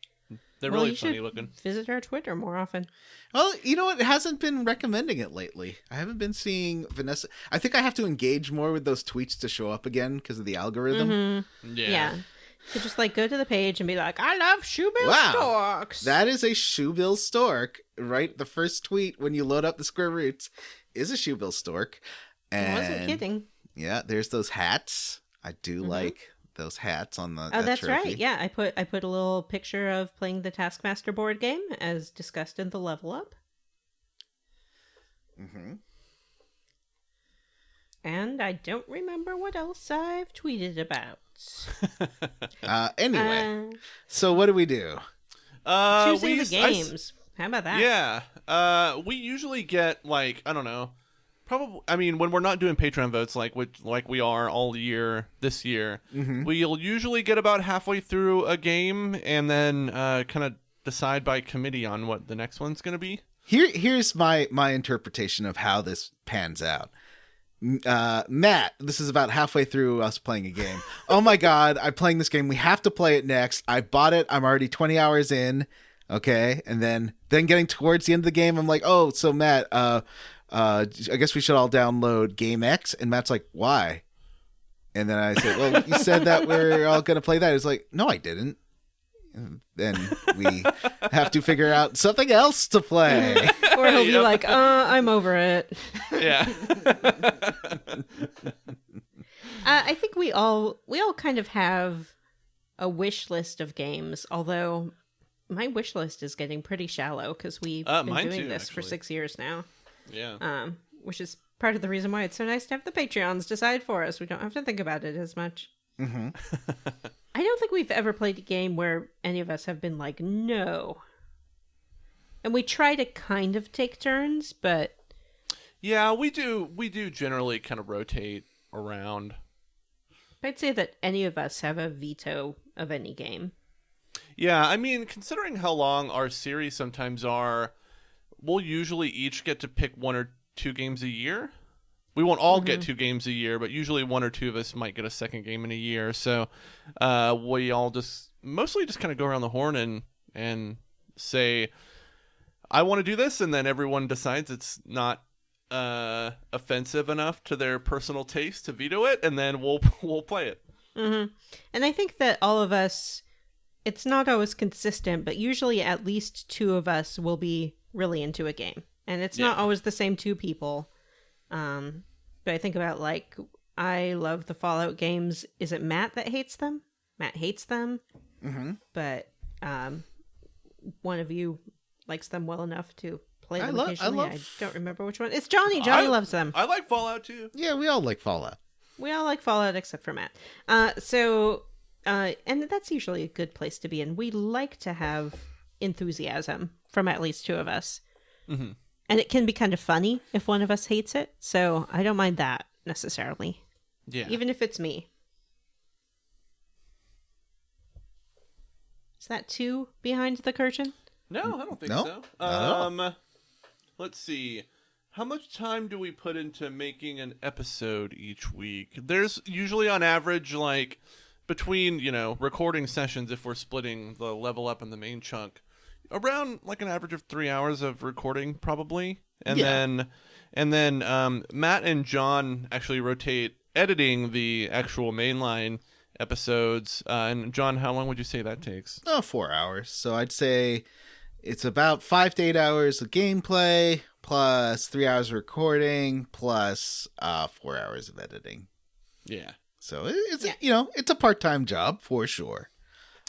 They're Well, really you funny should looking. Visit our Twitter more often. Well, you know what? It hasn't been recommending it lately. I haven't been seeing Vanessa. I think I have to engage more with those tweets to show up again because of the algorithm. Yeah. So just go to the page and be like, I love shoebill storks. That is a shoebill stork, right? The first tweet when you load up the Square Roots is a shoebill stork. And I wasn't kidding. Yeah, there's those hats. I do like those hats on the Oh, that's trophy. right. Yeah, I put a little picture of playing the Taskmaster board game as discussed in the Level Up. And I don't remember what else I've tweeted about. Anyway, so what do we do? Choosing the games. How about that? Yeah. We usually get I don't know. Probably, I mean, when we're not doing Patreon votes like we are all year this year, we'll usually get about halfway through a game and then kind of decide by committee on what the next one's going to be. Here's my interpretation of how this pans out. Matt, this is about halfway through us playing a game. Oh my God, I'm playing this game. We have to play it next. I bought it. I'm already 20 hours in. Okay. And then getting towards the end of the game, I'm like, oh, so Matt, I guess we should all download Game X. And Matt's like, why? And then I said, well, you said that we're all going to play that. It's like, no, I didn't. And then we have to figure out something else to play. Or he'll be like, I'm over it. Yeah. I think we all kind of have a wish list of games, although my wish list is getting pretty shallow because we've been doing this for 6 years now. Yeah. Which is part of the reason why it's so nice to have the Patreons decide for us. We don't have to think about it as much. I don't think we've ever played a game where any of us have been like, no. And we try to kind of take turns, but... Yeah, we do generally kind of rotate around. I'd say that any of us have a veto of any game. Yeah, I mean, considering how long our series sometimes are, we'll usually each get to pick 1 or 2 games a year. We won't all get 2 games a year, but usually 1 or 2 of us might get a second game in a year. So we all mostly just kind of go around the horn and say, I want to do this, and then everyone decides it's not offensive enough to their personal taste to veto it, and then we'll play it. Mm-hmm. And I think that all of us, it's not always consistent, but usually at least 2 of us will be really into a game. And it's not always the same 2 people. But I think about, like, I love the Fallout games. Is it Matt that hates them? Matt hates them. Mm-hmm. But one of you likes them well enough to play them occasionally. I don't remember which one. It's Johnny. Johnny loves them. I like Fallout too. Yeah, we all like Fallout. We all like Fallout except for Matt. And that's usually a good place to be in. We like to have enthusiasm from at least 2 of us. Mm-hmm. And it can be kind of funny if one of us hates it. So I don't mind that necessarily. Yeah. Even if it's me. Is that 2 behind the curtain? No, I don't think No? so. Let's see. How much time do we put into making an episode each week? There's usually on average, like, between, recording sessions, if we're splitting the level up and the main chunk, around like an average of 3 hours of recording probably. And then Matt and John actually rotate editing the actual mainline episodes. And John, how long would you say that takes? 4 hours. So I'd say it's about 5 to 8 hours of gameplay plus 3 hours of recording plus 4 hours of editing. Yeah. So it's a part-time job for sure.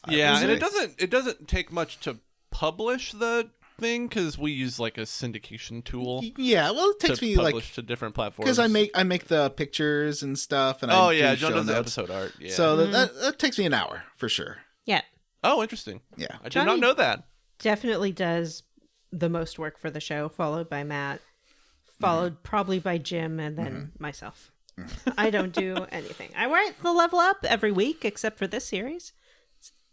Yeah, and it doesn't take much to publish the thing because we use like a syndication tool. Yeah, well, it takes me publish to different platforms because I make the pictures and stuff, and John show does the notes. episode art. Yeah. So that takes me an hour for sure. Yeah. Oh, interesting. Yeah, I did not know that. Definitely does the most work for the show, followed by Matt, followed probably by Jim, and then myself. I don't do anything. I write the level up every week, except for this series.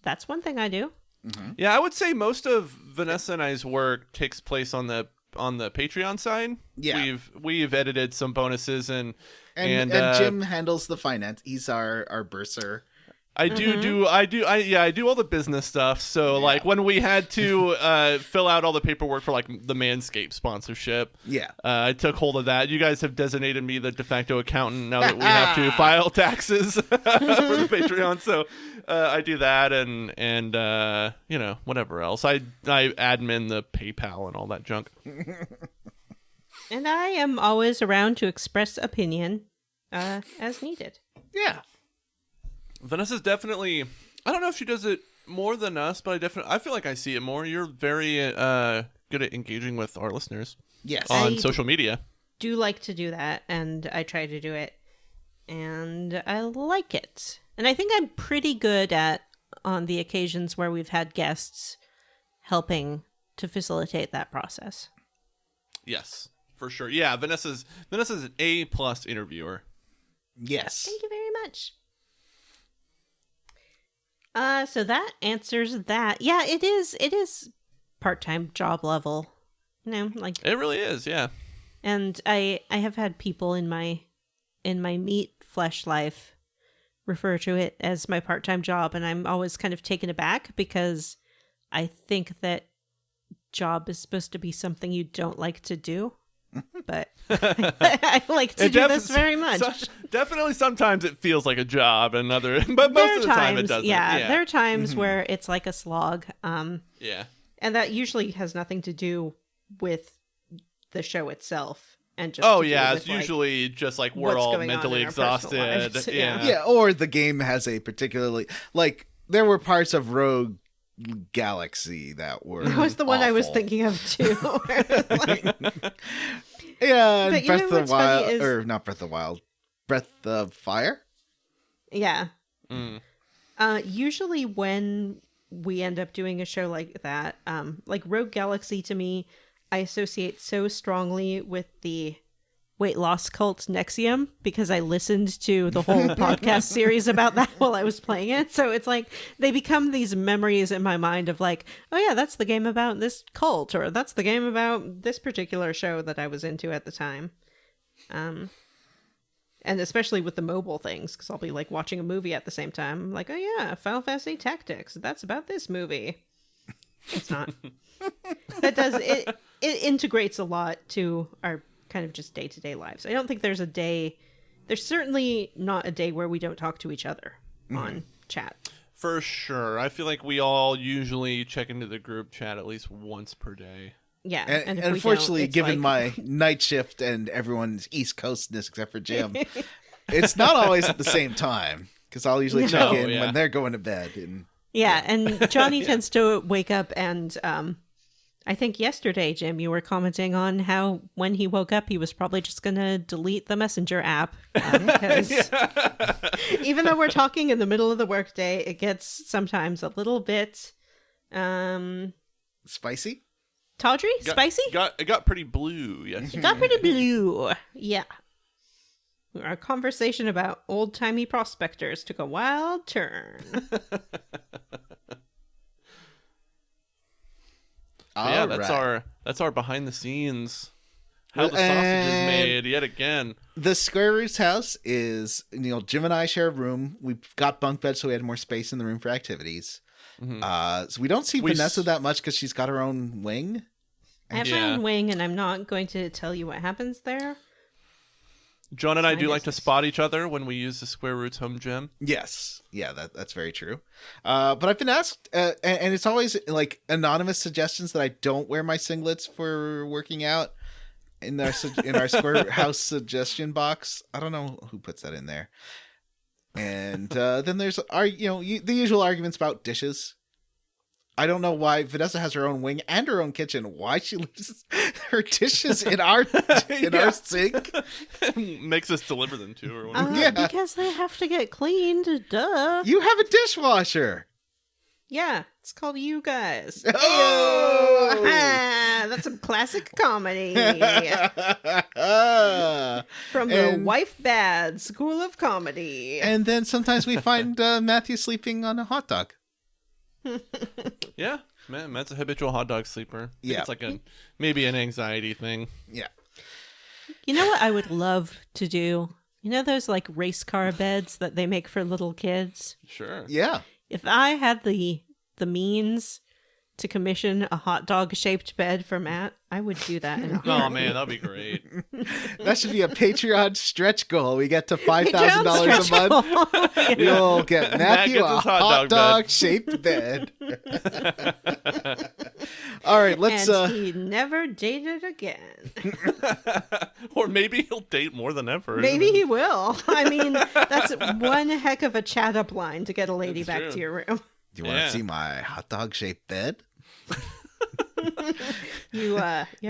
That's one thing I do. Mm-hmm. Yeah, I would say most of Vanessa and I's work takes place on the Patreon side. Yeah, we've edited some bonuses and Jim handles the finance. He's our bursar. I do all the business stuff. So like when we had to fill out all the paperwork for like the Manscaped sponsorship, I took hold of that. You guys have designated me the de facto accountant now that we have to file taxes for the Patreon. So I do that and whatever else. I admin the PayPal and all that junk. And I am always around to express opinion as needed. Yeah. Vanessa's definitely, I don't know if she does it more than us, but I feel like I see it more. You're very good at engaging with our listeners. Yes. On social media. Do like to do that, and I try to do it, and I like it. And I think I'm pretty good at, on the occasions where we've had guests, helping to facilitate that process. Yes, for sure. Yeah, Vanessa's an A+ interviewer. Yes. Thank you very much. So that answers that. Yeah, it is part-time job level. Like it really is, yeah. And I have had people in my meat flesh life refer to it as my part-time job, and I'm always kind of taken aback because I think that job is supposed to be something you don't like to do. But I like to do this very much. Definitely sometimes it feels like a job but most of the time it doesn't. Yeah, there are times where it's like a slog. Yeah. And that usually has nothing to do with the show itself. And just it's usually just like we're all mentally exhausted. Yeah, or the game has a particularly, like, there were parts of Rogue Galaxy that were that was the one I was thinking of too. Yeah, and Breath of the Wild, or not Breath of the Wild, Breath of Fire. Yeah. Usually when we end up doing a show like that, like Rogue Galaxy, to me, I associate so strongly with the weight loss cult Nexium because I listened to the whole podcast series about that while I was playing it. So it's like they become these memories in my mind of like, oh yeah, that's the game about this cult, or that's the game about this particular show that I was into at the time. And especially with the mobile things, because I'll be like watching a movie at the same time. I'm like, oh yeah, Final Fantasy Tactics. That's about this movie. It's not. That does it integrates a lot to our kind of just day-to-day lives. I don't think there's a day. There's certainly not a day where we don't talk to each other on chat. For sure. I feel like we all usually check into the group chat at least once per day. Yeah, and unfortunately, given my night shift and everyone's East Coastness except for Jim, it's not always at the same time because I'll usually check in when they're going to bed. And and Johnny tends to wake up, and I think yesterday, Jim, you were commenting on how when he woke up, he was probably just going to delete the Messenger app because even though we're talking in the middle of the workday, it gets sometimes a little bit spicy. Tawdry? Spicy? It got pretty blue yesterday. It got pretty blue. Yeah. Our conversation about old-timey prospectors took a wild turn. That's our behind the scenes. How the sausage is made yet again. The Square Roots house is, Jim and I share a room. We've got bunk beds, so we had more space in the room for activities. So we don't see Vanessa that much because she's got her own wing. I have my own wing, and I'm not going to tell you what happens there. John and I do like to spot each other when we use the Square Roots home gym. Yes. Yeah, that's very true. But I've been asked, and it's always like anonymous suggestions that I don't wear my singlets for working out in our Square House suggestion box. I don't know who puts that in there. And then there's the usual arguments about dishes. I don't know why Vanessa has her own wing and her own kitchen. Why she leaves her dishes in our our sink? Makes us deliver them to her. Because they have to get cleaned. Duh. You have a dishwasher. Yeah, it's called You Guys. Oh, that's some classic comedy from the Wife Bad School of Comedy. And then sometimes we find Matthew sleeping on a hot dog. Yeah, man, Matt's a habitual hot dog sleeper. It's like maybe an anxiety thing. Yeah. You know what I would love to do? You know those like race car beds that they make for little kids? Sure. Yeah. If I had the means to commission a hot dog shaped bed for Matt, I would do that in a heartbeat. Oh man, that'd be great. That should be a Patreon stretch goal. We get to $5,000 a month. We'll get Matthew a hot dog shaped bed. All right, let's. And he never dated again. Or maybe he'll date more than ever. Maybe he will. I mean, that's one heck of a chat up line to get a lady That's back true. to your room. Do you want to see my hot dog shaped bed? You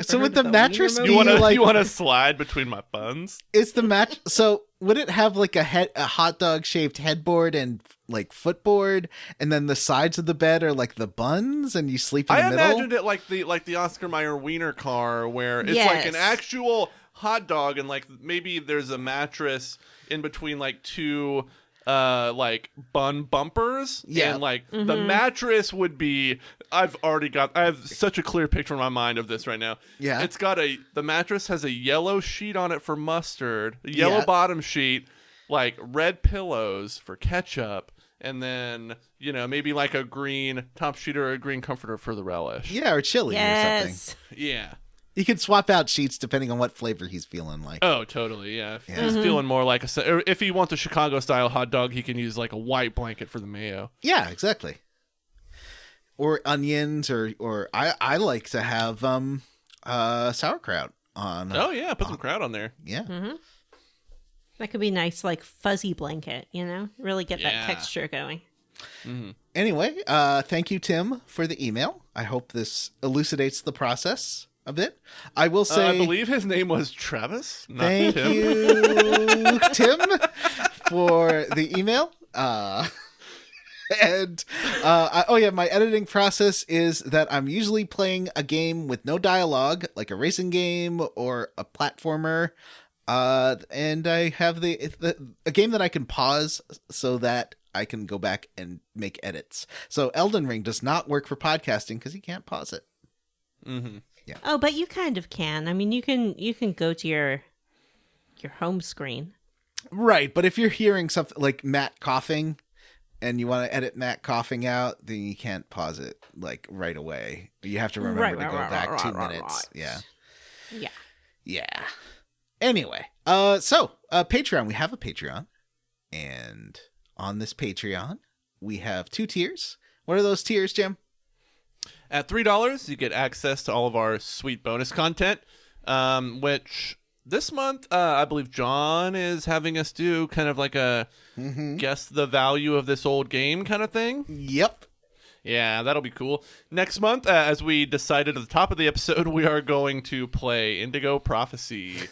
So would the mattress be you want like to slide between my buns? Is the match so would it have like a hot dog shaped headboard and like footboard, and then the sides of the bed are like the buns and you sleep in the middle? I imagined it like the Oscar Mayer Wiener car where it's like an actual hot dog and like maybe there's a mattress in between like two like bun bumpers. And like the mattress would be I have such a clear picture in my mind of this right now. Yeah. It's got the mattress has a yellow sheet on it for mustard, a yellow bottom sheet, like red pillows for ketchup, and then, maybe like a green top sheet or a green comforter for the relish. Yeah, or chili or something. Yeah. You can swap out sheets depending on what flavor he's feeling like. Oh, totally, yeah. If he's feeling more like or if he wants a Chicago-style hot dog, he can use like a white blanket for the mayo. Yeah, exactly. Or onions, or I like to have sauerkraut on. Oh yeah, put some kraut on there. Yeah. Mm-hmm. That could be nice, like fuzzy blanket. Really get that texture going. Mm-hmm. Anyway, thank you, Tim, for the email. I hope this elucidates the process a bit. I will say, I believe his name was Travis. Not thank Tim. you, Tim, for the email. My editing process is that I'm usually playing a game with no dialogue, like a racing game or a platformer, And I have a game that I can pause so that I can go back and make edits. So Elden Ring does not work for podcasting because you can't pause it. Mm-hmm. Yeah. Oh, but you kind of can. I mean, you can go to your home screen. Right, but if you're hearing something like Matt coughing and you want to edit Matt coughing out, then you can't pause it like right away. You have to remember to go back 2 minutes. Yeah. Yeah. Yeah. Anyway, so Patreon. We have a Patreon, and on this Patreon, we have 2 tiers. What are those tiers, Jim? At $3, you get access to all of our sweet bonus content, which this month, I believe John is having us do kind of like a guess the value of this old game kind of thing. Yep. Yeah, that'll be cool. Next month, as we decided at the top of the episode, we are going to play Indigo Prophecy. Which,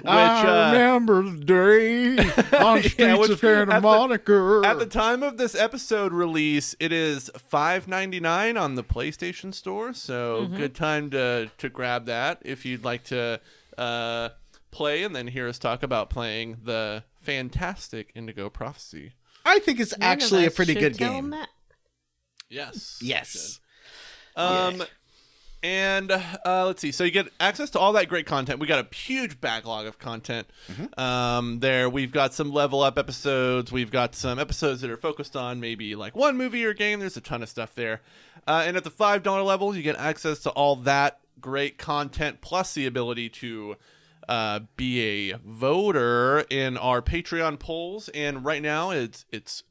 I remember the day on Streets of Santa Monica. At the time of this episode release, it is $5.99 on the PlayStation Store, so good time to grab that if you'd like to play and then hear us talk about playing the fantastic Indigo Prophecy. I think it's actually a pretty good game. Yes. And let's see. So you get access to all that great content. We got a huge backlog of content. There, we've got some level up episodes. We've got some episodes that are focused on maybe like one movie or game. There's a ton of stuff there. And at the $5 level, you get access to all that great content plus the ability to be a voter in our Patreon polls. And right now it's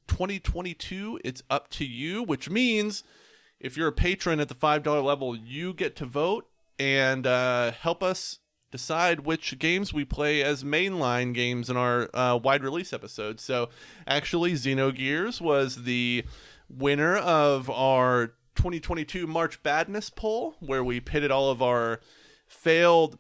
2022. It's up to you, which means if you're a patron at the $5 level, you get to vote and help us decide which games we play as mainline games in our wide release episodes. So actually, Xenogears was the winner of our 2022 March Badness poll, where we pitted all of our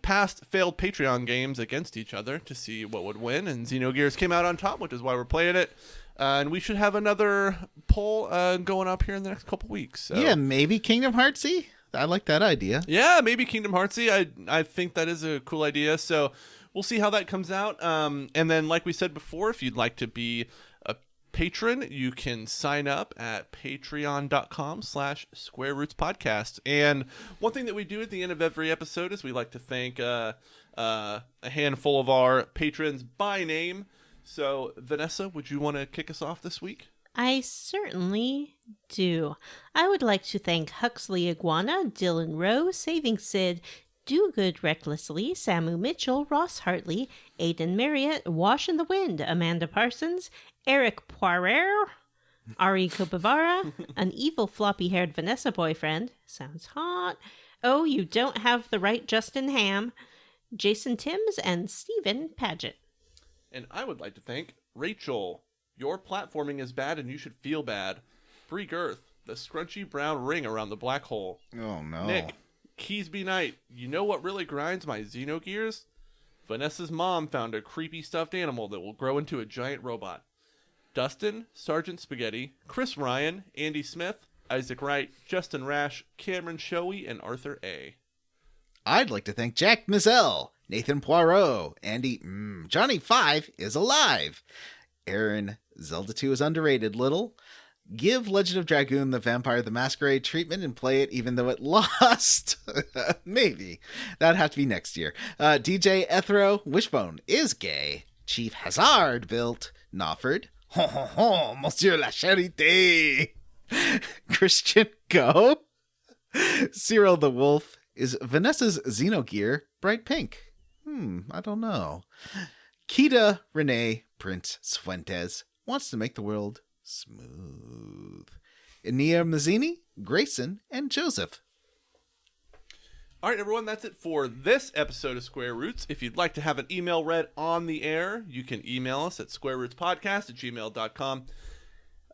past failed Patreon games against each other to see what would win, and Xenogears came out on top, which is why we're playing it. And we should have another poll going up here in the next couple weeks. So. Yeah, maybe Kingdom Heartsy. I like that idea. Yeah, maybe Kingdom Heartsy. I think that is a cool idea. So we'll see how that comes out. And then, like we said before, if you'd like to be a patron, you can sign up at patreon.com/SquareRootsPodcast. And one thing that we do at the end of every episode is we like to thank a handful of our patrons by name. So, Vanessa, would you want to kick us off this week? I certainly do. I would like to thank Huxley Iguana, Dylan Rowe, Saving Sid, Do Good Recklessly, Samu Mitchell, Ross Hartley, Aidan Marriott, Wash in the Wind, Amanda Parsons, Eric Poirier, Ari Kopivara, an evil floppy-haired Vanessa boyfriend, sounds hot, Oh, You Don't Have the Right Justin Ham, Jason Timms, and Stephen Paget. And I would like to thank Rachel. Your platforming is bad and you should feel bad. Bree Girth, the scrunchy brown ring around the black hole. Oh, no. Nick, Keysby Knight, you know what really grinds my Xenogears? Vanessa's mom found a creepy stuffed animal that will grow into a giant robot. Dustin, Sergeant Spaghetti, Chris Ryan, Andy Smith, Isaac Wright, Justin Rash, Cameron Shoei, and Arthur A. I'd like to thank Jack Mizell, Nathan Poirot, Andy, Johnny 5 is alive, Aaron, Zelda 2 is underrated, Little, give Legend of Dragoon the Vampire the Masquerade treatment and play it even though it lost. Maybe. That'd have to be next year. DJ Ethro, Wishbone is gay, Chief Hazard built, Knopford, ho ho ho, Monsieur la Charité, Christian Go, Cyril the Wolf, is Vanessa's Xenogear bright pink? I don't know. Kita Renee Prince Fuentes wants to make the world smooth. Nia Mazzini, Grayson, and Joseph. All right, everyone, that's it for this episode of Square Roots. If you'd like to have an email read on the air, you can email us at squarerootspodcast@gmail.com.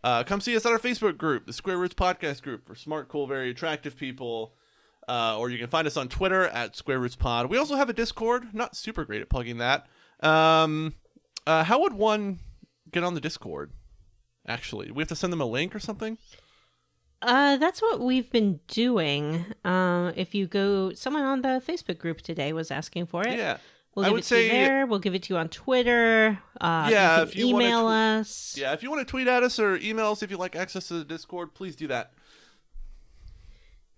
Come see us at our Facebook group, the Square Roots Podcast group, for smart, cool, very attractive people. Or you can find us on Twitter at Square Roots Pod. We also have a Discord. Not super great at plugging that. How would one get on the Discord? Actually, we have to send them a link or something? That's what we've been doing. If you go, someone on the Facebook group today was asking for it. Yeah. We'll I give would it to say- you there. We'll give it to you on Twitter. Yeah, you if can you wanna email us. Yeah, if you want to tweet at us or email us if you like access to the Discord, please do that.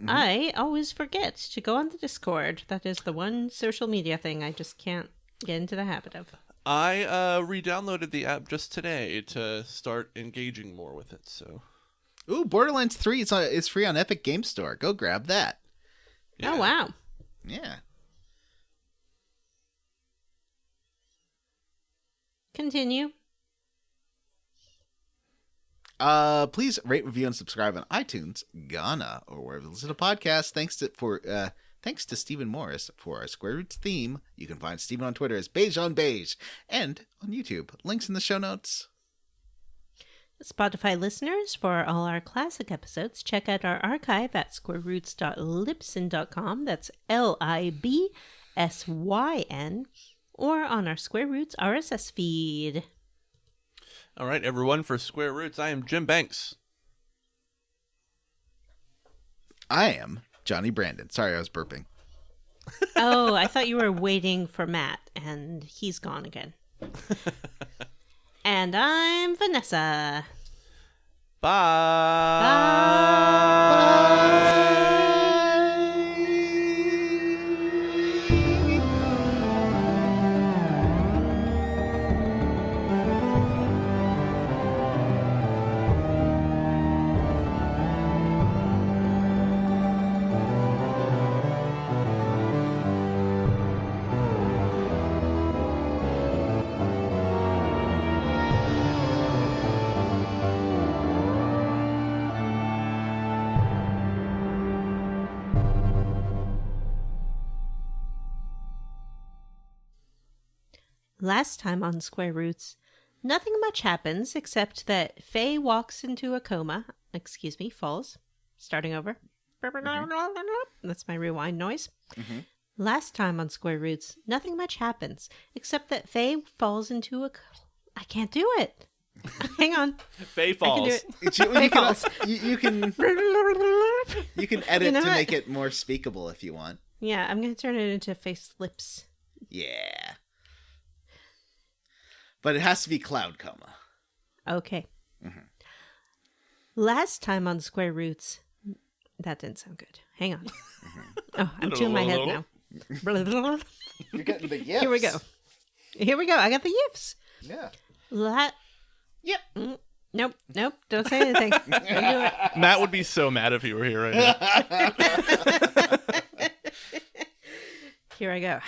I always forget to go on the Discord. That is the one social media thing I just can't get into the habit of. I re-downloaded the app just today to start engaging more with it. So, Ooh, Borderlands 3 is free on Epic Game Store. Go grab that. yeah. Oh, wow. Yeah. Continue. Please rate, review, and subscribe on iTunes, Ghana, or wherever you listen to podcasts. Thanks to Stephen Morris for our Square Roots theme. You can find Stephen on Twitter as Beige on Beige and on YouTube. Links in the show notes. Spotify listeners, for all our classic episodes, check out our archive at squareroots.libsyn.com. That's LIBSYN. Or on our Square Roots RSS feed. All right, everyone. For Square Roots, I am Jim Banks. I am Johnny Brandon. Sorry, I was burping. Oh, I thought you were waiting for Matt, and he's gone again. And I'm Vanessa. Bye. Last time on Square Roots, nothing much happens except that Faye walks into a coma. Falls. Starting over. That's my rewind noise. Last time on Square Roots, nothing much happens except that Faye falls into a... I can't do it. Hang on. Faye falls. I can do it. You falls. you can edit You know to what? make it more speakable if you want. Yeah, I'm going to turn it into face lips. Yeah. But it has to be cloud coma. Okay. Last time on Square Roots, that didn't sound good. Hang on. Oh, I'm two in my head now. You're getting the yips. Here we go. I got the yips. Yeah. Yep. Nope. Don't say anything. Don't do it. Matt would be so mad if he were here right now. Here I go.